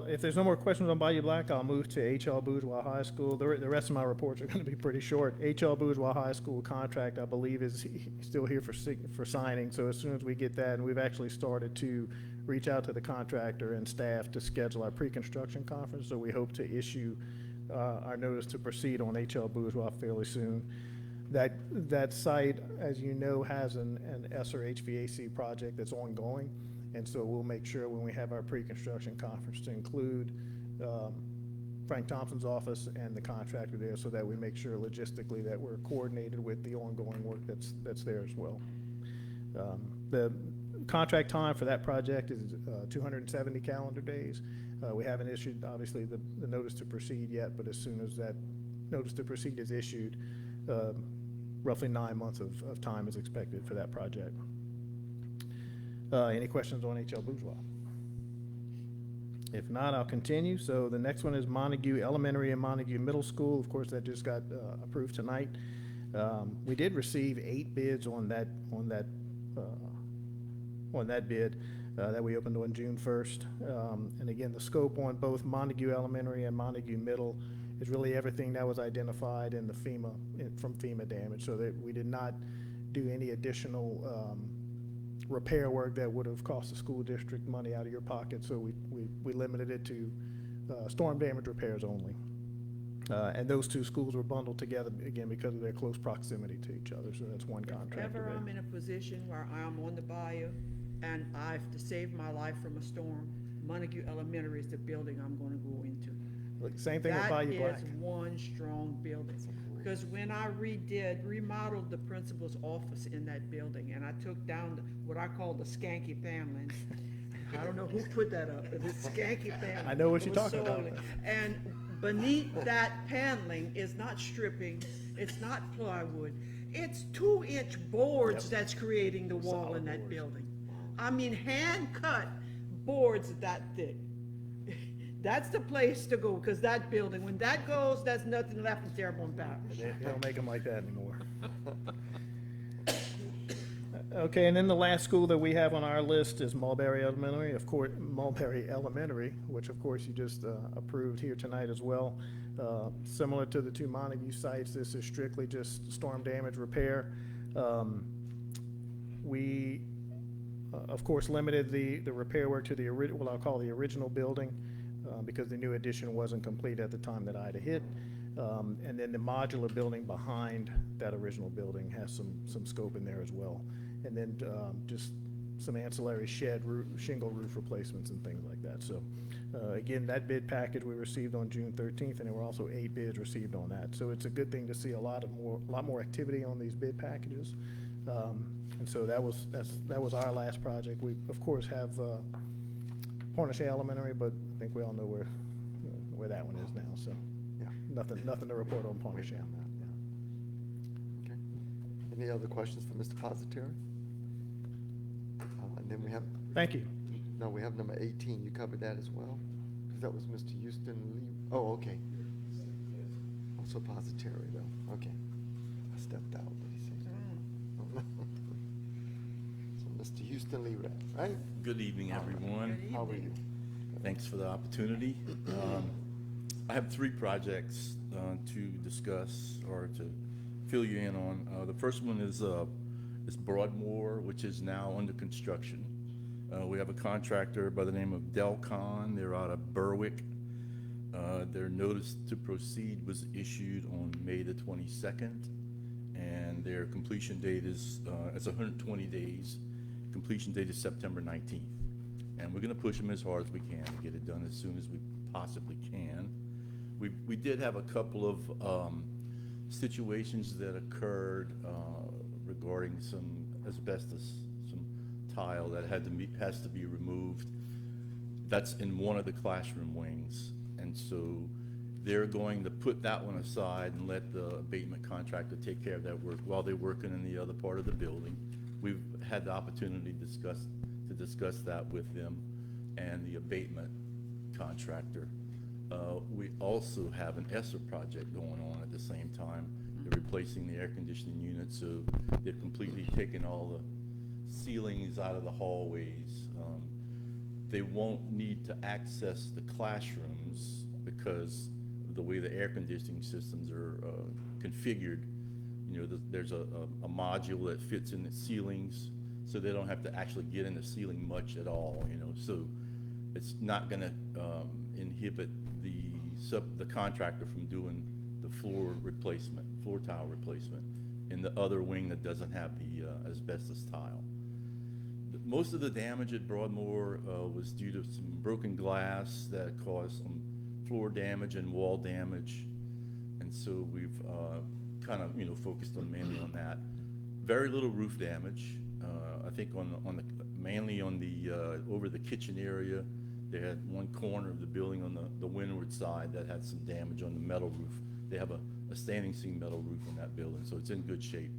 if there's no more questions on Bayou Black, I'll move to H.L. Bourgeois High School. The rest of my reports are going to be pretty short. H.L. Bourgeois High School contract, I believe, is still here for signing. So as soon as we get that, and we've actually started to reach out to the contractor and staff to schedule our pre-construction conference. So we hope to issue our notice to proceed on H.L. Bourgeois fairly soon. That site, as you know, has an ESSER HVAC project that's ongoing. And so we'll make sure when we have our pre-construction conference to include Frank Thompson's office and the contractor there, so that we make sure logistically that we're coordinated with the ongoing work that's there as well. The contract time for that project is 270 calendar days. We haven't issued, obviously, the notice to proceed yet, but as soon as that notice to proceed is issued, roughly 9 months of time is expected for that project. Any questions on HL Bourgeois? If not, I'll continue. So the next one is Montague Elementary and Montague Middle School. Of course, that just got approved tonight. We did receive 8 bids on that bid that we opened on June 1st. And again, the scope on both Montague Elementary and Montague Middle is really everything that was identified in the from FEMA damage, so that we did not do any additional repair work that would have cost the school district money out of your pocket. So we limited it to storm damage repairs only. And those 2 schools were bundled together, again, because of their close proximity to each other, so that's one contract. If ever I'm in a position where I'm on the bayou and I have to save my life from a storm, Montague Elementary is the building I'm gonna go into. Look, same thing with Bayou Black. That is one strong building. Because when I remodeled the principal's office in that building, and I took down what I call the skanky paneling. I don't know who put that up, but it's skanky paneling. I know what you're It was talking so about. ugly. And beneath that paneling is not stripping, it's not plywood, it's 2-inch boards that's creating the wall in that building. I mean, hand-cut boards that thick. That's the place to go, because that building, when that goes, there's nothing left in Terrebonne Parish. They don't make them like that anymore. Okay, and then the last school that we have on our list is Mulberry Elementary, of course, Mulberry Elementary, which of course you just approved here tonight as well. Similar to the 2 Montague sites, this is strictly just storm damage repair. We, of course, limited the repair work to what I'll call the original building, because the new addition wasn't complete at the time that Ida hit. And then the modular building behind that original building has some scope in there as well. And then just some ancillary shingle roof replacements and things like that. So again, that bid package we received on June 13th, and there were also 8 bids received on that. So it's a good thing to see a lot more activity on these bid packages. And so that was our last project. We of course have Pornichet Elementary, but I think we all know where that one is now. So Yeah. nothing to report on Pornichet. Okay. Any other questions for Mr. Positeri? And then we have. Thank you. No, we have number 18. You covered that as well? Because that was Mr. Houston Lee. Oh, okay. Also Positeri, though. Okay. I stepped out. What did he say? So Mr. Houston Lee, right? Good evening, everyone. How are you? Thanks for the opportunity. I have 3 projects to discuss or to fill you in on. The first one is Broadmoor, which is now under construction. We have a contractor by the name of Delcon. They're out of Berwick. Their notice to proceed was issued on May the 22nd, and their completion date is it's 120 days. Completion date is September 19th. And we're going to push them as hard as we can to get it done as soon as we possibly can. We did have a couple of situations that occurred regarding some asbestos, some tile that has to be removed. That's in one of the classroom wings, and so they're going to put that one aside and let the abatement contractor take care of that work while they're working in the other part of the building. We've had the opportunity to discuss that with them and the abatement contractor. We also have an ESSER project going on at the same time. They're replacing the air conditioning unit, so they've completely taken all the ceilings out of the hallways. They won't need to access the classrooms because of the way the air conditioning systems are configured. You know, there's a module that fits in the ceilings, so they don't have to actually get in the ceiling much at all, you know. So it's not going to inhibit the contractor from doing the floor tile replacement. in the other wing that doesn't have the asbestos tile. Most of the damage at Broadmoor was due to some broken glass that caused some floor damage and wall damage, and so we've kind of focused on mainly on that. Very little roof damage. I think mainly on the over the kitchen area. They had one corner of the building on the windward side that had some damage on the metal roof. They have a standing seam metal roof on that building, so it's in good shape.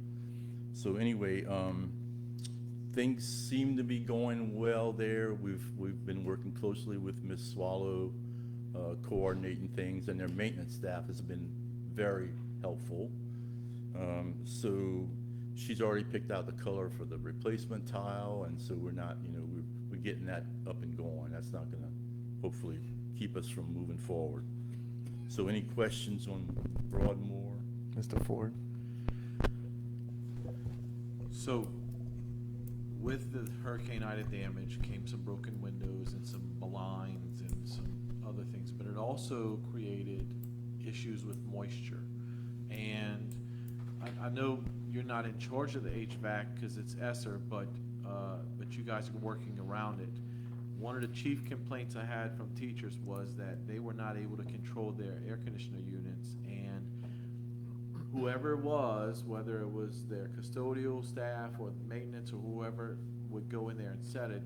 So anyway, things seem to be going well there. We've been working closely with Ms. Swallow, coordinating things, and their maintenance staff has been very helpful. So she's already picked out the color for the replacement tile, and so we're not, we're getting that up and going. That's not going to hopefully keep us from moving forward. So any questions on Broadmoor? Mr. Ford? So, with the Hurricane Ida damage came some broken windows and some blinds and some other things, but it also created issues with moisture. And I know you're not in charge of the HVAC because it's ESSER, but you guys are working around it. One of the chief complaints I had from teachers was that they were not able to control their air conditioner units, and whoever it was, whether it was their custodial staff or maintenance or whoever would go in there and set it,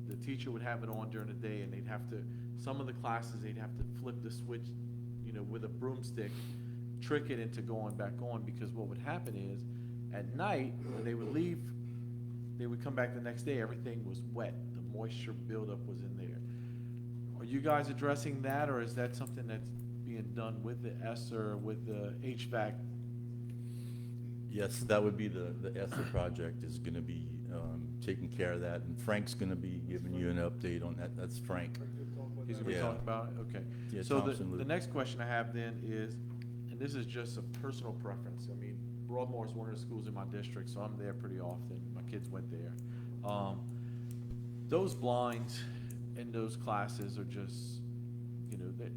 the teacher would have it on during the day, and they'd have to, some of the classes, they'd have to flip the switch, with a broomstick, trick it into going back on, because what would happen is, at night, when they would leave, they would come back the next day, everything was wet. The moisture buildup was in there. Are you guys addressing that, or is that something that's being done with the ESSER, with the HVAC? Yes, that would be the ESSER project is going to be taking care of that, and Frank's going to be giving you an update on that. That's Frank. He's going to be talking about it? Okay. Yeah, So Thompson the next question I have then is, and this is just a personal preference. I mean, Broadmoor is one of the schools in my district, so I'm there pretty often. My kids went there. Those blinds in those classes are just,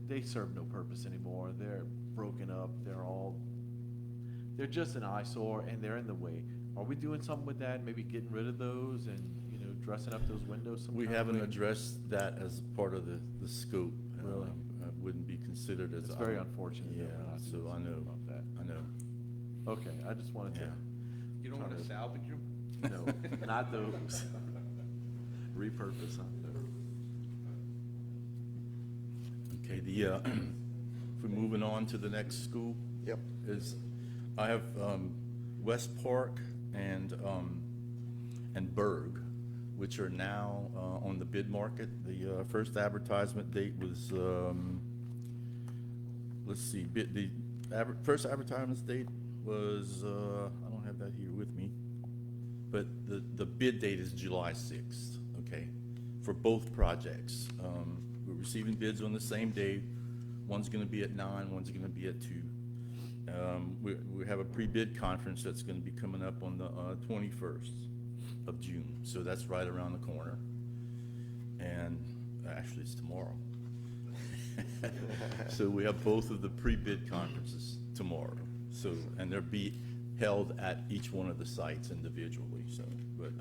they serve no purpose anymore. They're broken up. They're just an eyesore, and they're in the way. Are we doing something with that? Maybe getting rid of those and, dressing up those windows some We kind of haven't way? addressed that as part of the scope. Really? Wouldn't be considered as. It's very unfortunate. Yeah, that we're not so doing I something know, about that. I know. Okay, I just wanted to. Yeah. You don't want to salvage them? No, not those. Repurpose, Okay, if we're moving on to the next school. Yep. I have West Park and Berg, which are now on the bid market. The first advertisement date was, let's see, first advertisement date was, I don't have that here with me, but the bid date is July 6th, okay, for both projects. We're receiving bids on the same day. One's going to be at 9, one's going to be at 2. We have a pre-bid conference that's going to be coming up on the 21st of June, so that's right around the corner. And actually, it's tomorrow. So we have both of the pre-bid conferences tomorrow. So, and they'll be held at each one of the sites individually. So, but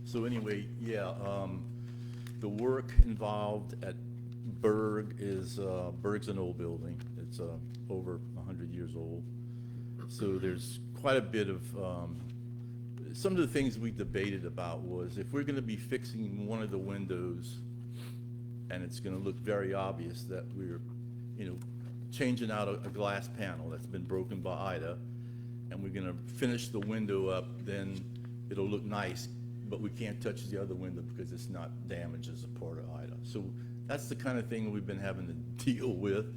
so anyway, yeah, the work involved at Berg is Berg's an old building. It's over 100 years old. So there's quite a bit of some of the things we debated about was if we're going to be fixing one of the windows, and it's going to look very obvious that we're, changing out a glass panel that's been broken by Ida, and we're going to finish the window up, then it'll look nice, but we can't touch the other window because it's not damaged as a part of Ida. So that's the kind of thing we've been having to deal with.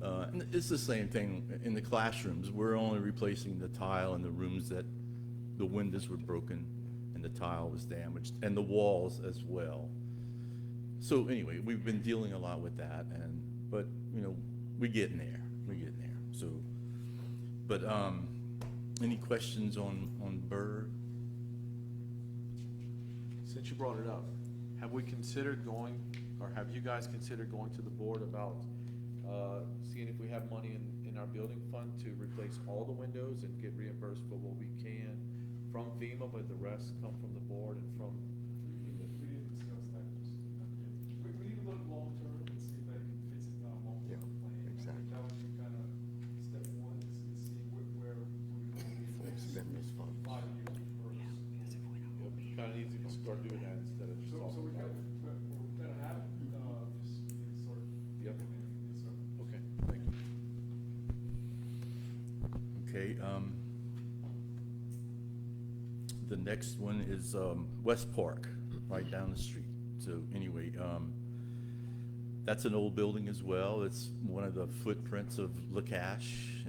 And it's the same thing in the classrooms. We're only replacing the tile in the rooms that the windows were broken and the tile was damaged, and the walls as well. So anyway, we've been dealing a lot with that, but we're getting there. So, but any questions on Berg? Since you brought it up, have we considered have you guys considered going to the board about seeing if we have money in in our building fund to replace all the windows and get reimbursed for what we can from FEMA, but the rest come from the board and from. We didn't discuss that. We need to look long-term and see if that fits in our long-term plan. exactly. That would be kind of step one, is see where we're going to be. Before we spend those funds. 5 years first. Kind of easy to start doing that instead of just So talking we about got, it. we're gonna have, just sort of. Yep. Yes, sir. Okay, thank you. Okay, the next one is, West Park, right down the street. So anyway, that's an old building as well. It's one of the footprints of Lacache.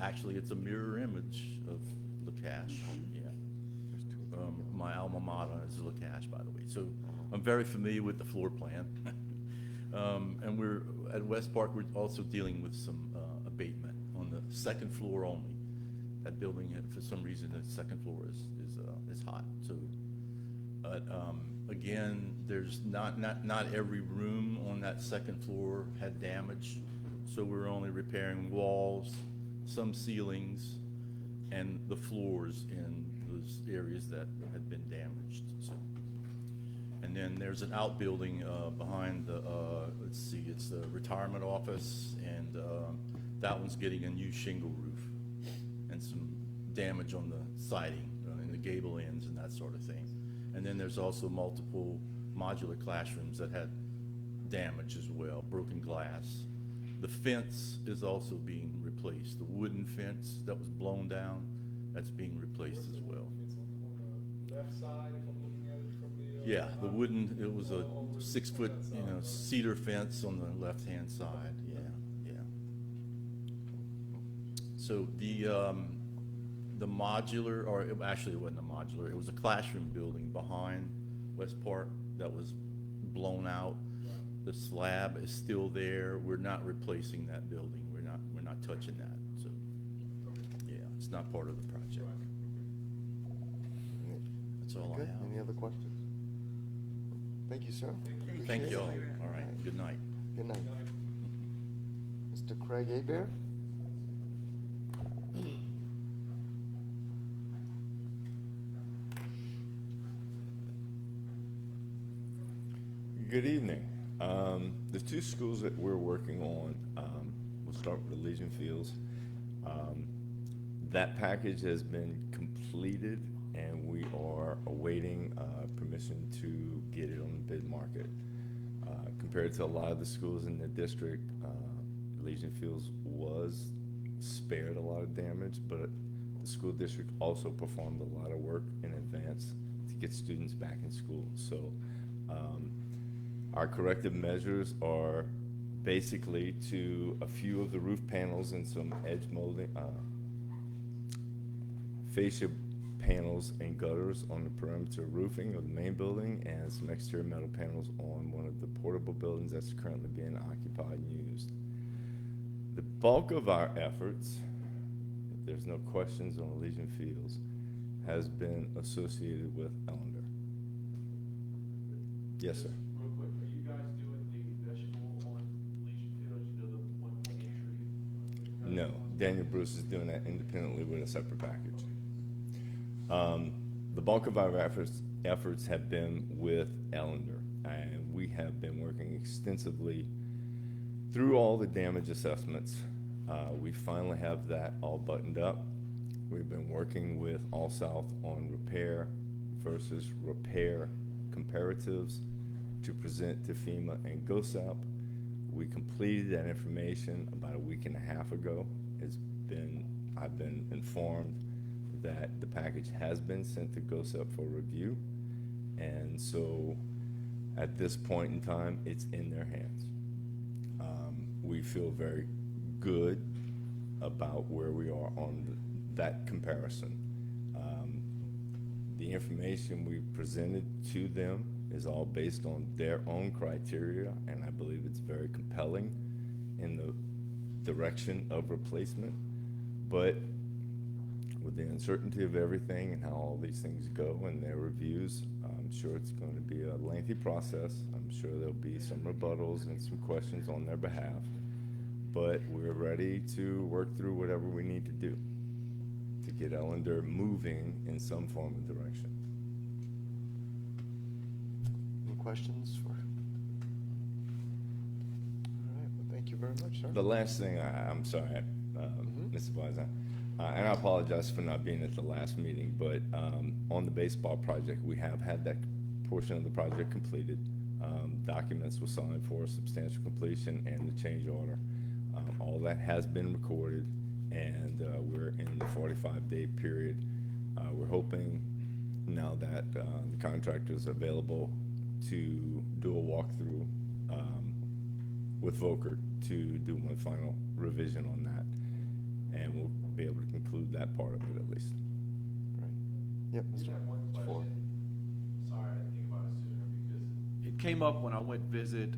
Actually, it's a mirror image of Lacache, yeah. My alma mater is Lacache, by the way. So I'm very familiar with the floor plan. And we're, at West Park, we're also dealing with some abatement on the second floor only. That building, for some reason, the second floor is hot. So, but again, there's not every room on that second floor had damage. So we're only repairing walls, some ceilings, and the floors in those areas that had been damaged. So, and then there's an outbuilding behind the, let's see, it's the retirement office, and that one's getting a new shingle roof and some damage on the siding and the gable ends and that sort of thing. And then there's also multiple modular classrooms that had damage as well, broken glass. The fence is also being replaced. The wooden fence that was blown down, that's being replaced as well. On the left side, if I'm looking at it from the. Yeah, the wooden, it was a 6-foot, cedar fence on the left-hand side, yeah, yeah. So the modular, or actually it wasn't a modular, it was a classroom building behind West Park that was blown out. The slab is still there. We're not replacing that building. We're not touching that, so, yeah, it's not part of the project. That's all I Good. have. Any other questions? Thank you, sir. Thank you all. Appreciate it. All right, good night. Good night. Mr. Craig Abear? Good evening. The two schools that we're working on, we'll start with the Legion Fields. That package has been completed, and we are awaiting permission to get it on the bid market. Compared to a lot of the schools in the district, Legion Fields was spared a lot of damage, but the school district also performed a lot of work in advance to get students back in school. So our corrective measures are basically to a few of the roof panels and some edge molding, fascia panels and gutters on the perimeter roofing of the main building, and some exterior metal panels on one of the portable buildings that's currently being occupied and used. The bulk of our efforts, if there's no questions on Legion Fields, has been associated with Ellender. Yes, sir. Real quick, are you guys doing the vegetable on Legion Fields, you know, the one entry? No, Daniel Bruce is doing that independently with a separate package. The bulk of our efforts have been with Ellender, and we have been working extensively through all the damage assessments. We finally have that all buttoned up. We've been working with All South on repair versus repair comparatives to present to FEMA and GOSAP. We completed that information about a week and a half ago. I've been informed that the package has been sent to GOSAP for review, and so at this point in time, it's in their hands. We feel very good about where we are on that comparison. The information we presented to them is all based on their own criteria, and I believe it's very compelling in the direction of replacement. But with the uncertainty of everything and how all these things go and their reviews, I'm sure it's going to be a lengthy process. I'm sure there'll be some rebuttals and some questions on their behalf. but we're ready to work through whatever we need to do to get Ellender moving in some form of direction. Any questions for? All right, well, thank you very much, sir. The last thing, I'm sorry, Mr. Blaza, and I apologize for not being at the last meeting, but on the baseball project, we have had that portion of the project completed. Documents were signed for substantial completion and the change order. All that has been recorded, and we're in the 45-day period. We're hoping now that the contractor's available to do a walkthrough with Volker to do one final revision on that, and we'll be able to conclude that part of it at least. Yep, Mr. Ford. Sorry, I didn't think about it sooner because it came up when I went visit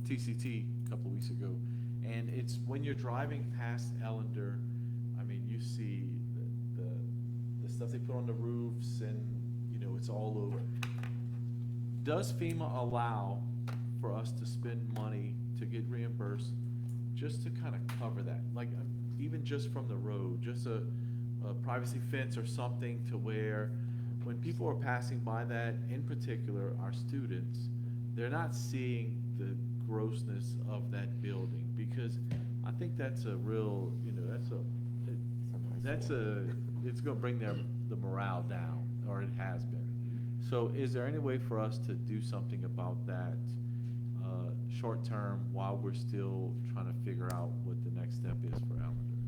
TCT a couple of weeks ago, and it's when you're driving past Ellender, I mean, you see the stuff they put on the roofs, and you know it's all over. Does FEMA allow for us to spend money to get reimbursed just to kind of cover that, like even just from the road, just a privacy fence or something to where when people are passing by that, in particular our students, they're not seeing the grossness of that building, because I think that's a real, you know, it's going to bring the morale down, or it has been. So is there any way for us to do something about that short term while we're still trying to figure out what the next step is for Ellender?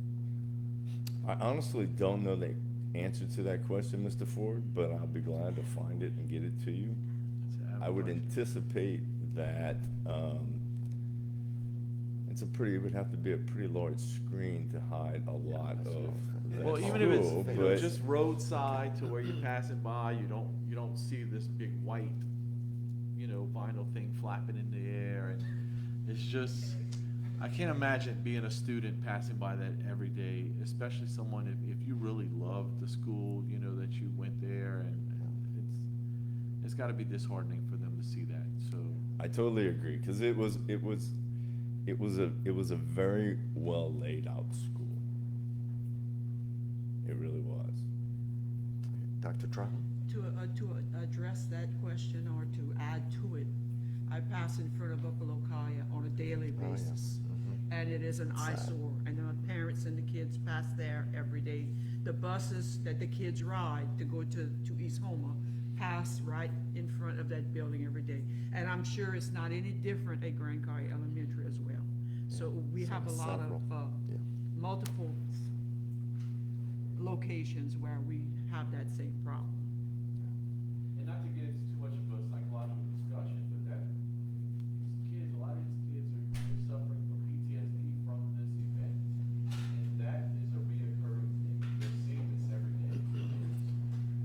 I honestly don't know the answer to that question, Mr. Ford, but I'll be glad to find it and get it to you. I would anticipate that it would have to be a pretty large screen to hide a lot of that. Well, even if it's school, you know, but- just roadside to where you're passing by, you don't see this big white, you know, vinyl thing flapping in the air, and it's just, I can't imagine being a student passing by that every day, especially someone if you really love the school, you know, that you went there, and it's got to be disheartening for them to see that. So I totally agree, because it was a very well laid out school. It really was. Dr. Trump? To address that question or to add to it, I pass in front of Okalokaya on a daily Oh, yes. basis. And it is an Sad. eyesore, and the parents and the kids pass there every day. The buses that the kids ride to go to East Houma pass right in front of that building every day. And I'm sure it's not any different at Grand Caille Elementary as well. So we have a lot of multiple locations where we have that same problem. And not to get into too much of a psychological discussion, but that kids, a lot of these kids are suffering from PTSD from this event, and that is a reoccurring thing. They're seeing this every day.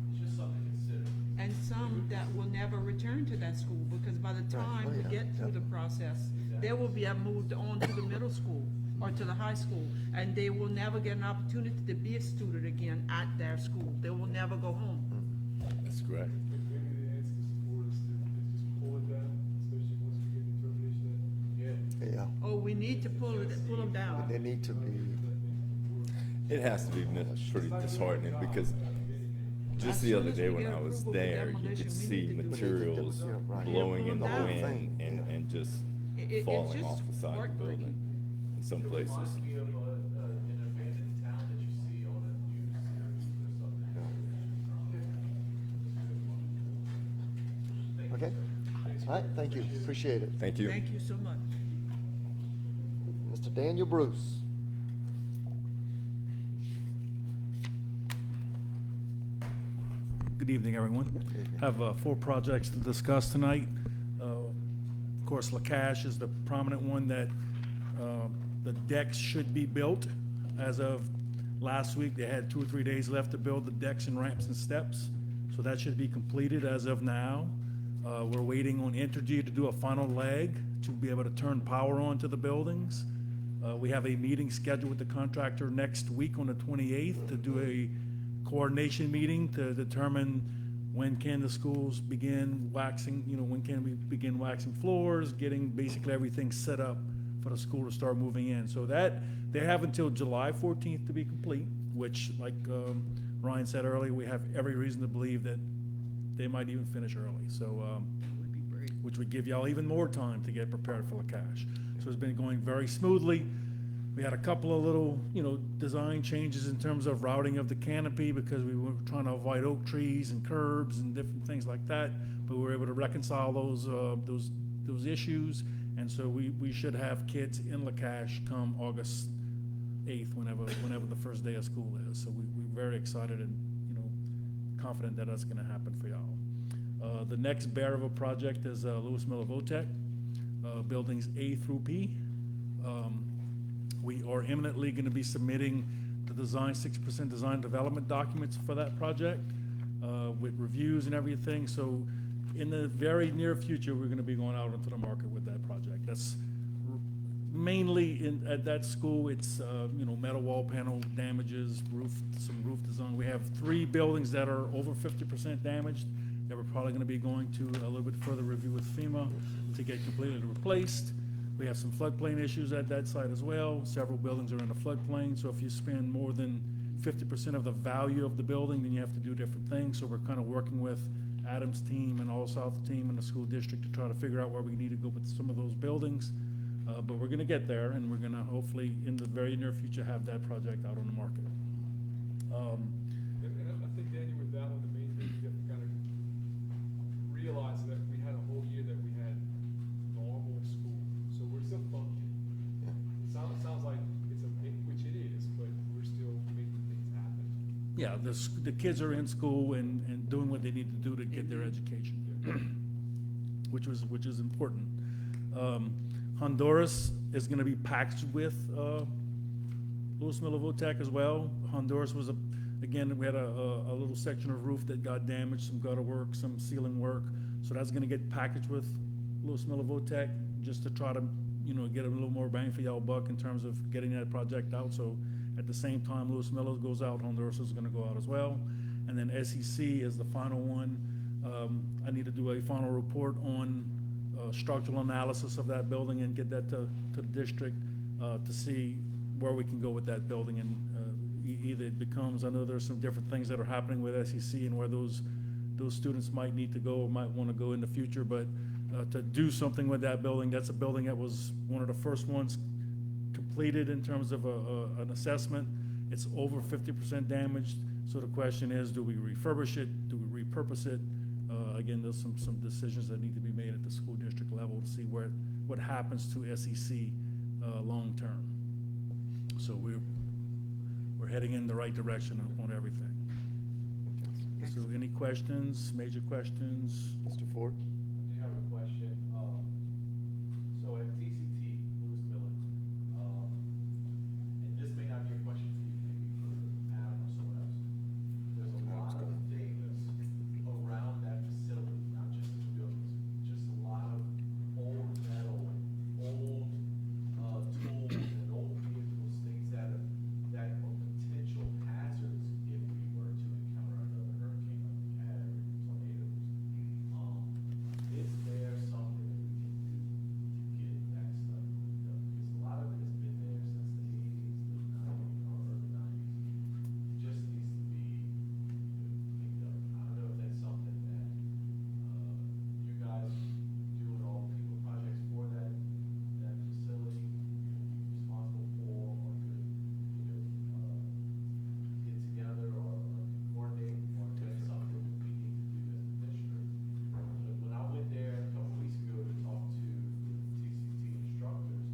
It's just something to consider. And some that will never return to that school, because by the time we get through the process, they will be moved on to the middle school or to the high school, and they will never get an opportunity to be a student again at their school. They will never go home. That's correct. Yeah. Oh, we need to pull them down. They need to be. It has to be pretty disheartening, because just the other day when I was there, you could see materials blowing in the wind and just falling off the side of the building in some places. Okay. All right, thank you. Appreciate it. Thank you. Thank you so much. Mr. Daniel Bruce. Good evening, everyone. Have 4 projects to discuss tonight. Of course, LaCache is the prominent one that the decks should be built. As of last week, they had 2 or 3 days left to build the decks and ramps and steps, so that should be completed as of now. We're waiting on Entergy to do a final leg to be able to turn power on to the buildings. We have a meeting scheduled with the contractor next week on the 28th to do a coordination meeting to determine when can the schools begin waxing, when can we begin waxing floors, getting basically everything set up for the school to start moving in. So that, they have until July 14th to be complete, which, like Ryan said earlier, we have every reason to believe that they might even finish early. So, which would give y'all even more time to get prepared for Lakash. So it's been going very smoothly. We had a couple of little, design changes in terms of routing of the canopy because we were trying to avoid oak trees and curbs and different things like that. But we were able to reconcile those issues. And so we should have kids in Lakash come August 8th, whenever the first day of school is. So we're very excited and, confident that that's gonna happen for y'all. The next bear of a project is Lewis Miller Votech, buildings A through P. We are imminently gonna be submitting the 6% design development documents for that project, with reviews and everything. So in the very near future, we're gonna be going out into the market with that project. That's mainly at that school. It's, metal wall panel damages, some roof design. We have 3 buildings that are over 50% damaged that we're probably gonna be going to a little bit further review with FEMA to get completely replaced. We have some floodplain issues at that site as well. Several buildings are in a floodplain, so if you spend more than 50% of the value of the building, then you have to do different things. So we're kind of working with Adam's team and All South team and the school district to try to figure out where we need to go with some of those buildings. But we're gonna get there, and we're gonna hopefully, in the very near future, have that project out on the market. And I think, Daniel, with that one, the main thing you have to kind of realize that we had a whole year that we had normal school, so we're still functioning. It sounds like which it is, but we're still making things happen. Yeah, the kids are in school and doing what they need to do to get their education, which is important. Honduras is gonna be packaged with Lewis Miller Votech as well. Honduras was again, we had a little section of roof that got damaged, some gutter work, some ceiling work. So that's gonna get packaged with Lewis Miller Votech just to try to, get a little more bang for y'all buck in terms of getting that project out. So at the same time Lewis Miller goes out, Honduras is gonna go out as well. And then SEC is the final one. I need to do a final report on structural analysis of that building and get that to the district to see where we can go with that building. And either it becomes, I know there's some different things that are happening with SEC and where those students might need to go or might want to go in the future, but to do something with that building, that's a building that was one of the first ones completed in terms of an assessment. It's over 50% damaged. So the question is, do we refurbish it? Do we repurpose it? Again, there's some decisions that need to be made at the school district level to see what happens to SEC long term. So we're heading in the right direction on everything. So any questions, major questions? Mr. Ford? I do have a question. So at TCT, Lewis Miller, and this may not be a question for you, maybe for Adam or someone else. There's a lot of things around that facility, not just the buildings, just a lot of old metal, old tools and old vehicles, things that are potential hazards if we were to encounter another hurricane like we had or tornadoes. Is there something that we can do to get that stuff cleaned up? Because a lot of it has been there since the 80s, the 90s, or early 90s. It just needs to be cleaned up. I don't know if that's something that you guys doing all the people projects for that facility responsible for, or could get together or coordinate, or if that's something that we need to do as a district. When I went there a couple weeks ago to talk to the TCT instructors,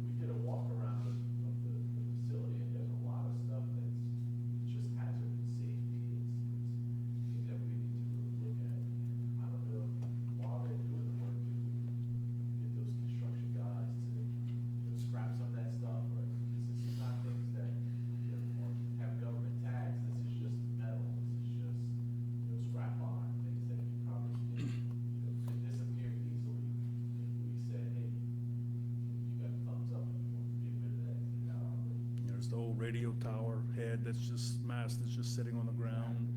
we did a walk around of the facility, and there's a lot of stuff that's just hazard and safety. It's things that we need to really look at. And I don't know if while they're doing the work, if we get those construction guys to scrap some of that stuff, or this is not things that have government tags. This is just metal. This is just scrap iron, things that you probably could disappear easily if we said, hey, you got a thumbs up if you want to get rid of that. Get it out of it. There's the old radio tower head that's just mast that's just sitting on the ground.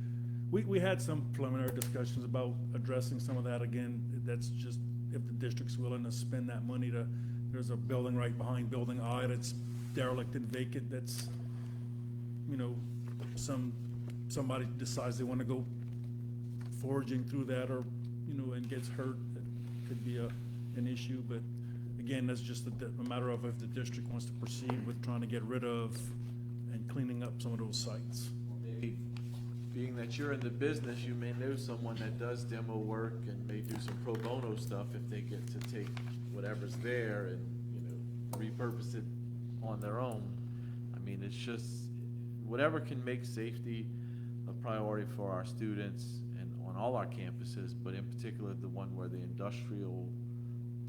We had some preliminary discussions about addressing some of that again. That's just if the district's willing to spend that money to there's a building right behind Building I that's derelict and vacant, that's, you know, somebody decides they wanna go foraging through that, or, you know, and gets hurt, it could be an issue, but again, that's just a matter of if the district wants to proceed with trying to get rid of and cleaning up some of those sites. Maybe, being that you're in the business, you may know someone that does demo work and may do some pro bono stuff if they get to take whatever's there and, you know, repurpose it on their own. I mean, it's just, whatever can make safety a priority for our students and on all our campuses, but in particular the one where the industrial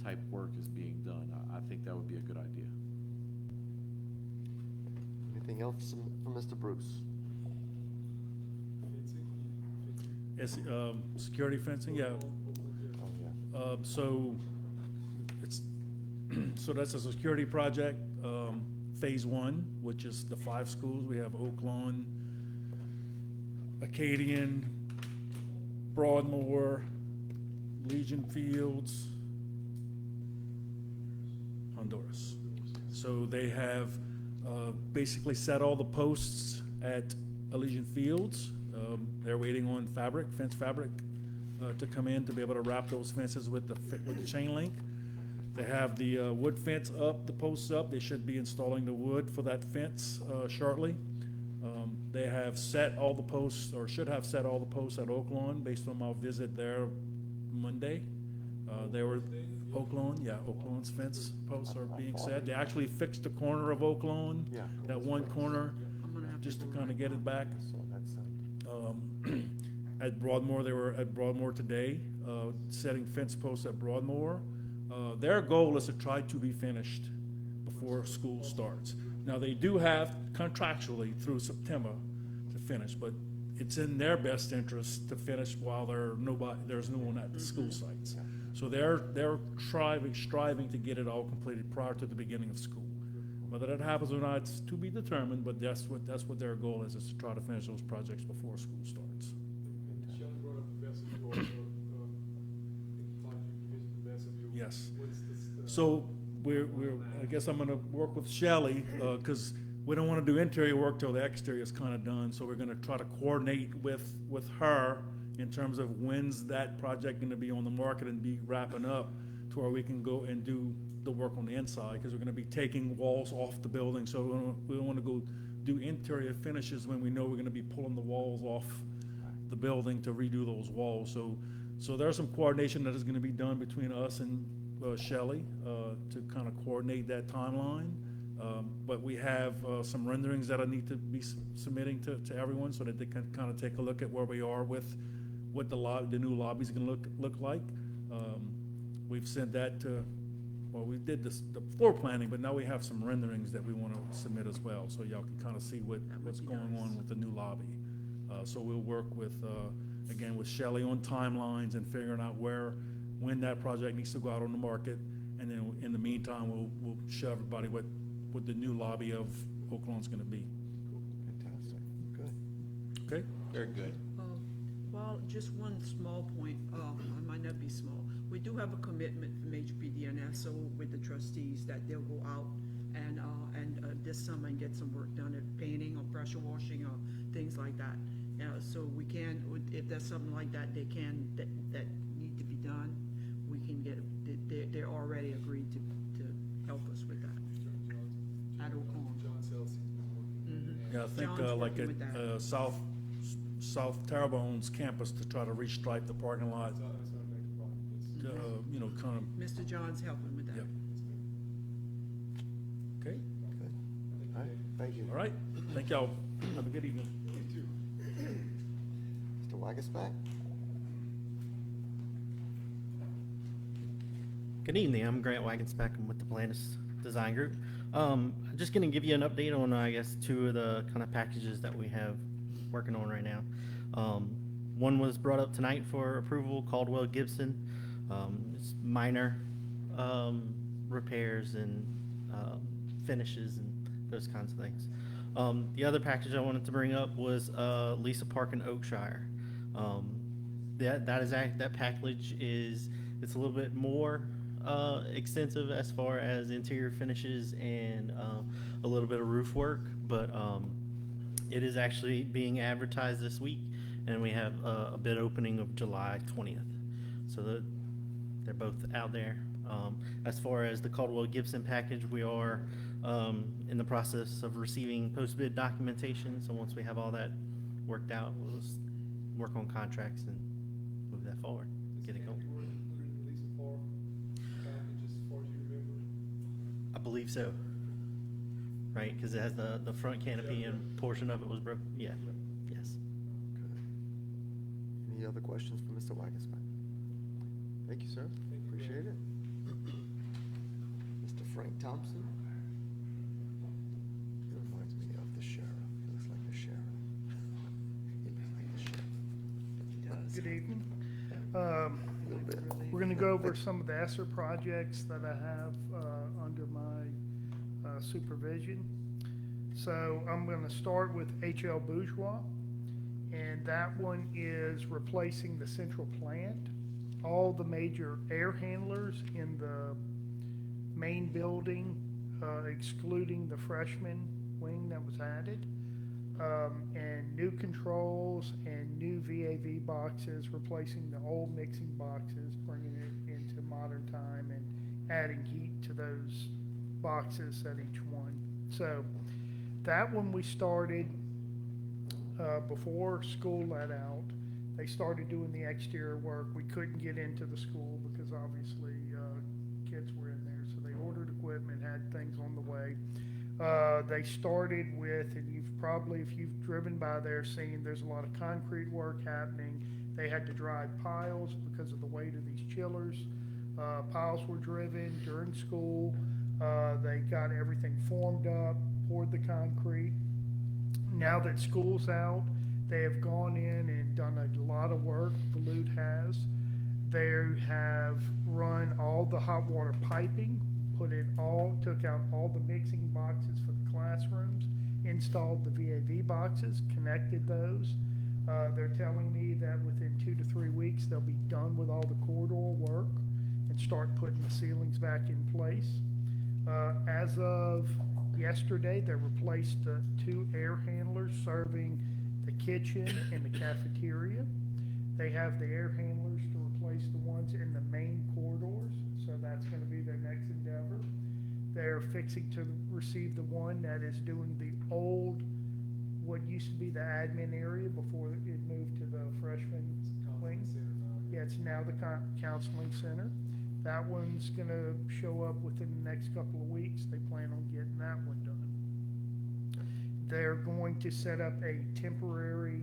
type work is being done, I think that would be a good idea. Anything else from Mr. Bruce? Yes, security fencing, yeah. So it's, so that's a security project, phase 1, which is the 5 schools. We have Oak Lawn, Acadian, Broadmoor, Legion Fields, Honduras. So they have basically set all the posts at Elysian Fields. They're waiting on fence fabric, to come in to be able to wrap those fences with the chain link. They have the wood fence up, the posts up. They should be installing the wood for that fence shortly. They have set all the posts, or should have set all the posts at Oak Lawn based on my visit there Monday. They were Oak Lawn, yeah, Oak Lawn's fence posts are being set. They actually fixed the corner of Oak Lawn, that one corner, just to kind of get it back. At Broadmoor, they were at Broadmoor today, setting fence posts at Broadmoor. Their goal is to try to be finished before school starts. Now, they do have contractually through September to finish, but it's in their best interest to finish while there's no one at the school sites. So they're striving to get it all completed prior to the beginning of school. Whether that happens or not, it's to be determined, but that's what their goal is to try to finish those projects before school starts. Yes. So I guess I'm gonna work with Shelley, because we don't wanna do interior work till the exterior is kinda done, so we're gonna try to coordinate with her in terms of when's that project gonna be on the market and be wrapping up to where we can go and do the work on the inside, because we're gonna be taking walls off the building, so we don't wanna go do interior finishes when we know we're gonna be pulling the walls off the building to redo those walls. So there's some coordination that is gonna be done between us and Shelley to kind of coordinate that timeline. But we have some renderings that I need to be submitting to everyone so that they can kind of take a look at where we are with what the new lobby's gonna look like. We've sent that to, well, we did the floor planning, but now we have some renderings that we want to submit as well, so y'all can kind of see what's going on with the new lobby. So we'll work with, again, with Shelley on timelines and figuring out when that project needs to go out on the market, and then in the meantime, we'll show everybody what the new lobby of Oak Lawn's gonna be. Fantastic. Good. Okay? Very good. Well, just one small point, it might not be small. We do have a commitment from HPDNSO with the trustees that they'll go out and this summer and get some work done at painting or pressure washing or things like that. So we can, if there's something like that, that need to be done, we can get, they're already agreed to help us with that. At Oak Lawn. Yeah, I think John's like working with at that. South Terrebonne's campus to try to restripe the parking lot. You know, kind of. Mr. John's helping with that. Yep. Okay. Good. All right, thank you. All right. Thank y'all. Have a good evening. Mr. Wagasback? Good evening. I'm Grant Wagensback. I'm with the Planis Design Group. Just going to give you an update on, I guess, 2 of the kind of packages that we have working on right now. One was brought up tonight for approval, Caldwell Gibson. It's minor repairs and finishes and those kinds of things. The other package I wanted to bring up was Lisa Park in Oakshire. That package it's a little bit more extensive as far as interior finishes and a little bit of roof work, but it is actually being advertised this week, and we have a bid opening of July 20th. So they're both out there. As far as the Caldwell Gibson package, we are in the process of receiving post-bid documentation. So once we have all that worked out, we'll just work on contracts and move that forward, get it going. I believe so. Right, because it has the front canopy and portion of it was broken. Yeah, yes. Any other questions for Mr. Wagensbeck? Thank you, sir. Appreciate it. Mr. Frank Thompson. He reminds me of the sheriff. He looks like the sheriff. He looks like the sheriff. He does. Good evening. A little bit. We're going to go over some of the ESSER projects that I have under my supervision. So I'm going to start with HL Bourgeois, and that one is replacing the central plant. All the major air handlers in the main building, excluding the freshman wing that was added, and new controls and new VAV boxes, replacing the old mixing boxes, bringing it into modern time and adding heat to those boxes at each one. So that one we started before school let out. They started doing the exterior work. We couldn't get into the school because obviously kids were in there. So they ordered equipment, had things on the way. They started with, and you've probably, if you've driven by there, seen there's a lot of concrete work happening. They had to drive piles because of the weight of these chillers. Piles were driven during school. They got everything formed up, poured the concrete. Now that school's out, they have gone in and done a lot of work, Balut has. They have run all the hot water piping, took out all the mixing boxes for the classrooms, installed the VAV boxes, connected those. They're telling me that within 2 to 3 weeks, they'll be done with all the corridor work and start putting the ceilings back in place. As of yesterday, they replaced the 2 air handlers serving the kitchen and the cafeteria. They have the air handlers to replace the ones in the main corridors, so that's going to be their next endeavor. They're fixing to receive the one that is doing the old, what used to be the admin area before it moved to the freshman wing. Yeah, it's now the counseling center. That one's going to show up within the next couple of weeks. They plan on getting that one done. They're going to set up a temporary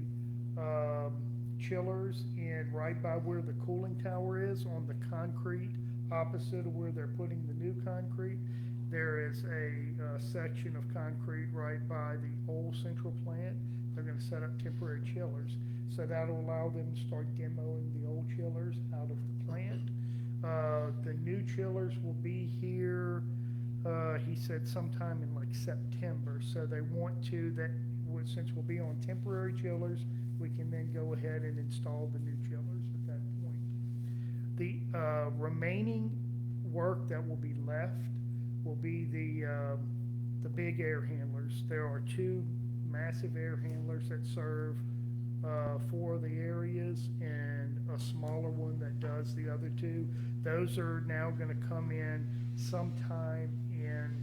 chillers in right by where the cooling tower is on the concrete opposite of where they're putting the new concrete. There is a section of concrete right by the old central plant. They're going to set up temporary chillers. So that'll allow them to start demoing the old chillers out of the plant. The new chillers will be here, he said sometime in like September. So they want to, since we'll be on temporary chillers, we can then go ahead and install the new chillers at that point. The remaining work that will be left will be the big air handlers. There are 2 massive air handlers that serve 4 of the areas and a smaller one that does the other 2. Those are now going to come in sometime in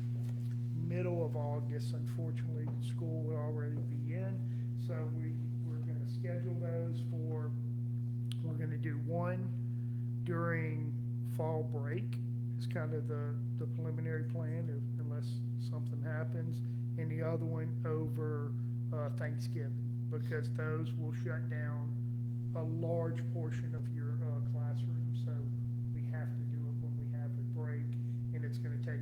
middle of August. Unfortunately, school will already be in, so we're going to schedule those for, we're going to do one during fall break. It's kind of the preliminary plan, unless something happens, and the other one over Thanksgiving, because those will shut down a large portion of your classroom. So we have to do it when we have a break, and it's going to take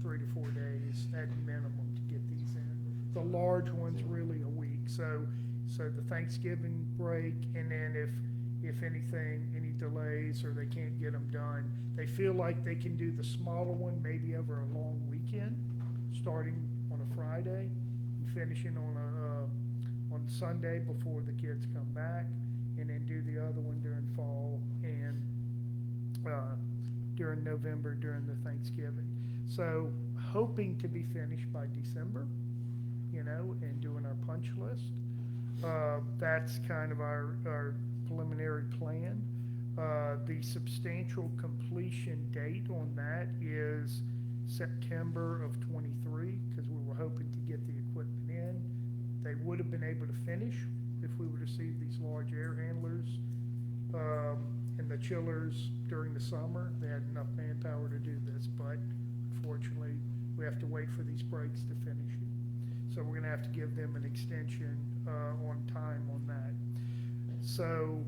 3 to 4 days at minimum to get these in. The large one's really a week. So the Thanksgiving break, and then if anything, any delays or they can't get them done, they feel like they can do the smaller one maybe over a long weekend, starting on a Friday and finishing on Sunday before the kids come back, and then do the other one during fall and during November, during the Thanksgiving. So hoping to be finished by December, and doing our punch list. That's kind of our preliminary plan. The substantial completion date on that is September of '23, because we were hoping to get the equipment in. They would have been able to finish if we would receive these large air handlers and the chillers during the summer. They had enough manpower to do this, but unfortunately, we have to wait for these brakes to finish it. So we're gonna have to give them an extension on time on that. So,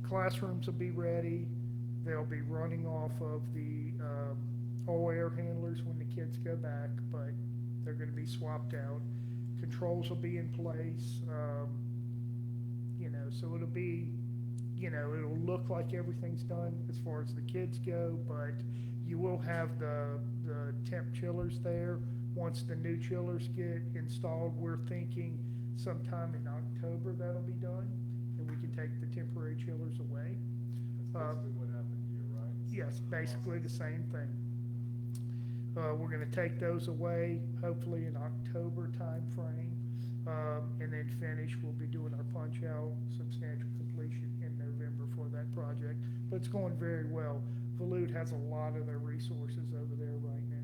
classrooms will be ready. They'll be running off of the all air handlers when the kids go back, but they're gonna be swapped out. Controls will be in place, so it'll be, it'll look like everything's done as far as the kids go, but you will have the temp chillers there. Once the new chillers get installed, we're thinking sometime in October that'll be done, and we can take the temporary chillers away. That's basically what happened here, right? Yes, basically the same thing. We're gonna take those away, hopefully in October timeframe, and then finish. We'll be doing our punch out, substantial completion in November for that project. But it's going very well. Volute has a lot of their resources over there right now.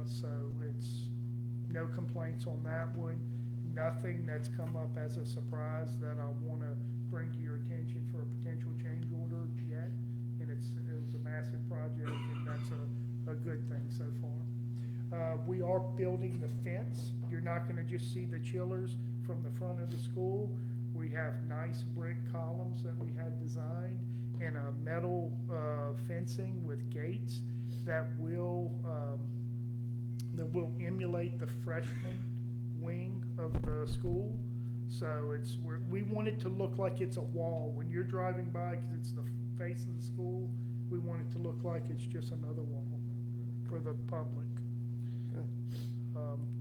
So it's no complaints on that one. Nothing that's come up as a surprise that I wanna bring to your attention for a potential change order yet. And it was a massive project, and that's a good thing so far. We are building the fence. You're not gonna just see the chillers from the front of the school. We have nice brick columns that we had designed and a metal fencing with gates that will emulate the freshman wing of the school. So we want it to look like it's a wall. When you're driving by, because it's the face of the school, we want it to look like it's just another wall for the public.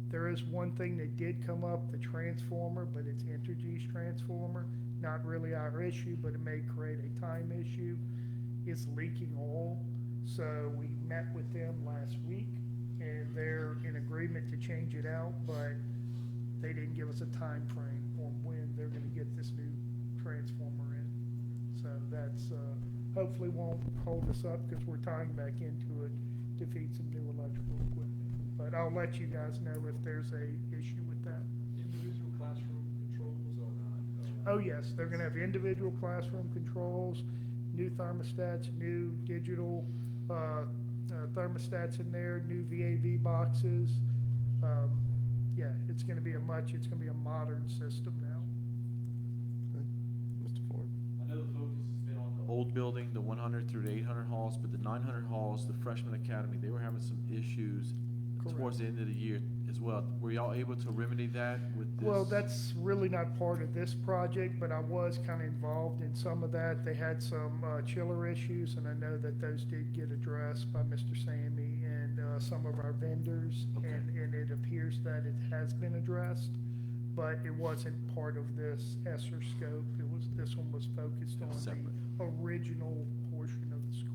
There is one thing that did come up, the transformer, but it's Entergy's transformer. Not really our issue, but it may create a time issue. It's leaking oil. So we met with them last week, and they're in agreement to change it out, but they didn't give us a time frame on when they're gonna get this new transformer in. So that's, hopefully won't hold us up, because we're tying back into it to feed some new electrical equipment. But I'll let you guys know if there's a issue with that. Individual classroom controls or not? Oh, yes, they're gonna have individual classroom controls, new thermostats, new digital, thermostats in there, new VAV boxes. Yeah, it's gonna be a modern system now. Mr. Ford? I know the focus has been on the old building, the 100 through the 800 halls, but the 900 halls, the freshman academy, they were having some issues towards the end of the year as well. Were y'all able to remedy that with this? Well, that's really not part of this project, but I was kind of involved in some of that. They had some chiller issues, and I know that those did get addressed by Mr. Sammy and some of our vendors, Okay. and it appears that it has been addressed, but it wasn't part of this ESSER scope. This one was focused on Separate. the original portion of the school.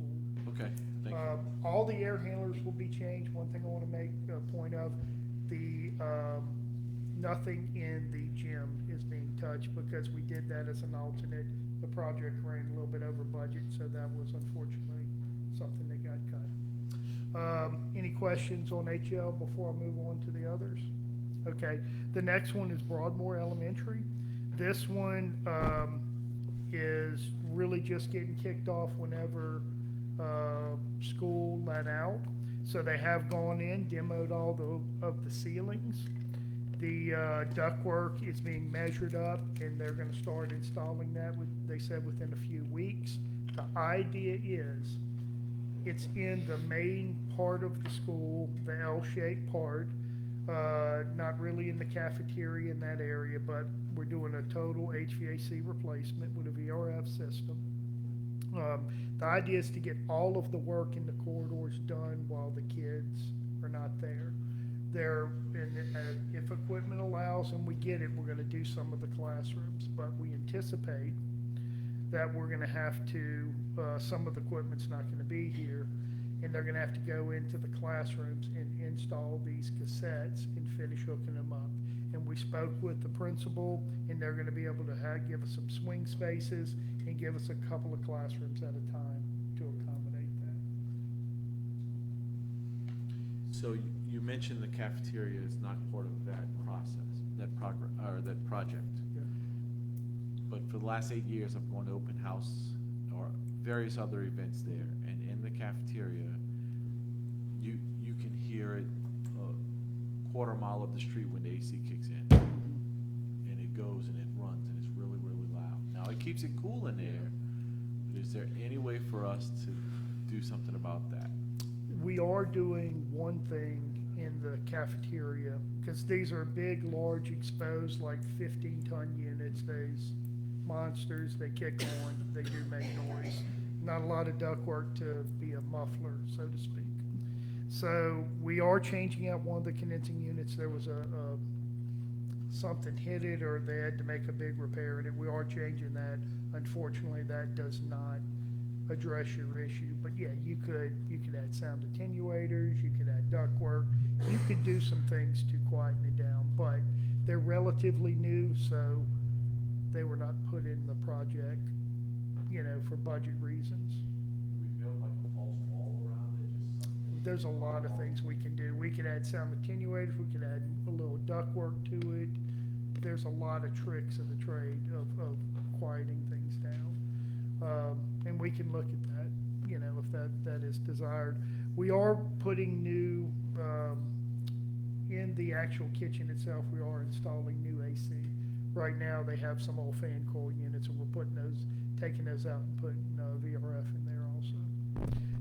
Okay, thank you. All the air handlers will be changed. One thing I want to make a point of, nothing in the gym is being touched, because we did that as an alternate. The project ran a little bit over budget, so that was unfortunately something that got cut. Any questions on HL before I move on to the others? Okay, the next one is Broadmoor Elementary. This one is really just getting kicked off whenever school let out. So they have gone in, demoed all of the ceilings. The ductwork is being measured up, and they're gonna start installing that, they said within a few weeks. The idea is, it's in the main part of the school, the L-shaped part, not really in the cafeteria in that area, but we're doing a total HVAC replacement with a VRF system. The idea is to get all of the work in the corridors done while the kids are not there. If equipment allows and we get it, we're gonna do some of the classrooms, but we anticipate that we're gonna have to, some of the equipment's not gonna be here, and they're gonna have to go into the classrooms and install these cassettes and finish hooking them up. And we spoke with the principal, and they're gonna be able to give us some swing spaces and give us a couple of classrooms at a time to accommodate that. So you mentioned the cafeteria is not part of that process, that project. Yeah. But for the last 8 years, I've gone to open house or various other events there, and in the cafeteria, you can hear it a quarter mile up the street when the AC kicks in. And it goes and it runs and it's really, really loud. Now, it keeps it cool in there, but is there any way for us to do something about that? We are doing one thing in the cafeteria, because these are big, large, exposed, like 15-ton units, these monsters, they kick on, they do make noise. Not a lot of ductwork to be a muffler, so to speak. So we are changing out one of the condensing units. There was something hit it, or they had to make a big repair in it. We are changing that. Unfortunately, that does not address your issue. But yeah, you could add sound attenuators, you could add ductwork, you could do some things to quieten it down. But they're relatively new, so they were not put in the project, for budget reasons. We built like a false wall around it, just something. There's a lot of things we can do. We could add sound attenuators, we could add a little ductwork to it. There's a lot of tricks in the trade of quieting things down. And we can look at that, if that is desired. We are putting new, in the actual kitchen itself, we are installing new AC. Right now, they have some old fan coil units, and we're taking those out and putting VRF in there also.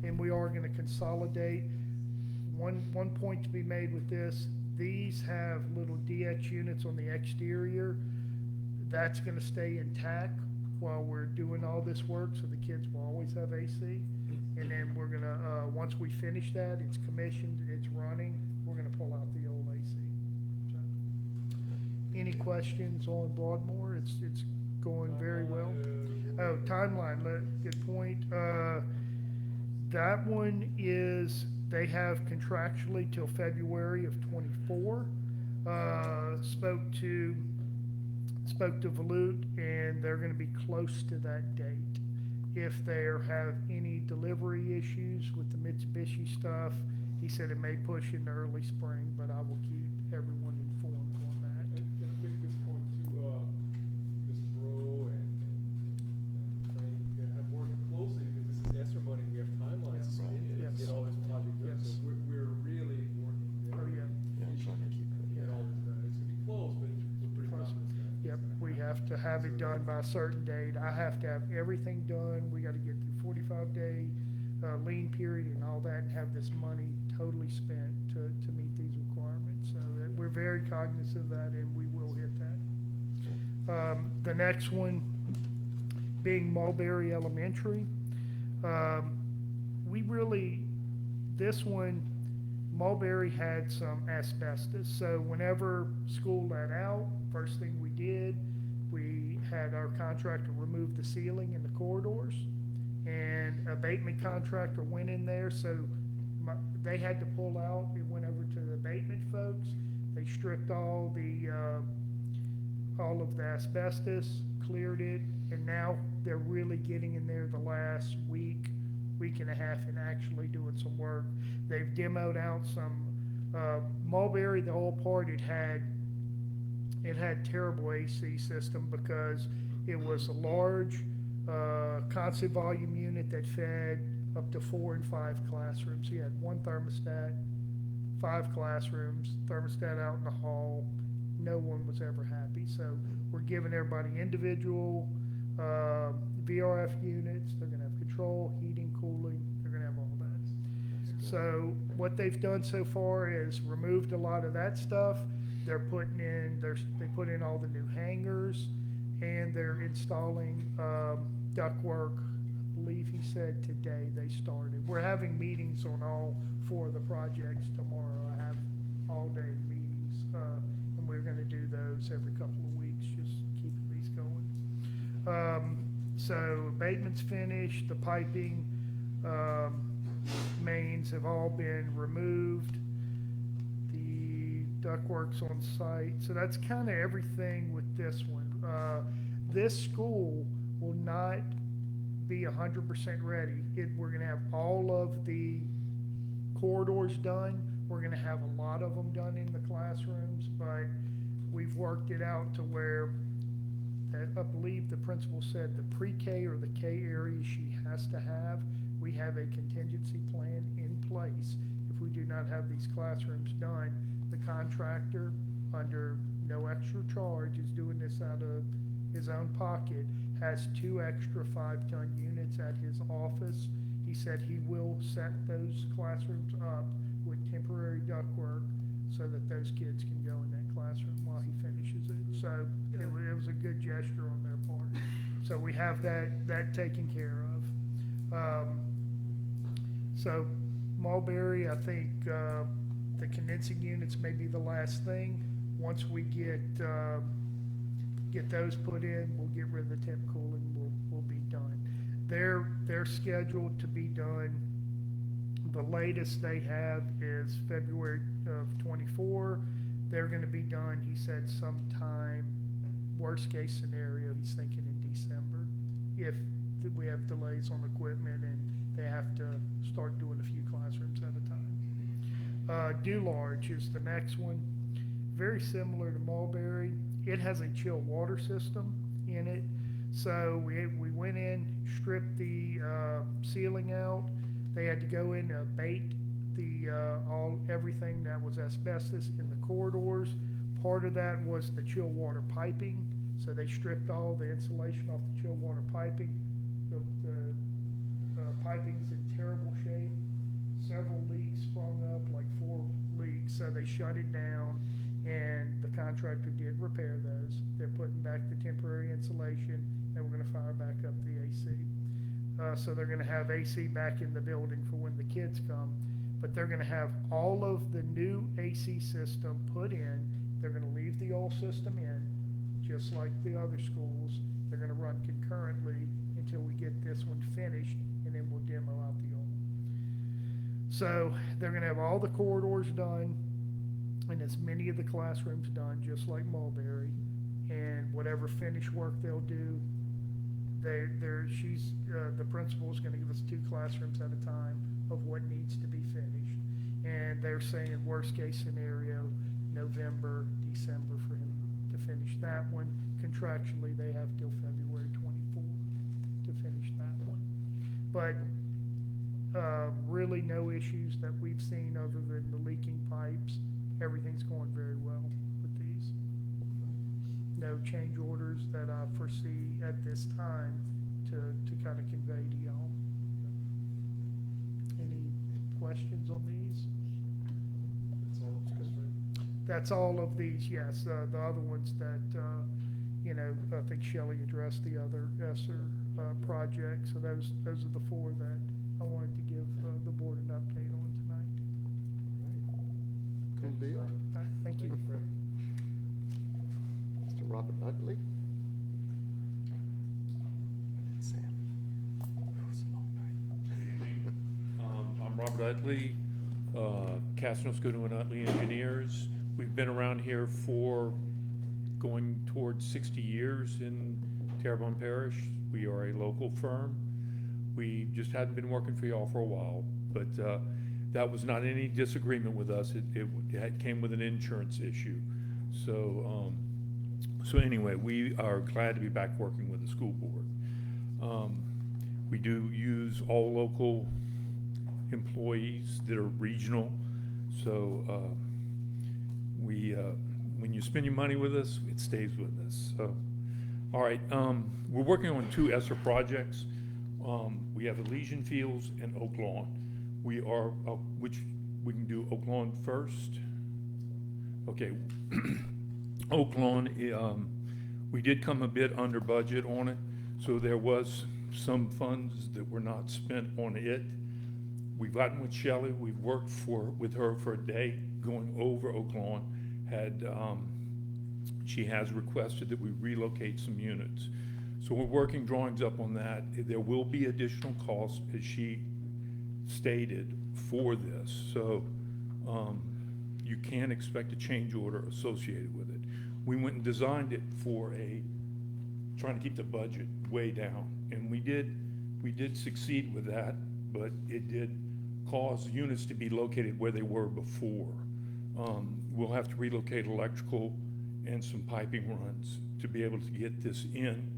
And we are gonna consolidate. One point to be made with this, these have little DX units on the exterior. That's gonna stay intact while we're doing all this work, so the kids will always have AC. And then we're gonna, once we finish that, it's commissioned, it's running, we're gonna pull out the old AC. So, any questions on Broadmoor? It's going very well. Oh, timeline, good point. That one is, they have contractually till February of '24. Spoke to Volute, and they're gonna be close to that date. If they have any delivery issues with the Mitsubishi stuff, he said it may push into early spring, but I will keep everyone informed on that. And a quick point to Mr. Bro and Frank have worked closely, because this is ESSER money, we have timelines to Yes. get all this project done. Yes. So we're really working very get all this done. It's gonna be close, but we're pretty confident. Yep, we have to have it done by a certain date. I have to have everything done. We gotta get through 45-day lien period and all that, and have this money totally spent to meet these requirements. So we're very cognizant of that, and we will hit that. The next one being Mulberry Elementary. This one, Mulberry had some asbestos. So whenever school let out, first thing we did, we had our contractor remove the ceiling in the corridors, and abatement contractor went in there. So they had to pull out. It went over to the abatement folks. They stripped all of the asbestos, cleared it, and now they're really getting in there the last week and a half, and actually doing some work. They've demoed out some Mulberry, the whole part. It had terrible AC system, because it was a large constant volume unit that fed up to 4 and 5 classrooms. You had one thermostat, 5 classrooms, thermostat out in the hall. No one was ever happy. So we're giving everybody individual VRF units. They're gonna have control, heating, cooling. They're gonna have all that. So what they've done so far is removed a lot of that stuff. They're putting in, they put in all the new hangers, and they're installing ductwork. I believe he said today they started. We're having meetings on all 4 of the projects tomorrow. I have all-day meetings, and we're gonna do those every couple of weeks, just keep these going. So abatement's finished, the piping, mains have all been removed, the ductwork's on site, so that's kind of everything with this one. This school will not be 100% ready. We're gonna have all of the corridors done, we're gonna have a lot of them done in the classrooms, but we've worked it out to where I believe the principal said the pre-K or the K area she has to have, we have a contingency plan in place. If we do not have these classrooms done, the contractor, under no extra charge, is doing this out of his own pocket, has 2 extra 5-ton units at his office. He said he will set those classrooms up with temporary ductwork so that those kids can go in that classroom while he finishes it. So it was a good gesture on their part. So we have that taken care of. So Mulberry, I think the condensing units may be the last thing. Once we get those put in, we'll get rid of the temp cooling, we'll be done. They're scheduled to be done. The latest they have is February of '24. They're gonna be done, he said, sometime, worst case scenario, he's thinking in December. If we have delays on equipment and they have to start doing a few classrooms at a time. Dularge is the next one. Very similar to Mulberry. It has a chill water system in it. So we went in, stripped the ceiling out. They had to go in and abate everything that was asbestos in the corridors. Part of that was the chill water piping. So they stripped all the insulation off the chill water piping. The piping's in terrible shape. Several leaks sprung up, like 4 leaks. So they shut it down, and the contractor did repair those. They're putting back the temporary insulation, and we're gonna fire back up the AC. So they're gonna have AC back in the building for when the kids come, but they're gonna have all of the new AC system put in. They're gonna leave the old system in, just like the other schools. They're gonna run concurrently until we get this one finished, and then we'll demo out the old. So they're gonna have all the corridors done, and as many of the classrooms done, just like Mulberry, and whatever finish work they'll do, the principal is gonna give us 2 classrooms at a time of what needs to be finished. And they're saying worst case scenario, November, December for him to finish that one. Contractually, they have till February 24 to finish that one. But really no issues that we've seen other than the leaking pipes. Everything's going very well with these. No change orders that I foresee at this time to kind of convey to y'all. Any questions on these? That's all of these, yes. The other ones that, I think Shelley addressed the other ESSER projects. So those are the 4 that I wanted to give the board an update on tonight. Good deal. All right, thank you. Mr. Robert Utley? I'm Robert Utley, Castro Scudo and Utley Engineers. We've been around here for going towards 60 years in Terrebonne Parish. We are a local firm. We just hadn't been working for y'all for a while, but that was not any disagreement with us. It came with an insurance issue. So anyway, we are glad to be back working with the school board. We do use all local employees that are regional. So when you spend your money with us, it stays with us. So, all right, we're working on 2 ESSER projects. We have Elysian Fields and Oak Lawn. We are, which we can do Oak Lawn first. Okay, Oak Lawn, we did come a bit under budget on it, so there was some funds that were not spent on it. We've gotten with Shelley, we've worked with her for a day going over Oak Lawn. She has requested that we relocate some units. So we're working drawings up on that. There will be additional costs, as she stated, for this. So you can expect a change order associated with it. We went and designed it for trying to keep the budget way down. And we did succeed with that, but it did cause units to be located where they were before. We'll have to relocate electrical and some piping runs to be able to get this in,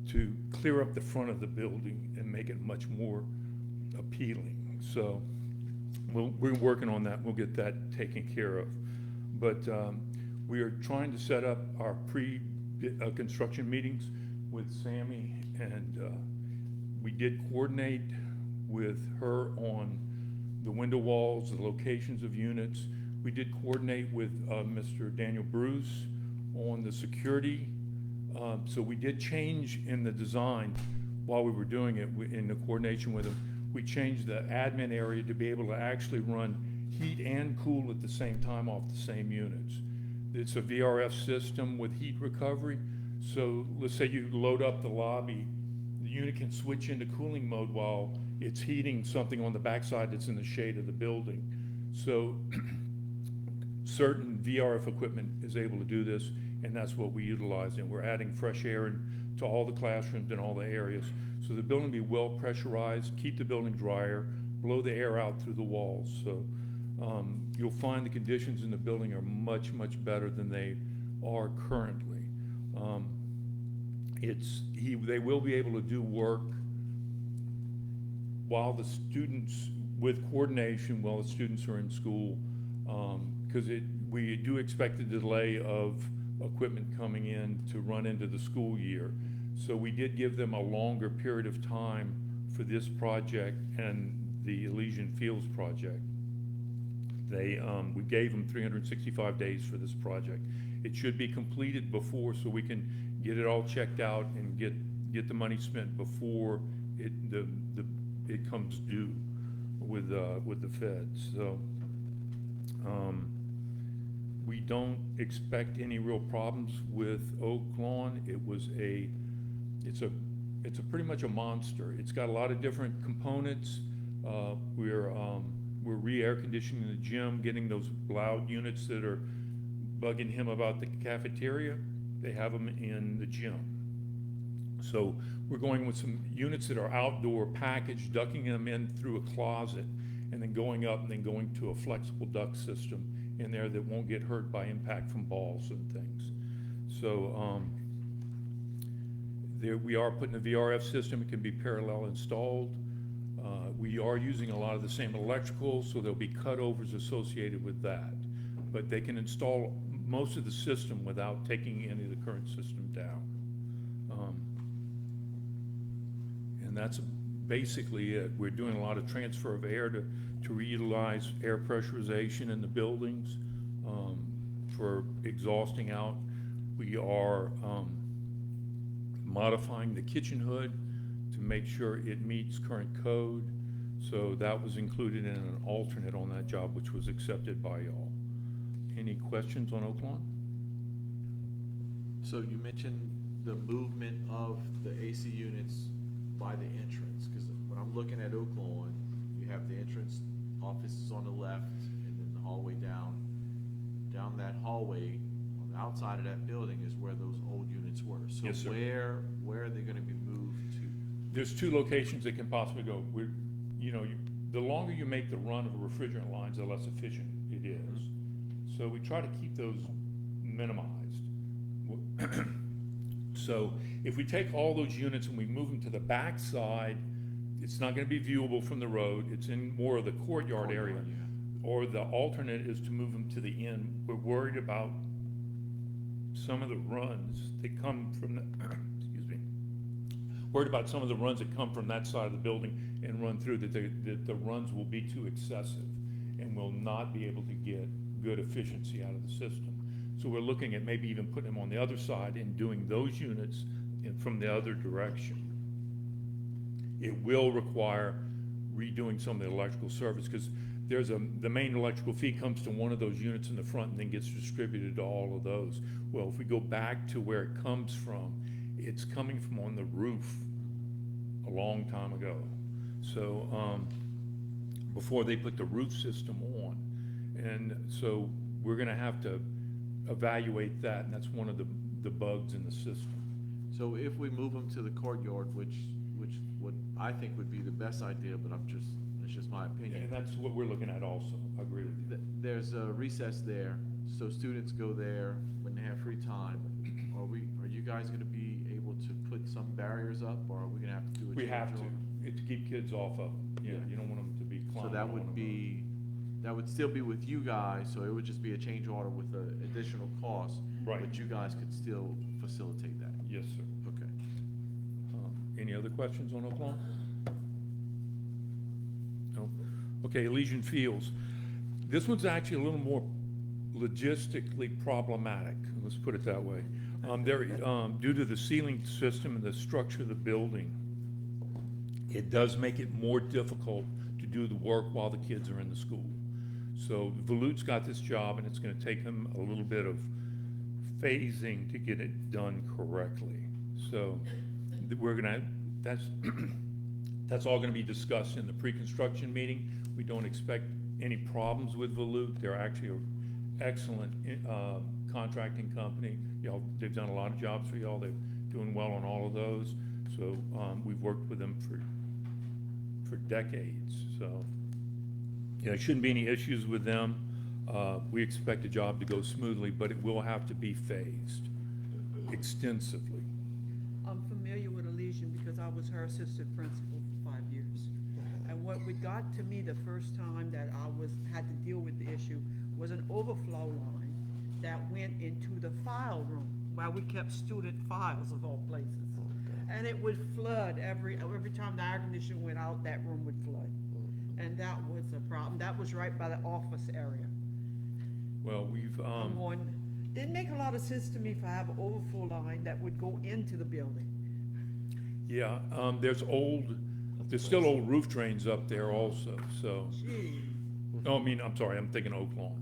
to clear up the front of the building and make it much more appealing. So we're working on that. We'll get that taken care of. But we are trying to set up our pre-construction meetings with Sammy, and we did coordinate with her on the window walls, the locations of units. We did coordinate with Mr. Daniel Bruce on the security. So we did change in the design while we were doing it in the coordination with him. We changed the admin area to be able to actually run heat and cool at the same time off the same units. It's a VRF system with heat recovery. So let's say you load up the lobby, the unit can switch into cooling mode while it's heating something on the backside that's in the shade of the building. So certain VRF equipment is able to do this, and that's what we utilize. And we're adding fresh air into all the classrooms and all the areas. So the building will be well pressurized, keep the building drier, blow the air out through the walls. So you'll find the conditions in the building are much, much better than they are currently. They will be able to do work while the students, with coordination while the students are in school, because we do expect a delay of equipment coming in to run into the school year. So we did give them a longer period of time for this project and the Elysian Fields project. We gave them 365 days for this project. It should be completed before, so we can get it all checked out and get the money spent before it comes due with the feds. So we don't expect any real problems with Oak Lawn. It's pretty much a monster. It's got a lot of different components. We're re-air conditioning the gym, getting those loud units that are bugging him about the cafeteria. They have them in the gym. So we're going with some units that are outdoor packaged, ducking them in through a closet, and then going up and then going to a flexible duct system in there that won't get hurt by impact from balls and things. So we are putting a VRF system. It can be parallel installed. We are using a lot of the same electrical, so there'll be cutovers associated with that. But they can install most of the system without taking any of the current system down. And that's basically it. We're doing a lot of transfer of air to reutilize air pressurization in the buildings for exhausting out. We are modifying the kitchen hood to make sure it meets current code. So that was included in an alternate on that job, which was accepted by y'all. Any questions on Oak Lawn? So you mentioned the movement of the AC units by the entrance, because when I'm looking at Oak Lawn, you have the entrance offices on the left, and then the hallway down that hallway on the outside of that building is where those old units were. So Yes, sir. where are they going to be moved to? There's two locations that can possibly go. The longer you make the run of the refrigerant lines, the less efficient it is. So we try to keep those minimized. So if we take all those units and we move them to the back side, it's not going to be viewable from the road. It's in more of the courtyard area. Or the alternate is to move them to the end. We're worried about some of the runs that come from the, worried about some of the runs that come from that side of the building and run through, that the runs will be too excessive and will not be able to get good efficiency out of the system. So we're looking at maybe even putting them on the other side and doing those units from the other direction. It will require redoing some of the electrical service, because the main electrical feed comes to one of those units in the front and then gets distributed to all of those. Well, if we go back to where it comes from, it's coming from on the roof a long time ago. So, before they put the roof system on. And so we're gonna have to evaluate that, and that's one of the bugs in the system. So if we move them to the courtyard, which would, I think would be the best idea, but it's just my opinion. And that's what we're looking at also, I agree with you. There's a recess there, so students go there when they have free time. Are you guys gonna be able to put some barriers up, or are we gonna have to do a We change have to, order? it's to keep kids off of, you don't want them to be So climbing that on would them. be, that would still be with you guys, so it would just be a change order with an additional cost. Right. But you guys could still facilitate that. Yes, sir. Okay. Any other questions on Oaklawn? No? Okay, Elysian Fields. This one's actually a little more logistically problematic, let's put it that way. Due to the ceiling system and the structure of the building, it does make it more difficult to do the work while the kids are in the school. So Volut's got this job, and it's gonna take them a little bit of phasing to get it done correctly. So we're gonna, that's all gonna be discussed in the pre-construction meeting. We don't expect any problems with Volut. They're actually an excellent contracting company. Y'all, they've done a lot of jobs for y'all. They're doing well on all of those. So we've worked with them for decades. So there shouldn't be any issues with them. We expect the job to go smoothly, but it will have to be phased extensively. I'm familiar with Elysian because I was her assistant principal for 5 years. And what we got to me the first time that I had to deal with the issue was an overflow line that went into the file room where we kept student files of all places. And it would flood every time the air conditioner went out, that room would flood. And that was a problem. That was right by the office area. Well, we've, I'm going, didn't make a lot of sense to me if I have an overflow line that would go into the building. yeah, there's still old roof drains up there also, so. Gee. No, I mean, I'm sorry, I'm thinking Oak Lawn.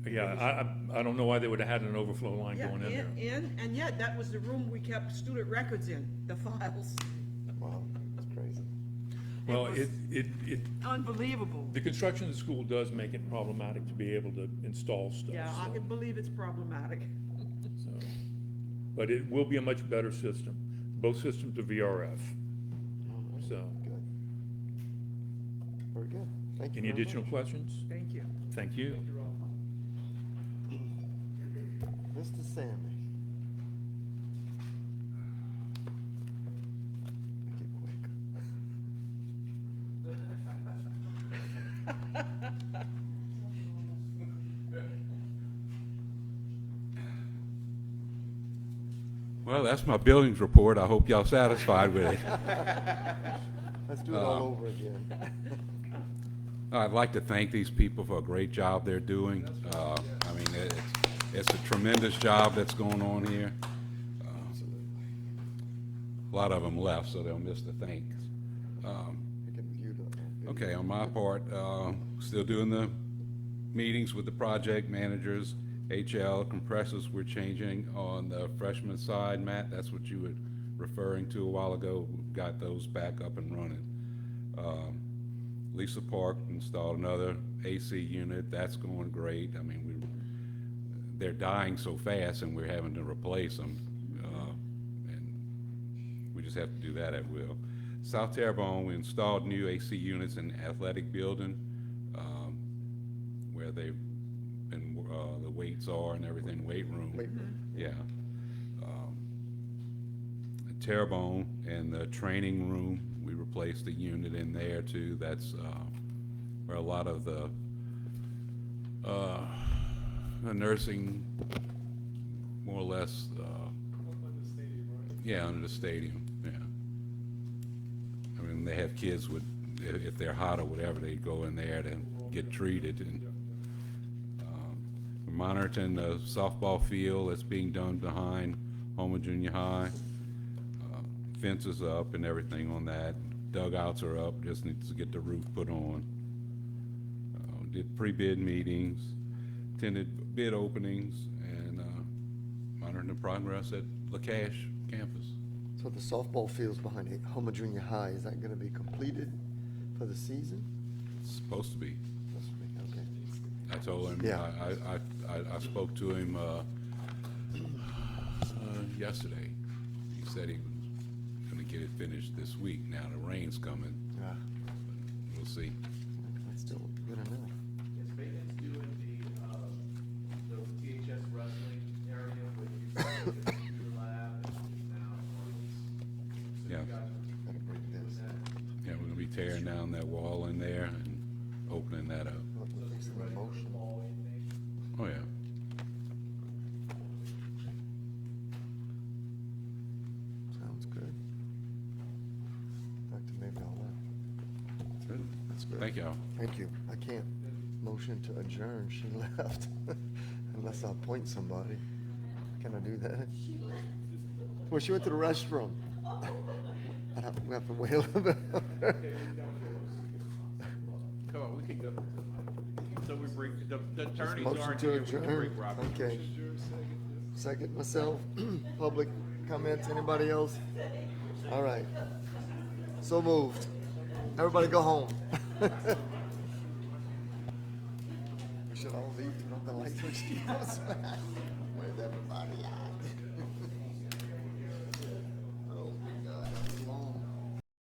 Yeah, I don't know why they would have had an overflow line Yeah, going in there. and yet that was the room we kept student records in, the files. Wow, that's crazy. Well, was it Unbelievable. the construction of the school does make it problematic to be able to install stuff. Yeah, I so- can believe it's problematic. so. But it will be a much better system. Both systems are VRF, so. Good. Very good. Thank you. Any very additional much. questions? Thank you. Thank you. Mr. Sammy. Make it quick. Well, that's my billings report. I hope y'all satisfied with it. Let's do it all over again. I'd like to thank these people for a great job they're doing. I mean, it's a tremendous job that's going on here. A lot of them left, so they'll miss the thanks. Okay, on my part, still doing the meetings with the project managers, HL compressors we're changing on the freshman side. Matt, that's what you were referring to a while ago. We've got those back up and running. Lisa Park installed another AC unit. That's going great. I mean, they're dying so fast, and we're having to replace them, and we just have to do that at will. South Terrebonne, we installed new AC units in the athletic building, where they've been, the weights are and everything, weight room. Yeah. Terrebonne and the training room, we replaced a unit in there too. That's where a lot of the nursing, more or less, yeah, under the stadium, yeah. I mean, they have kids with, if they're hot or whatever, they go in there to get treated. And we're monitoring the softball field that's being done behind Homer Junior High. Fences up and everything on that. Dugouts are up, just needs to get the roof put on. Did pre-bid meetings, attended bid openings, and monitoring the progress at LaCache campus. So the softball field's behind Homer Junior High, is that gonna be completed for the season? It's supposed to be. Supposed to be, okay. I told him, Yeah. I spoke to him, yesterday. He said he was gonna get it finished this week. Now the rain's coming. Yeah. We'll see. That's still good enough. Is maintenance doing the THS wrestling area where you used to do your lab and now? So Yeah. you guys are Gotta break doing this. that? Yeah, we're gonna be tearing down that wall in there and opening that up. Fix the motion. Oh, yeah. Sounds good. Dr. Maybe all that. That's good. Thank y'all. Thank you. I can't motion to adjourn, she left, unless I appoint somebody. Can I do that? Well, she went to the restroom. We have to wait a little bit. Come on, we can go. So we bring, the attorneys Motion aren't to here, we can adjourn. bring Robert. Okay. Second myself. Public comments, anybody else? All right. So moved. Everybody go home. We should all leave, turn off the lights when she goes back. Where's everybody at?